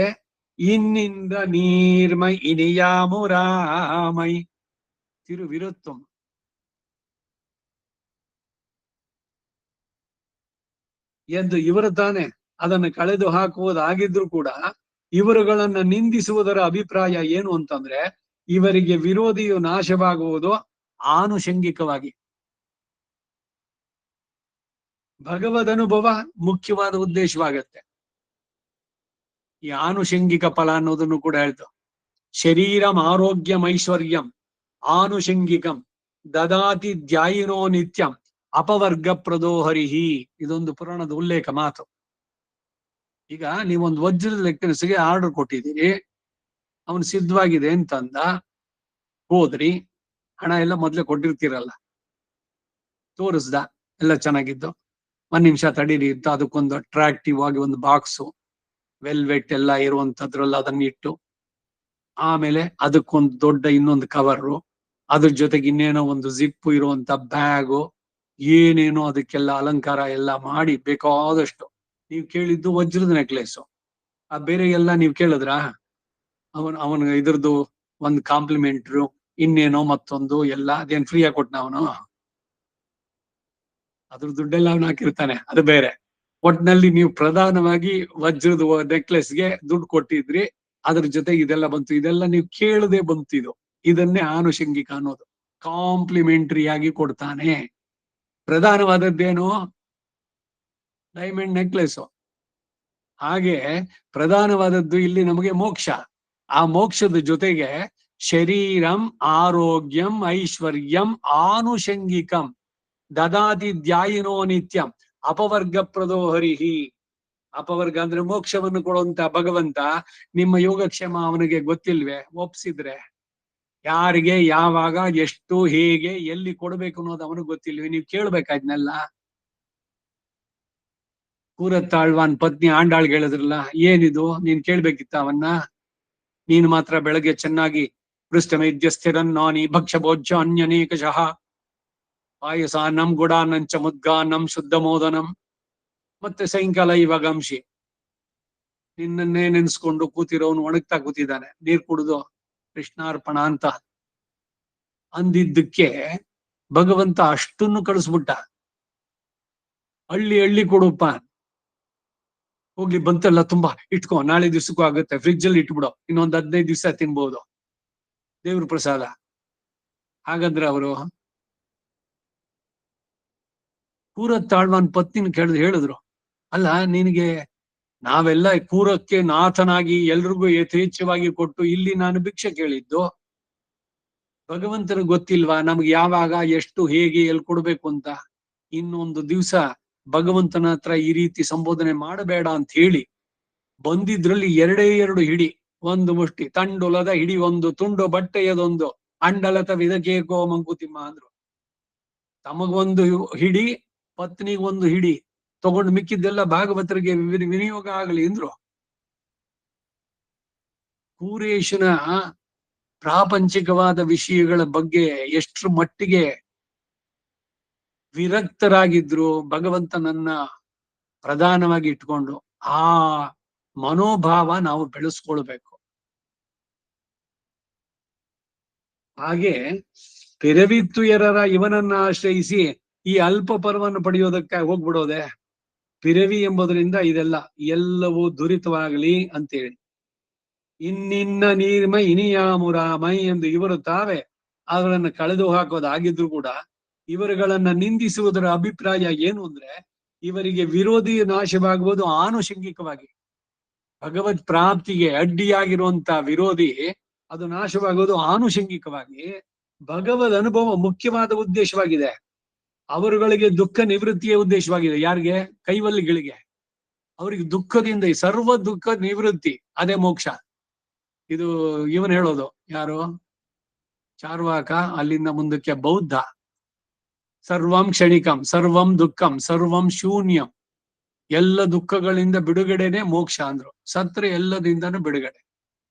ಇನ್ನಿಂದ ನೀರ್ಮೈ ಇನಿಯಾಮುರಾಮೈ ತಿರುವಿರುತ್ತಂ ಎಂದು ಇವರು ತಾನೆ ಅದನ್ನು ಕಳೆದು ಹಾಕುವುದಾಗಿದ್ರು ಕೂಡ ಇವರುಗಳನ್ನ ನಿಂದಿಸುವುದರ ಅಭಿಪ್ರಾಯ ಏನು ಅಂತಂದ್ರೆ, ಇವರಿಗೆ ವಿರೋಧಿಯು ನಾಶವಾಗುವುದು ಆನುಷಂಗಿಕವಾಗಿ. ಭಗವದ್ ಅನುಭವ ಮುಖ್ಯವಾದ ಉದ್ದೇಶವಾಗತ್ತೆ. ಈ ಆನುಷಂಗಿಕ ಫಲ ಅನ್ನೋದನ್ನು ಕೂಡ ಹೇಳ್ತು. ಶರೀರಂ ಆರೋಗ್ಯಂ ಐಶ್ವರ್ಯಂ ಆನುಷಂಗಿಕಂ ದದಾತಿ ಧ್ಯಾಯಿನೋ ನಿತ್ಯಂ ಅಪವರ್ಗ ಪ್ರದೋಹರಿಹಿ. ಇದೊಂದು ಪುರಾಣದ ಉಲ್ಲೇಖ ಮಾತು. ಈಗ ನೀವೊಂದು ವಜ್ರದ ಲೆಕ್ಕನಿಸಿಗೆ ಆರ್ಡರ್ ಕೊಟ್ಟಿದ್ದೀರಿ, ಅವನು ಸಿದ್ಧವಾಗಿದೆ ಅಂತಂದ, ಹೋದ್ರಿ, ಹಣ ಎಲ್ಲ ಮೊದ್ಲೇ ಕೊಟ್ಟಿರ್ತೀರಲ್ಲ, ತೋರಿಸ್ದ, ಎಲ್ಲ ಚೆನ್ನಾಗಿದ್ದು, 1 ನಿಮಿಷ ತಡೀರಿ ಅಂತ ಅದಕ್ಕೊಂದು ಅಟ್ರಾಕ್ಟಿವ್ ಆಗಿ ಒಂದು ಬಾಕ್ಸು ವೆಲ್ವೆಟ್ ಎಲ್ಲ ಇರುವಂತದ್ರಲ್ಲಿ ಅದನ್ನ ಇಟ್ಟು, ಆಮೇಲೆ ಅದಕ್ಕೊಂದು ದೊಡ್ಡ ಇನ್ನೊಂದು ಕವರು, ಅದ್ರ ಜೊತೆಗೆ ಇನ್ನೇನೋ ಒಂದು ಜಿಪ್ ಇರುವಂತ ಬ್ಯಾಗು, ಏನೇನೋ ಅದಕ್ಕೆಲ್ಲ ಅಲಂಕಾರ ಎಲ್ಲ ಮಾಡಿ ಬೇಕಾದಷ್ಟು. ನೀವು ಕೇಳಿದ್ದು ವಜ್ರದ ನೆಕ್ಲೆಸು, ಆ ಬೇರೆ ಎಲ್ಲ ನೀವು ಕೇಳಿದ್ರ ಅವನ ಇದ್ರದ್ದು ಒಂದು ಕಾಂಪ್ಲಿಮೆಂಟ್ರು ಇನ್ನೇನೋ ಮತ್ತೊಂದು ಎಲ್ಲ ಅದೇನ್ ಫ್ರೀಯಾಗಿ ಕೊಟ್ನ ಅವನು? ಅದ್ರ ದುಡ್ಡೆಲ್ಲ ಅವನು ಹಾಕಿರ್ತಾನೆ, ಅದು ಬೇರೆ. ಒಟ್ನಲ್ಲಿ ನೀವು ಪ್ರಧಾನವಾಗಿ ವಜ್ರದ ನೆಕ್ಲೆಸ್ಗೆ ದುಡ್ಡು ಕೊಟ್ಟಿದ್ರಿ, ಅದ್ರ ಜೊತೆಗೆ ಇದೆಲ್ಲ ಬಂತು. ಇದೆಲ್ಲ ನೀವು ಕೇಳದೆ ಬಂತಿದ್ದು. ಇದನ್ನೇ ಆನುಷಂಗಿಕ ಅನ್ನೋದು. ಕಾಂಪ್ಲಿಮೆಂಟರಿ ಆಗಿ ಕೊಡ್ತಾನೆ. ಪ್ರಧಾನವಾದದ್ದೇನು? Diamond necklace. ಹಾಗೆ ಪ್ರಧಾನವಾದದ್ದು ಇಲ್ಲಿ ನಮಗೆ ಮೋಕ್ಷ. ಆ ಮೋಕ್ಷದ ಜೊತೆಗೆ ಶರೀರಂ ಆರೋಗ್ಯಂ ಐಶ್ವರ್ಯಂ ಆನುಷಂಗಿಕಂ ದದಾತಿ ಧ್ಯಾಯಿನೋ ನಿತ್ಯಂ ಅಪವರ್ಗ ಪ್ರದೋಹರಿಹಿ. ಅಪವರ್ಗ ಅಂದ್ರೆ ಮೋಕ್ಷವನ್ನು ಕೊಡುವಂತ ಭಗವಂತ ನಿಮ್ಮ ಯೋಗಕ್ಷೇಮ ಅವನಿಗೆ ಗೊತ್ತಿಲ್ವೇ? ಒಪ್ಸಿದ್ರೆ ಯಾರಿಗೆ ಯಾವಾಗ ಎಷ್ಟು ಹೇಗೆ ಎಲ್ಲಿ ಕೊಡ್ಬೇಕು ಅನ್ನೋದು ಅವನಿಗೆ ಗೊತ್ತಿಲ್ವೇ? ನೀವು ಕೇಳ್ಬೇಕಾದ್ನೆಲ್ಲ. ಕೂರತ್ತಾಳ್ವಾನ್ ಪತ್ನಿ ಆಂಡಾಳ್ಗೆ ಹೇಳಿದ್ರಲ್ಲ, ಏನಿದು ನೀನ್ ಕೇಳ್ಬೇಕಿತ್ತ ಅವನ್ನ? ನೀನು ಮಾತ್ರ ಬೆಳಗ್ಗೆ ಚೆನ್ನಾಗಿ ಪೃಷ್ಠಮೇದ್ಯ ಸ್ಥಿರನ್ನಾನಿ ಭಕ್ಷ್ಯ ಭೋಜ್ಯ ಅನ್ಯನೇಕಶಃ ಪಾಯಸಾನ್ನಂ ಗುಡಾನಂಚ ಮುದ್ಗಾನಂ ಶುದ್ಧ ಮೋದನಂ, ಮತ್ತೆ ಸಾಯಂಕಾಲ ಇವಾಗ ಅಂಶಿ ನಿನ್ನನ್ನೇ ನೆನ್ಸ್ಕೊಂಡು ಕೂತಿರೋನು ಒಣಗ್ತಾ ಕೂತಿದ್ದಾನೆ, ನೀರ್ ಕುಡಿದು ಕೃಷ್ಣಾರ್ಪಣ ಅಂತ ಅಂದಿದ್ದಕ್ಕೆ ಭಗವಂತ ಅಷ್ಟನ್ನು ಕಳಿಸ್ಬಿಟ್ಟ. ಹಳ್ಳಿ ಕೊಡುಪ್ಪ, ಹೋಗ್ಲಿ ಬಂತಲ್ಲ ತುಂಬಾ ಇಟ್ಕೋ, ನಾಳೆ ದಿವ್ಸಕ್ಕೂ ಆಗುತ್ತೆ, ಫ್ರಿಡ್ಜ್ ಅಲ್ಲಿ ಇಟ್ಬಿಡೋ, ಇನ್ನೊಂದು 15 ದಿವಸ ತಿನ್ಬಹುದು, ದೇವ್ರ ಪ್ರಸಾದ. ಹಾಗಾದ್ರೆ ಅವರು ಕೂರತ್ತಾಳ್ವಾನ್ ಪತ್ನಿನ ಹೇಳಿದ್ರು, ಅಲ್ಲ ನಿನಗೆ ನಾವೆಲ್ಲ ಕೂರಕ್ಕೆ ನಾಥನಾಗಿ ಎಲ್ರಿಗೂ ಯಥೇಚ್ಛವಾಗಿ ಕೊಟ್ಟು ಇಲ್ಲಿ ನಾನು ಭಿಕ್ಷೆ ಕೇಳಿದ್ದು, ಭಗವಂತನಿಗೆ ಗೊತ್ತಿಲ್ವಾ ನಮ್ಗೆ ಯಾವಾಗ ಎಷ್ಟು ಹೇಗೆ ಎಲ್ಲಿ ಕೊಡ್ಬೇಕು ಅಂತ? ಇನ್ನೊಂದು ದಿವ್ಸ ಭಗವಂತನ ಹತ್ರ ಈ ರೀತಿ ಸಂಬೋಧನೆ ಮಾಡಬೇಡ ಅಂತ ಹೇಳಿ ಬಂದಿದ್ರಲ್ಲಿ 2 ಹಿಡಿ, ಒಂದು ಮುಷ್ಟಿ ತಂಡುಲದ ಹಿಡಿ, ಒಂದು ತುಂಡು ಬಟ್ಟೆಯದೊಂದು ಅಂಡಲತ ವಿದಕೇಕೋ ಮಂಕುತಿಮ್ಮ ಅಂದ್ರು. ತಮಗೊಂದು ಹಿಡಿ, ಪತ್ನಿಗೊಂದು ಹಿಡಿ ತಗೊಂಡು ಮಿಕ್ಕಿದ್ದೆಲ್ಲ ಭಾಗವತರಿಗೆ ವಿನಿಯೋಗ ಆಗಲಿ ಅಂದ್ರು. ಕೂರೇಶನ ಪ್ರಾಪಂಚಿಕವಾದ ವಿಷಯಗಳ ಬಗ್ಗೆ ಎಷ್ಟರ ಮಟ್ಟಿಗೆ ವಿರಕ್ತರಾಗಿದ್ರು ಭಗವಂತನನ್ನ ಪ್ರಧಾನವಾಗಿ ಇಟ್ಕೊಂಡು, ಆ ಮನೋಭಾವ ನಾವು ಬೆಳೆಸ್ಕೊಳ್ಬೇಕು. ಹಾಗೆ ಪಿರವಿತ್ತುಯರರ ಇವನನ್ನ ಆಶ್ರಯಿಸಿ ಈ ಅಲ್ಪ ಪರವನ್ನು ಪಡೆಯೋದಕ್ಕೆ ಹೋಗ್ಬಿಡೋದೆ. ಪಿರವಿ ಎಂಬುದರಿಂದ ಇದೆಲ್ಲ ಎಲ್ಲವೂ ದುರಿತವಾಗಲಿ ಅಂತೇಳಿ ಇನ್ನಿನ್ನ ನೀರ್ಮೈ ಇನಿಯಾಮುರಾಮೈ ಎಂದು ಇವರು ತಾವೇ ಅವರನ್ನು ಕಳೆದು ಹಾಕೋದಾಗಿದ್ರು ಕೂಡ ಇವರುಗಳನ್ನ ನಿಂದಿಸುವುದರ ಅಭಿಪ್ರಾಯ ಏನು ಅಂದ್ರೆ, ಇವರಿಗೆ ವಿರೋಧಿ ನಾಶವಾಗುವುದು ಆನುಷಂಗಿಕವಾಗಿ. ಭಗವತ್ ಪ್ರಾಪ್ತಿಗೆ ಅಡ್ಡಿಯಾಗಿರುವಂತ ವಿರೋಧಿ ಅದು ನಾಶವಾಗೋದು ಆನುಷಂಗಿಕವಾಗಿ. ಭಗವದ್ ಅನುಭವ ಮುಖ್ಯವಾದ ಉದ್ದೇಶವಾಗಿದೆ. ಅವರುಗಳಿಗೆ ದುಃಖ ನಿವೃತ್ತಿಯ ಉದ್ದೇಶವಾಗಿದೆ. ಯಾರಿಗೆ? ಕೈವಲ್ಯಗಳಿಗೆ. ಅವರಿಗೆ ದುಃಖದಿಂದ ಈ ಸರ್ವ ದುಃಖ ನಿವೃತ್ತಿ, ಅದೇ ಮೋಕ್ಷ. ಇದು ಇವನ್ ಹೇಳೋದು ಯಾರು? ಚಾರ್ವಾಕ. ಅಲ್ಲಿಂದ ಮುಂದಕ್ಕೆ ಬೌದ್ಧ. ಸರ್ವಂ ಕ್ಷಣಿಕಂ, ಸರ್ವಂ ದುಃಖಂ, ಸರ್ವಂ ಶೂನ್ಯಂ. ಎಲ್ಲ ದುಃಖಗಳಿಂದ ಬಿಡುಗಡೆನೆ ಮೋಕ್ಷ ಅಂದ್ರು. ಸತ್ರೆ ಎಲ್ಲದಿಂದನೂ ಬಿಡುಗಡೆ.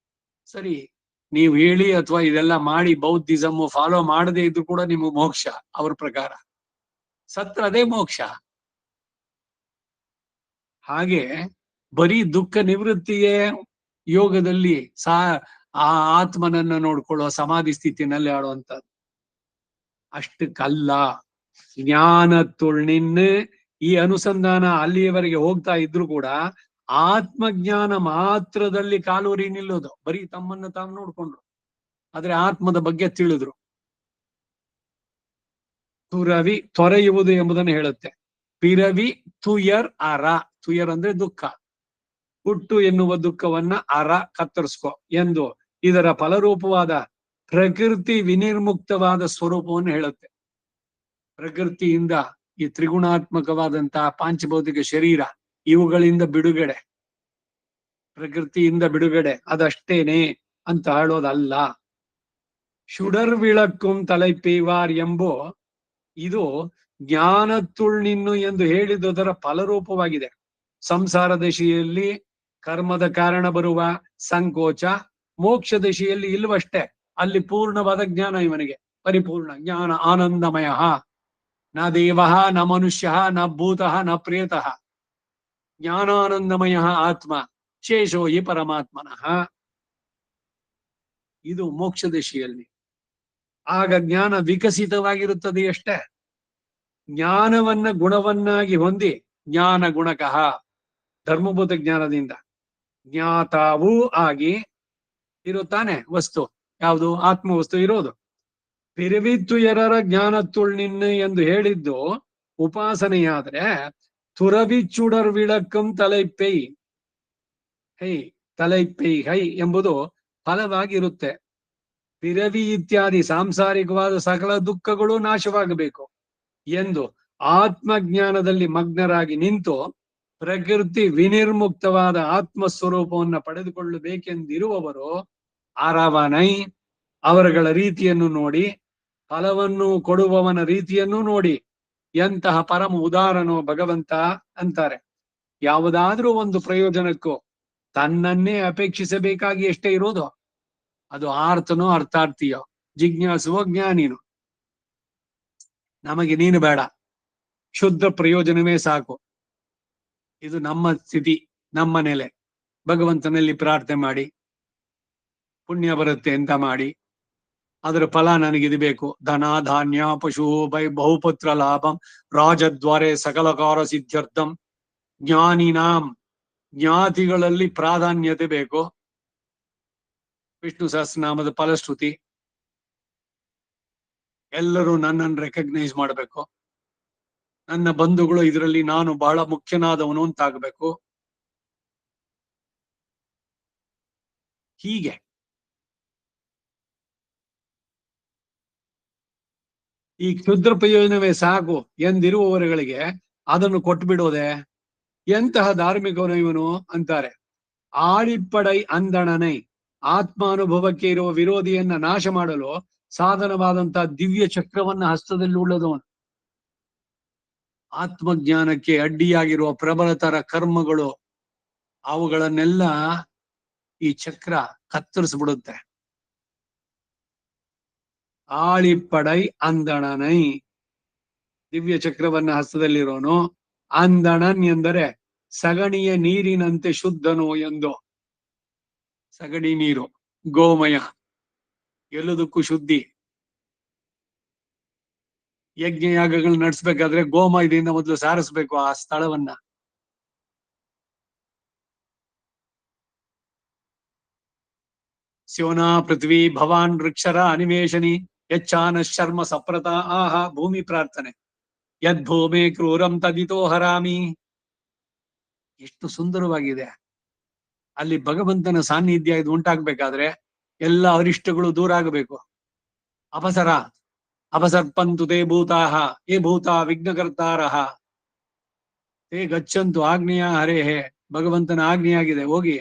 ಸರಿ, ನೀವು ಹೇಳಿ ಅಥವಾ ಇದೆಲ್ಲ ಮಾಡಿ ಬೌದ್ಧಿಸಮ್ ಫಾಲೋ ಮಾಡದೇ ಇದ್ರು ಕೂಡ ನಿಮಗೆ ಮೋಕ್ಷ ಅವ್ರ ಪ್ರಕಾರ. ಸತ್ರ ಅದೇ ಮೋಕ್ಷ. ಹಾಗೆ ಬರೀ ದುಃಖ ನಿವೃತ್ತಿಯೇ ಯೋಗದಲ್ಲಿ ಆ ಆತ್ಮನನ್ನ ನೋಡ್ಕೊಳ್ಳೋ ಸಮಾಧಿ ಸ್ಥಿತಿನಲ್ಲಿ ಆಡುವಂಥದ್ದು. ಅಷ್ಟಕ್ಕಲ್ಲ, ಜ್ಞಾನ ತುಳ್ನಿನ್ ಈ ಅನುಸಂಧಾನ ಅಲ್ಲಿಯವರೆಗೆ ಹೋಗ್ತಾ ಇದ್ರು ಕೂಡ ಆತ್ಮಜ್ಞಾನ ಮಾತ್ರದಲ್ಲಿ ಕಾಲೂರಿ ನಿಲ್ಲೋದು. ಬರೀ ತಮ್ಮನ್ನ ತಾವು ನೋಡ್ಕೊಂಡ್ರು, ಆದ್ರೆ ಆತ್ಮದ ಬಗ್ಗೆ ತಿಳಿದ್ರು. ತುರವಿ ತೊರೆಯುವುದು ಎಂಬುದನ್ನು ಹೇಳುತ್ತೆ. ಪಿರವಿ ತುಯರ್ ಅರ. ತುಯರ್ ಅಂದ್ರೆ ದುಃಖ. ಹುಟ್ಟು ಎನ್ನುವ ದುಃಖವನ್ನ ಅರ ಕತ್ತರಿಸ್ಕೊ ಎಂದು ಇದರ ಫಲರೂಪವಾದ ಪ್ರಕೃತಿ ವಿನಿರ್ಮುಕ್ತವಾದ ಸ್ವರೂಪವನ್ನು ಹೇಳುತ್ತೆ. ಪ್ರಕೃತಿಯಿಂದ ಈ ತ್ರಿಗುಣಾತ್ಮಕವಾದಂತಹ ಪಾಂಚಭೌತಿಕ ಶರೀರ ಇವುಗಳಿಂದ ಬಿಡುಗಡೆ, ಪ್ರಕೃತಿಯಿಂದ ಬಿಡುಗಡೆ ಅದಷ್ಟೇನೆ ಅಂತ ಹೇಳೋದಲ್ಲ. ಶುಡರ್ ವಿಳಕ್ಕುಂ ತಲೈಪೇವಾರ್ ಎಂಬೋ ಇದು ಜ್ಞಾನತುಳ್ನಿನ್ನು ಎಂದು ಹೇಳಿದುದರ ಫಲರೂಪವಾಗಿದೆ. ಸಂಸಾರ ದಶೆಯಲ್ಲಿ ಕರ್ಮದ ಕಾರಣ ಬರುವ ಸಂಕೋಚ, ಮೋಕ್ಷ ದಶೆಯಲ್ಲಿ ಇಲ್ವಷ್ಟೇ. ಅಲ್ಲಿ ಪೂರ್ಣವಾದ ಜ್ಞಾನ ಇವನಿಗೆ, ಪರಿಪೂರ್ಣ ಜ್ಞಾನ, ಆನಂದಮಯ. ನ ದೇವ ನ ಮನುಷ್ಯ ನ ಭೂತ ನ ಪ್ರೇತಃ, ಜ್ಞಾನಾನಂದಮಯ ಆತ್ಮ ಶೇಷೋ ಹಿ ಪರಮಾತ್ಮನಃ. ಇದು ಮೋಕ್ಷ ದಶೆಯಲ್ಲಿ. ಆಗ ಜ್ಞಾನ ವಿಕಸಿತವಾಗಿರುತ್ತದೆ ಅಷ್ಟೇ. ಜ್ಞಾನವನ್ನ ಗುಣವನ್ನಾಗಿ ಹೊಂದಿ ಜ್ಞಾನ ಗುಣಕಃ, ಧರ್ಮಭೂತ ಜ್ಞಾನದಿಂದ ಜ್ಞಾತಾವೂ ಆಗಿ ಇರುತ್ತಾನೆ ವಸ್ತು. ಯಾವುದು? ಆತ್ಮ ವಸ್ತು ಇರೋದು. ಪಿರವಿತ್ತು ಎರರ ಜ್ಞಾನ ತುಳ್ನಿನ್ನು ಎಂದು ಹೇಳಿದ್ದು ಉಪಾಸನೆಯಾದ್ರೆ, ತುರವಿಚ್ಚುಡರ್ ವಿಳಕ್ಕಂ ತಲೈಪೈ ಹೈ ತಲೈಪೈ ಹೈ ಎಂಬುದು ಫಲವಾಗಿರುತ್ತೆ. ಪಿರವಿ ಇತ್ಯಾದಿ ಸಾಂಸಾರಿಕವಾದ ಸಕಲ ದುಃಖಗಳು ನಾಶವಾಗಬೇಕು ಎಂದು ಆತ್ಮಜ್ಞಾನದಲ್ಲಿ ಮಗ್ನರಾಗಿ ನಿಂತು ಪ್ರಕೃತಿ ವಿನಿರ್ಮುಕ್ತವಾದ ಆತ್ಮಸ್ವರೂಪವನ್ನ ಪಡೆದುಕೊಳ್ಳಬೇಕೆಂದಿರುವವರು ಅರವನೈ ಅವರುಗಳ ರೀತಿಯನ್ನು ನೋಡಿ, ಫಲವನ್ನು ಕೊಡುವವನ ರೀತಿಯನ್ನು ನೋಡಿ ಎಂತಹ ಪರಮ ಉದಾರನೋ ಭಗವಂತ ಅಂತಾರೆ. ಯಾವುದಾದ್ರೂ ಒಂದು ಪ್ರಯೋಜನಕ್ಕೂ ತನ್ನನ್ನೇ ಅಪೇಕ್ಷಿಸಬೇಕಾಗಿ ಎಷ್ಟೇ ಇರೋದು, ಅದು ಆರ್ತನೋ ಅರ್ಥಾರ್ಥಿಯೋ, ಜಿಜ್ಞಾಸುವೋ ಜ್ಞಾನಿನೋ. ನಮಗೆ ನೀನು ಬೇಡ, ಶುದ್ಧ ಪ್ರಯೋಜನವೇ ಸಾಕು. ಇದು ನಮ್ಮ ಸ್ಥಿತಿ, ನಮ್ಮ ನೆಲೆ. ಭಗವಂತನಲ್ಲಿ ಪ್ರಾರ್ಥನೆ ಮಾಡಿ ಪುಣ್ಯ ಬರುತ್ತೆ ಅಂತ ಮಾಡಿ ಅದರ ಫಲ ನನಗಿದು ಬೇಕು. ಧನ ಧಾನ್ಯ ಪಶು ಬಹುಪುತ್ರ ಲಾಭಂ ರಾಜದ್ವಾರೆ ಸಕಲಕಾರ ಸಿದ್ಧ್ಯರ್ಥಂ. ಜ್ಞಾನಿನಾಂ, ಜ್ಞಾತಿಗಳಲ್ಲಿ ಪ್ರಾಧಾನ್ಯತೆ ಬೇಕು. ವಿಷ್ಣು ಸಹಸ್ರನಾಮದ ಫಲಶ್ರುತಿ. ಎಲ್ಲರೂ ನನ್ನನ್ನು ರೆಕಗ್ನೈಸ್ ಮಾಡಬೇಕು. ನನ್ನ ಬಂಧುಗಳು ಇದರಲ್ಲಿ ನಾನು ಬಹಳ ಮುಖ್ಯನಾದವನು ಅಂತಾಗಬೇಕು. ಹೀಗೆ ಈ ಕ್ಷುದ್ರ ಪ್ರಯೋಜನವೇ ಸಾಕು ಎಂದಿರುವವರುಗಳಿಗೆ ಅದನ್ನು ಕೊಟ್ಟು ಬಿಡೋದೆ ಎಂತಹ ಧಾರ್ಮಿಕವನು ಇವನು ಅಂತಾರೆ. ಆಳಿಪ್ಪಡೈ ಅಂದಣನೈ, ಆತ್ಮಾನುಭವಕ್ಕೆ ಇರುವ ವಿರೋಧಿಯನ್ನ ನಾಶ ಮಾಡಲು ಸಾಧನವಾದಂತಹ ದಿವ್ಯ ಚಕ್ರವನ್ನ ಹಸ್ತದಲ್ಲಿ ಉಳ್ಳದವನು. ಆತ್ಮಜ್ಞಾನಕ್ಕೆ ಅಡ್ಡಿಯಾಗಿರುವ ಪ್ರಬಲತರ ಕರ್ಮಗಳು ಅವುಗಳನ್ನೆಲ್ಲ ಈ ಚಕ್ರ ಕತ್ತರಿಸ್ಬಿಡುತ್ತೆ. ಆಳಿಪ್ಪಡೈ ಅಂದಣನೈ, ದಿವ್ಯ ಚಕ್ರವನ್ನ ಹಸ್ತದಲ್ಲಿರೋನು. ಅಂದಣನ್ ಎಂದರೆ ಸಗಣಿಯ ನೀರಿನಂತೆ ಶುದ್ಧನು ಎಂದು. ಸಗಣಿ ನೀರು ಗೋಮಯ, ಎಲ್ಲದಕ್ಕೂ ಶುದ್ಧಿ. ಯಜ್ಞ ಯಾಗಗಳು ನಡೆಸ್ಬೇಕಾದ್ರೆ ಗೋಮಯದಿಂದ ಮೊದಲು ಸಾರಿಸ್ಬೇಕು ಆ ಸ್ಥಳವನ್ನ. ಶಿವನಾ ಪೃಥ್ವಿ ಭವಾನ್ ವೃಕ್ಷರ ಅನಿವೇಶನಿ ಯಚ್ಚಾನ ಶರ್ಮ ಸಪ್ರತ ಆಹ. ಭೂಮಿ ಪ್ರಾರ್ಥನೆ. ಯದ್ಭೂಮಿ ಕ್ರೂರಂ ತದಿತೋ ಹರಾಮಿ. ಎಷ್ಟು ಸುಂದರವಾಗಿದೆ. ಅಲ್ಲಿ ಭಗವಂತನ ಸಾನ್ನಿಧ್ಯ ಇದು ಉಂಟಾಗ್ಬೇಕಾದ್ರೆ ಎಲ್ಲ ಅರಿಷ್ಟಗಳು ದೂರ ಆಗಬೇಕು. ಅಪಸರ ಅಪಸರ್ಪಂತು ತೇ ಭೂತಾಹ ಏ ಭೂತ ವಿಘ್ನಕರ್ತಾರಹ ತೇ ಗಚ್ಚಂತು ಆಗ್ನೇಯ ಹರೇಹೇ, ಭಗವಂತನ ಆಜ್ಞೆಯಾಗಿದೆ ಹೋಗಿ.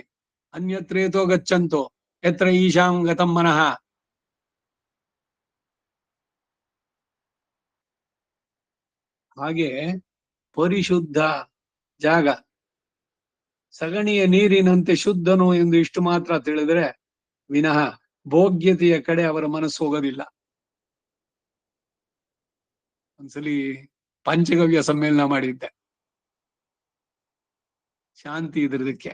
ಅನ್ಯತ್ರೇತೋ ಗಚ್ಚಂತು ಯತ್ರ ಈಶಾಂ ಗತಂ ಮನಃ. ಹಾಗೆ ಪರಿಶುದ್ಧ ಜಾಗ, ಸಗಣಿಯ ನೀರಿನಂತೆ ಶುದ್ಧನು ಎಂದು ಇಷ್ಟು ಮಾತ್ರ ತಿಳಿದ್ರೆ ವಿನಃ ಭೋಗ್ಯತೆಯ ಕಡೆ ಅವರ ಮನಸ್ಸು ಹೋಗೋದಿಲ್ಲ. ಒಂದ್ಸಲಿ ಪಂಚಗವ್ಯ ಸಮ್ಮೇಳನ ಮಾಡಿದ್ದೆ, ಶಾಂತಿ ಇದ್ರದಕ್ಕೆ.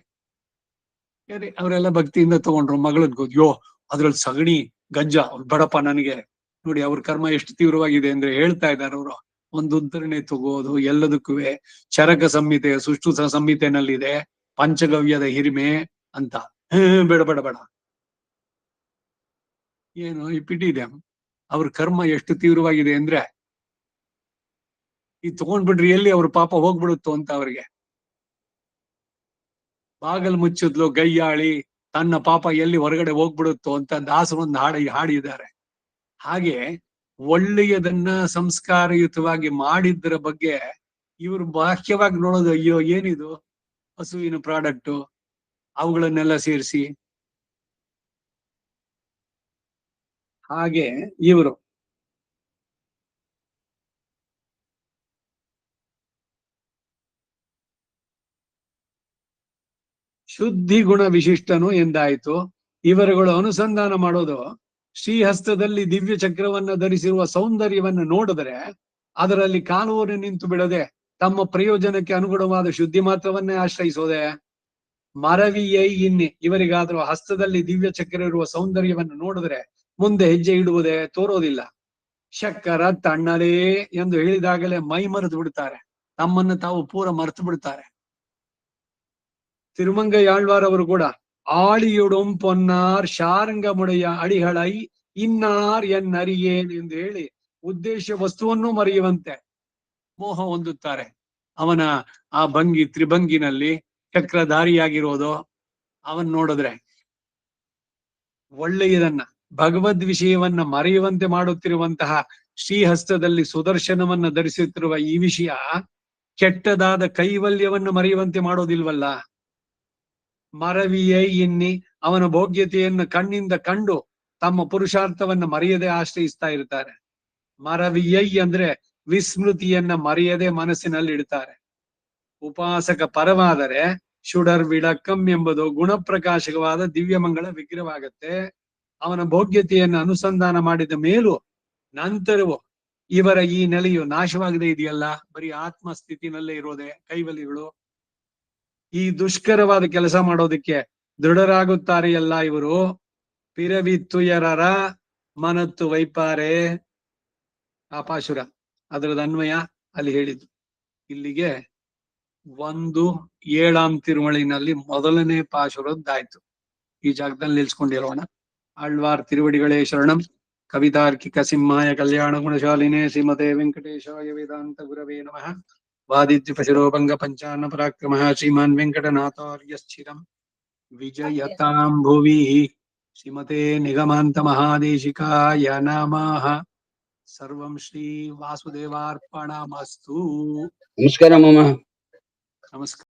ಅವರೆಲ್ಲ ಭಕ್ತಿಯಿಂದ ತಗೊಂಡ್ರು. ಮಗಳದ್ ಯೋ ಅದ್ರಲ್ಲಿ ಸಗಣಿ ಗಂಜ ಬಡಪ್ಪ, ನನಗೆ ನೋಡಿ ಅವ್ರ ಕರ್ಮ ಎಷ್ಟು ತೀವ್ರವಾಗಿದೆ ಅಂದ್ರೆ ಹೇಳ್ತಾ ಇದ್ದಾರೆ ಅವರು. ಒಂದು ಉದ್ಧರಣೆ ತಗೋದು ಎಲ್ಲದಕ್ಕೂ ಚರಕ ಸಂಹಿತೆ ಸುಷ್ಟು ಸಂಹಿತೆನಲ್ಲಿದೆ ಪಂಚಗವ್ಯದ ಹಿರಿಮೆ ಅಂತ. ಬೇಡ ಬೇಡ ಬೇಡ, ಏನು ಈ ಪಿಟಿದೆ. ಅವ್ರ ಕರ್ಮ ಎಷ್ಟು ತೀವ್ರವಾಗಿದೆ ಅಂದ್ರೆ ಈ ತಗೊಂಡ್ಬಿಟ್ರಿ ಎಲ್ಲಿ ಅವ್ರ ಪಾಪ ಹೋಗ್ಬಿಡುತ್ತೋ ಅಂತ ಅವ್ರಿಗೆ. ಬಾಗಲ್ ಮುಚ್ಚಿದ್ಲು ಗೈಯಾಳಿ, ತನ್ನ ಪಾಪ ಎಲ್ಲಿ ಹೊರಗಡೆ ಹೋಗ್ಬಿಡುತ್ತೋ ಅಂತ ದಾಸರೊಂದು ಹಾಡಿದ್ದಾರೆ. ಹಾಗೆ ಒಳ್ಳೆಯದನ್ನ ಸಂಸ್ಕಾರಯುತವಾಗಿ ಮಾಡಿದ್ರ ಬಗ್ಗೆ ಇವರು ಬಾಹ್ಯವಾಗಿ ನೋಡೋದು, ಅಯ್ಯೋ ಏನಿದು ಹಸುವಿನ ಪ್ರಾಡಕ್ಟು, ಅವುಗಳನ್ನೆಲ್ಲ ಸೇರಿಸಿ. ಹಾಗೆ ಇವರು ಶುದ್ಧಿ ಗುಣ ವಿಶಿಷ್ಟನು ಎಂದಾಯ್ತು. ಇವರುಗಳು ಅನುಸಂಧಾನ ಮಾಡೋದು ಶ್ರೀಹಸ್ತದಲ್ಲಿ ದಿವ್ಯ ಚಕ್ರವನ್ನ ಧರಿಸಿರುವ ಸೌಂದರ್ಯವನ್ನು ನೋಡಿದ್ರೆ ಅದರಲ್ಲಿ ಕಾಲುವನ್ನು ನಿಂತು ಬಿಡದೆ ತಮ್ಮ ಪ್ರಯೋಜನಕ್ಕೆ ಅನುಗುಣವಾದ ಶುದ್ಧಿ ಮಾತ್ರವನ್ನೇ ಆಶ್ರಯಿಸೋದೆ. ಮರವಿಯೈ ಇನ್ನಿ, ಇವರಿಗಾದ್ರೂ ಹಸ್ತದಲ್ಲಿ ದಿವ್ಯ ಚಕ್ರ ಇರುವ ಸೌಂದರ್ಯವನ್ನು ನೋಡಿದ್ರೆ ಮುಂದೆ ಹೆಜ್ಜೆ ಇಡುವುದೇ ತೋರೋದಿಲ್ಲ. ಶಕ್ಕರ ತಣ್ಣಲೇ ಎಂದು ಹೇಳಿದಾಗಲೇ ಮೈ ಮರೆತು ಬಿಡ್ತಾರೆ, ತಮ್ಮನ್ನು ತಾವು ಪೂರ ಮರೆತು ಬಿಡ್ತಾರೆ. ತಿರುಮಂಗಯಾಳ್ವಾರ್ ಅವರು ಕೂಡ ಆಳಿಯುಡುಂ ಪೊನ್ನಾರ್ ಶಾರಂಗಮುಡೆಯ ಅಡಿಹಳೈ ಇನ್ನಾರ್ ಎನ್ನರಿಯೇನ್ ಎಂದು ಹೇಳಿ ಉದ್ದೇಶ ವಸ್ತುವನ್ನು ಮರೆಯುವಂತೆ ಮೋಹ ಹೊಂದುತ್ತಾರೆ. ಅವನ ಆ ಭಂಗಿ ತ್ರಿಭಂಗಿನಲ್ಲಿ ಚಕ್ರಧಾರಿಯಾಗಿರೋದು ಅವನ್ ನೋಡಿದ್ರೆ ಒಳ್ಳೆಯದನ್ನ ಭಗವದ್ ವಿಷಯವನ್ನ ಮರೆಯುವಂತೆ ಮಾಡುತ್ತಿರುವಂತಹ ಶ್ರೀಹಸ್ತದಲ್ಲಿ ಸುದರ್ಶನವನ್ನ ಧರಿಸುತ್ತಿರುವ ಈ ವಿಷಯ ಕೆಟ್ಟದಾದ ಕೈವಲ್ಯವನ್ನು ಮರೆಯುವಂತೆ ಮಾಡೋದಿಲ್ವಲ್ಲ. ಮರವಿಯೈ ಇನ್ನಿ, ಅವನ ಭೋಗ್ಯತೆಯನ್ನು ಕಣ್ಣಿಂದ ಕಂಡು ತಮ್ಮ ಪುರುಷಾರ್ಥವನ್ನ ಮರೆಯದೆ ಆಶ್ರಯಿಸ್ತಾ ಇರ್ತಾರೆ. ಮರವಿಯೈ ಅಂದ್ರೆ ವಿಸ್ಮೃತಿಯನ್ನ ಮರೆಯದೆ ಮನಸ್ಸಿನಲ್ಲಿ ಇಡ್ತಾರೆ. ಉಪಾಸಕ ಪರವಾದರೆ ಶುಡರ್ ವಿಡಕ್ಕಂ ಎಂಬುದು ಗುಣಪ್ರಕಾಶಕವಾದ ದಿವ್ಯಮಂಗಳ ವಿಗ್ರಹವಾಗತ್ತೆ. ಅವನ ಭೋಗ್ಯತೆಯನ್ನು ಅನುಸಂಧಾನ ಮಾಡಿದ ಮೇಲೂ ನಂತರವೂ ಇವರ ಈ ನೆಲೆಯು ನಾಶವಾಗದೆ ಇದೆಯಲ್ಲ, ಬರೀ ಆತ್ಮಸ್ಥಿತಿನಲ್ಲೇ ಇರೋದೆ ಕೈವಲಿಗಳು. ಈ ದುಷ್ಕರವಾದ ಕೆಲಸ ಮಾಡೋದಕ್ಕೆ ದೃಢರಾಗುತ್ತಾರೆಯಲ್ಲ ಇವರು. ಪಿರವಿತ್ತುಯರರ ಮನತ್ತು ವೈಪಾರೆ, ಆಪಾಶುರ ಅದರದ ಅನ್ವಯ ಅಲ್ಲಿ ಹೇಳಿದ್ದು. ಇಲ್ಲಿಗೆ 1-7 ತಿರುವಳಿನಲ್ಲಿ ಮೊದಲನೇ ಪಾಶುರದ್ದಾಯ್ತು. ಈ ಜಾಗದಲ್ಲಿ ನಿಲ್ಸ್ಕೊಂಡಿರೋಣ. ಆಳ್ವಾರ್ ತಿರುವಡಿಗಳೇ ಶರಣಂ. ಕವಿತಾರ್ಕಿಕ ಸಿಂಹಾಯ ಕಲ್ಯಾಣ ಗುಣಶಾಲಿನೇ ಶ್ರೀಮತೆ ವೆಂಕಟೇಶಾಯ ವೇದಾಂತ ಗುರವೇ ನಮಃ. ವಾದಿತ್ಯಪಶಿರೋಭಂಗ ಪಂಚಾನ್ನ ಪರಾಕ್ರಮಃ ಶ್ರೀಮಾನ್ ವೆಂಕಟನಾಥಾರ್ಯಶ್ಚಿರಂ ವಿಜಯತಾಂ ಭುವಿ. ಶ್ರೀಮತೆ ನಿಗಮಾಂತ ಮಹಾದೇಶಿಕಾಯ ನಮಃ. ಸರ್ವಂ ಶ್ರೀ ವಾಸುದೇವಾರ್ಪಣಮಸ್ತು. ನಮಸ್ಕಾರ ಮಾಮ. ನಮಸ್ಕಾರ.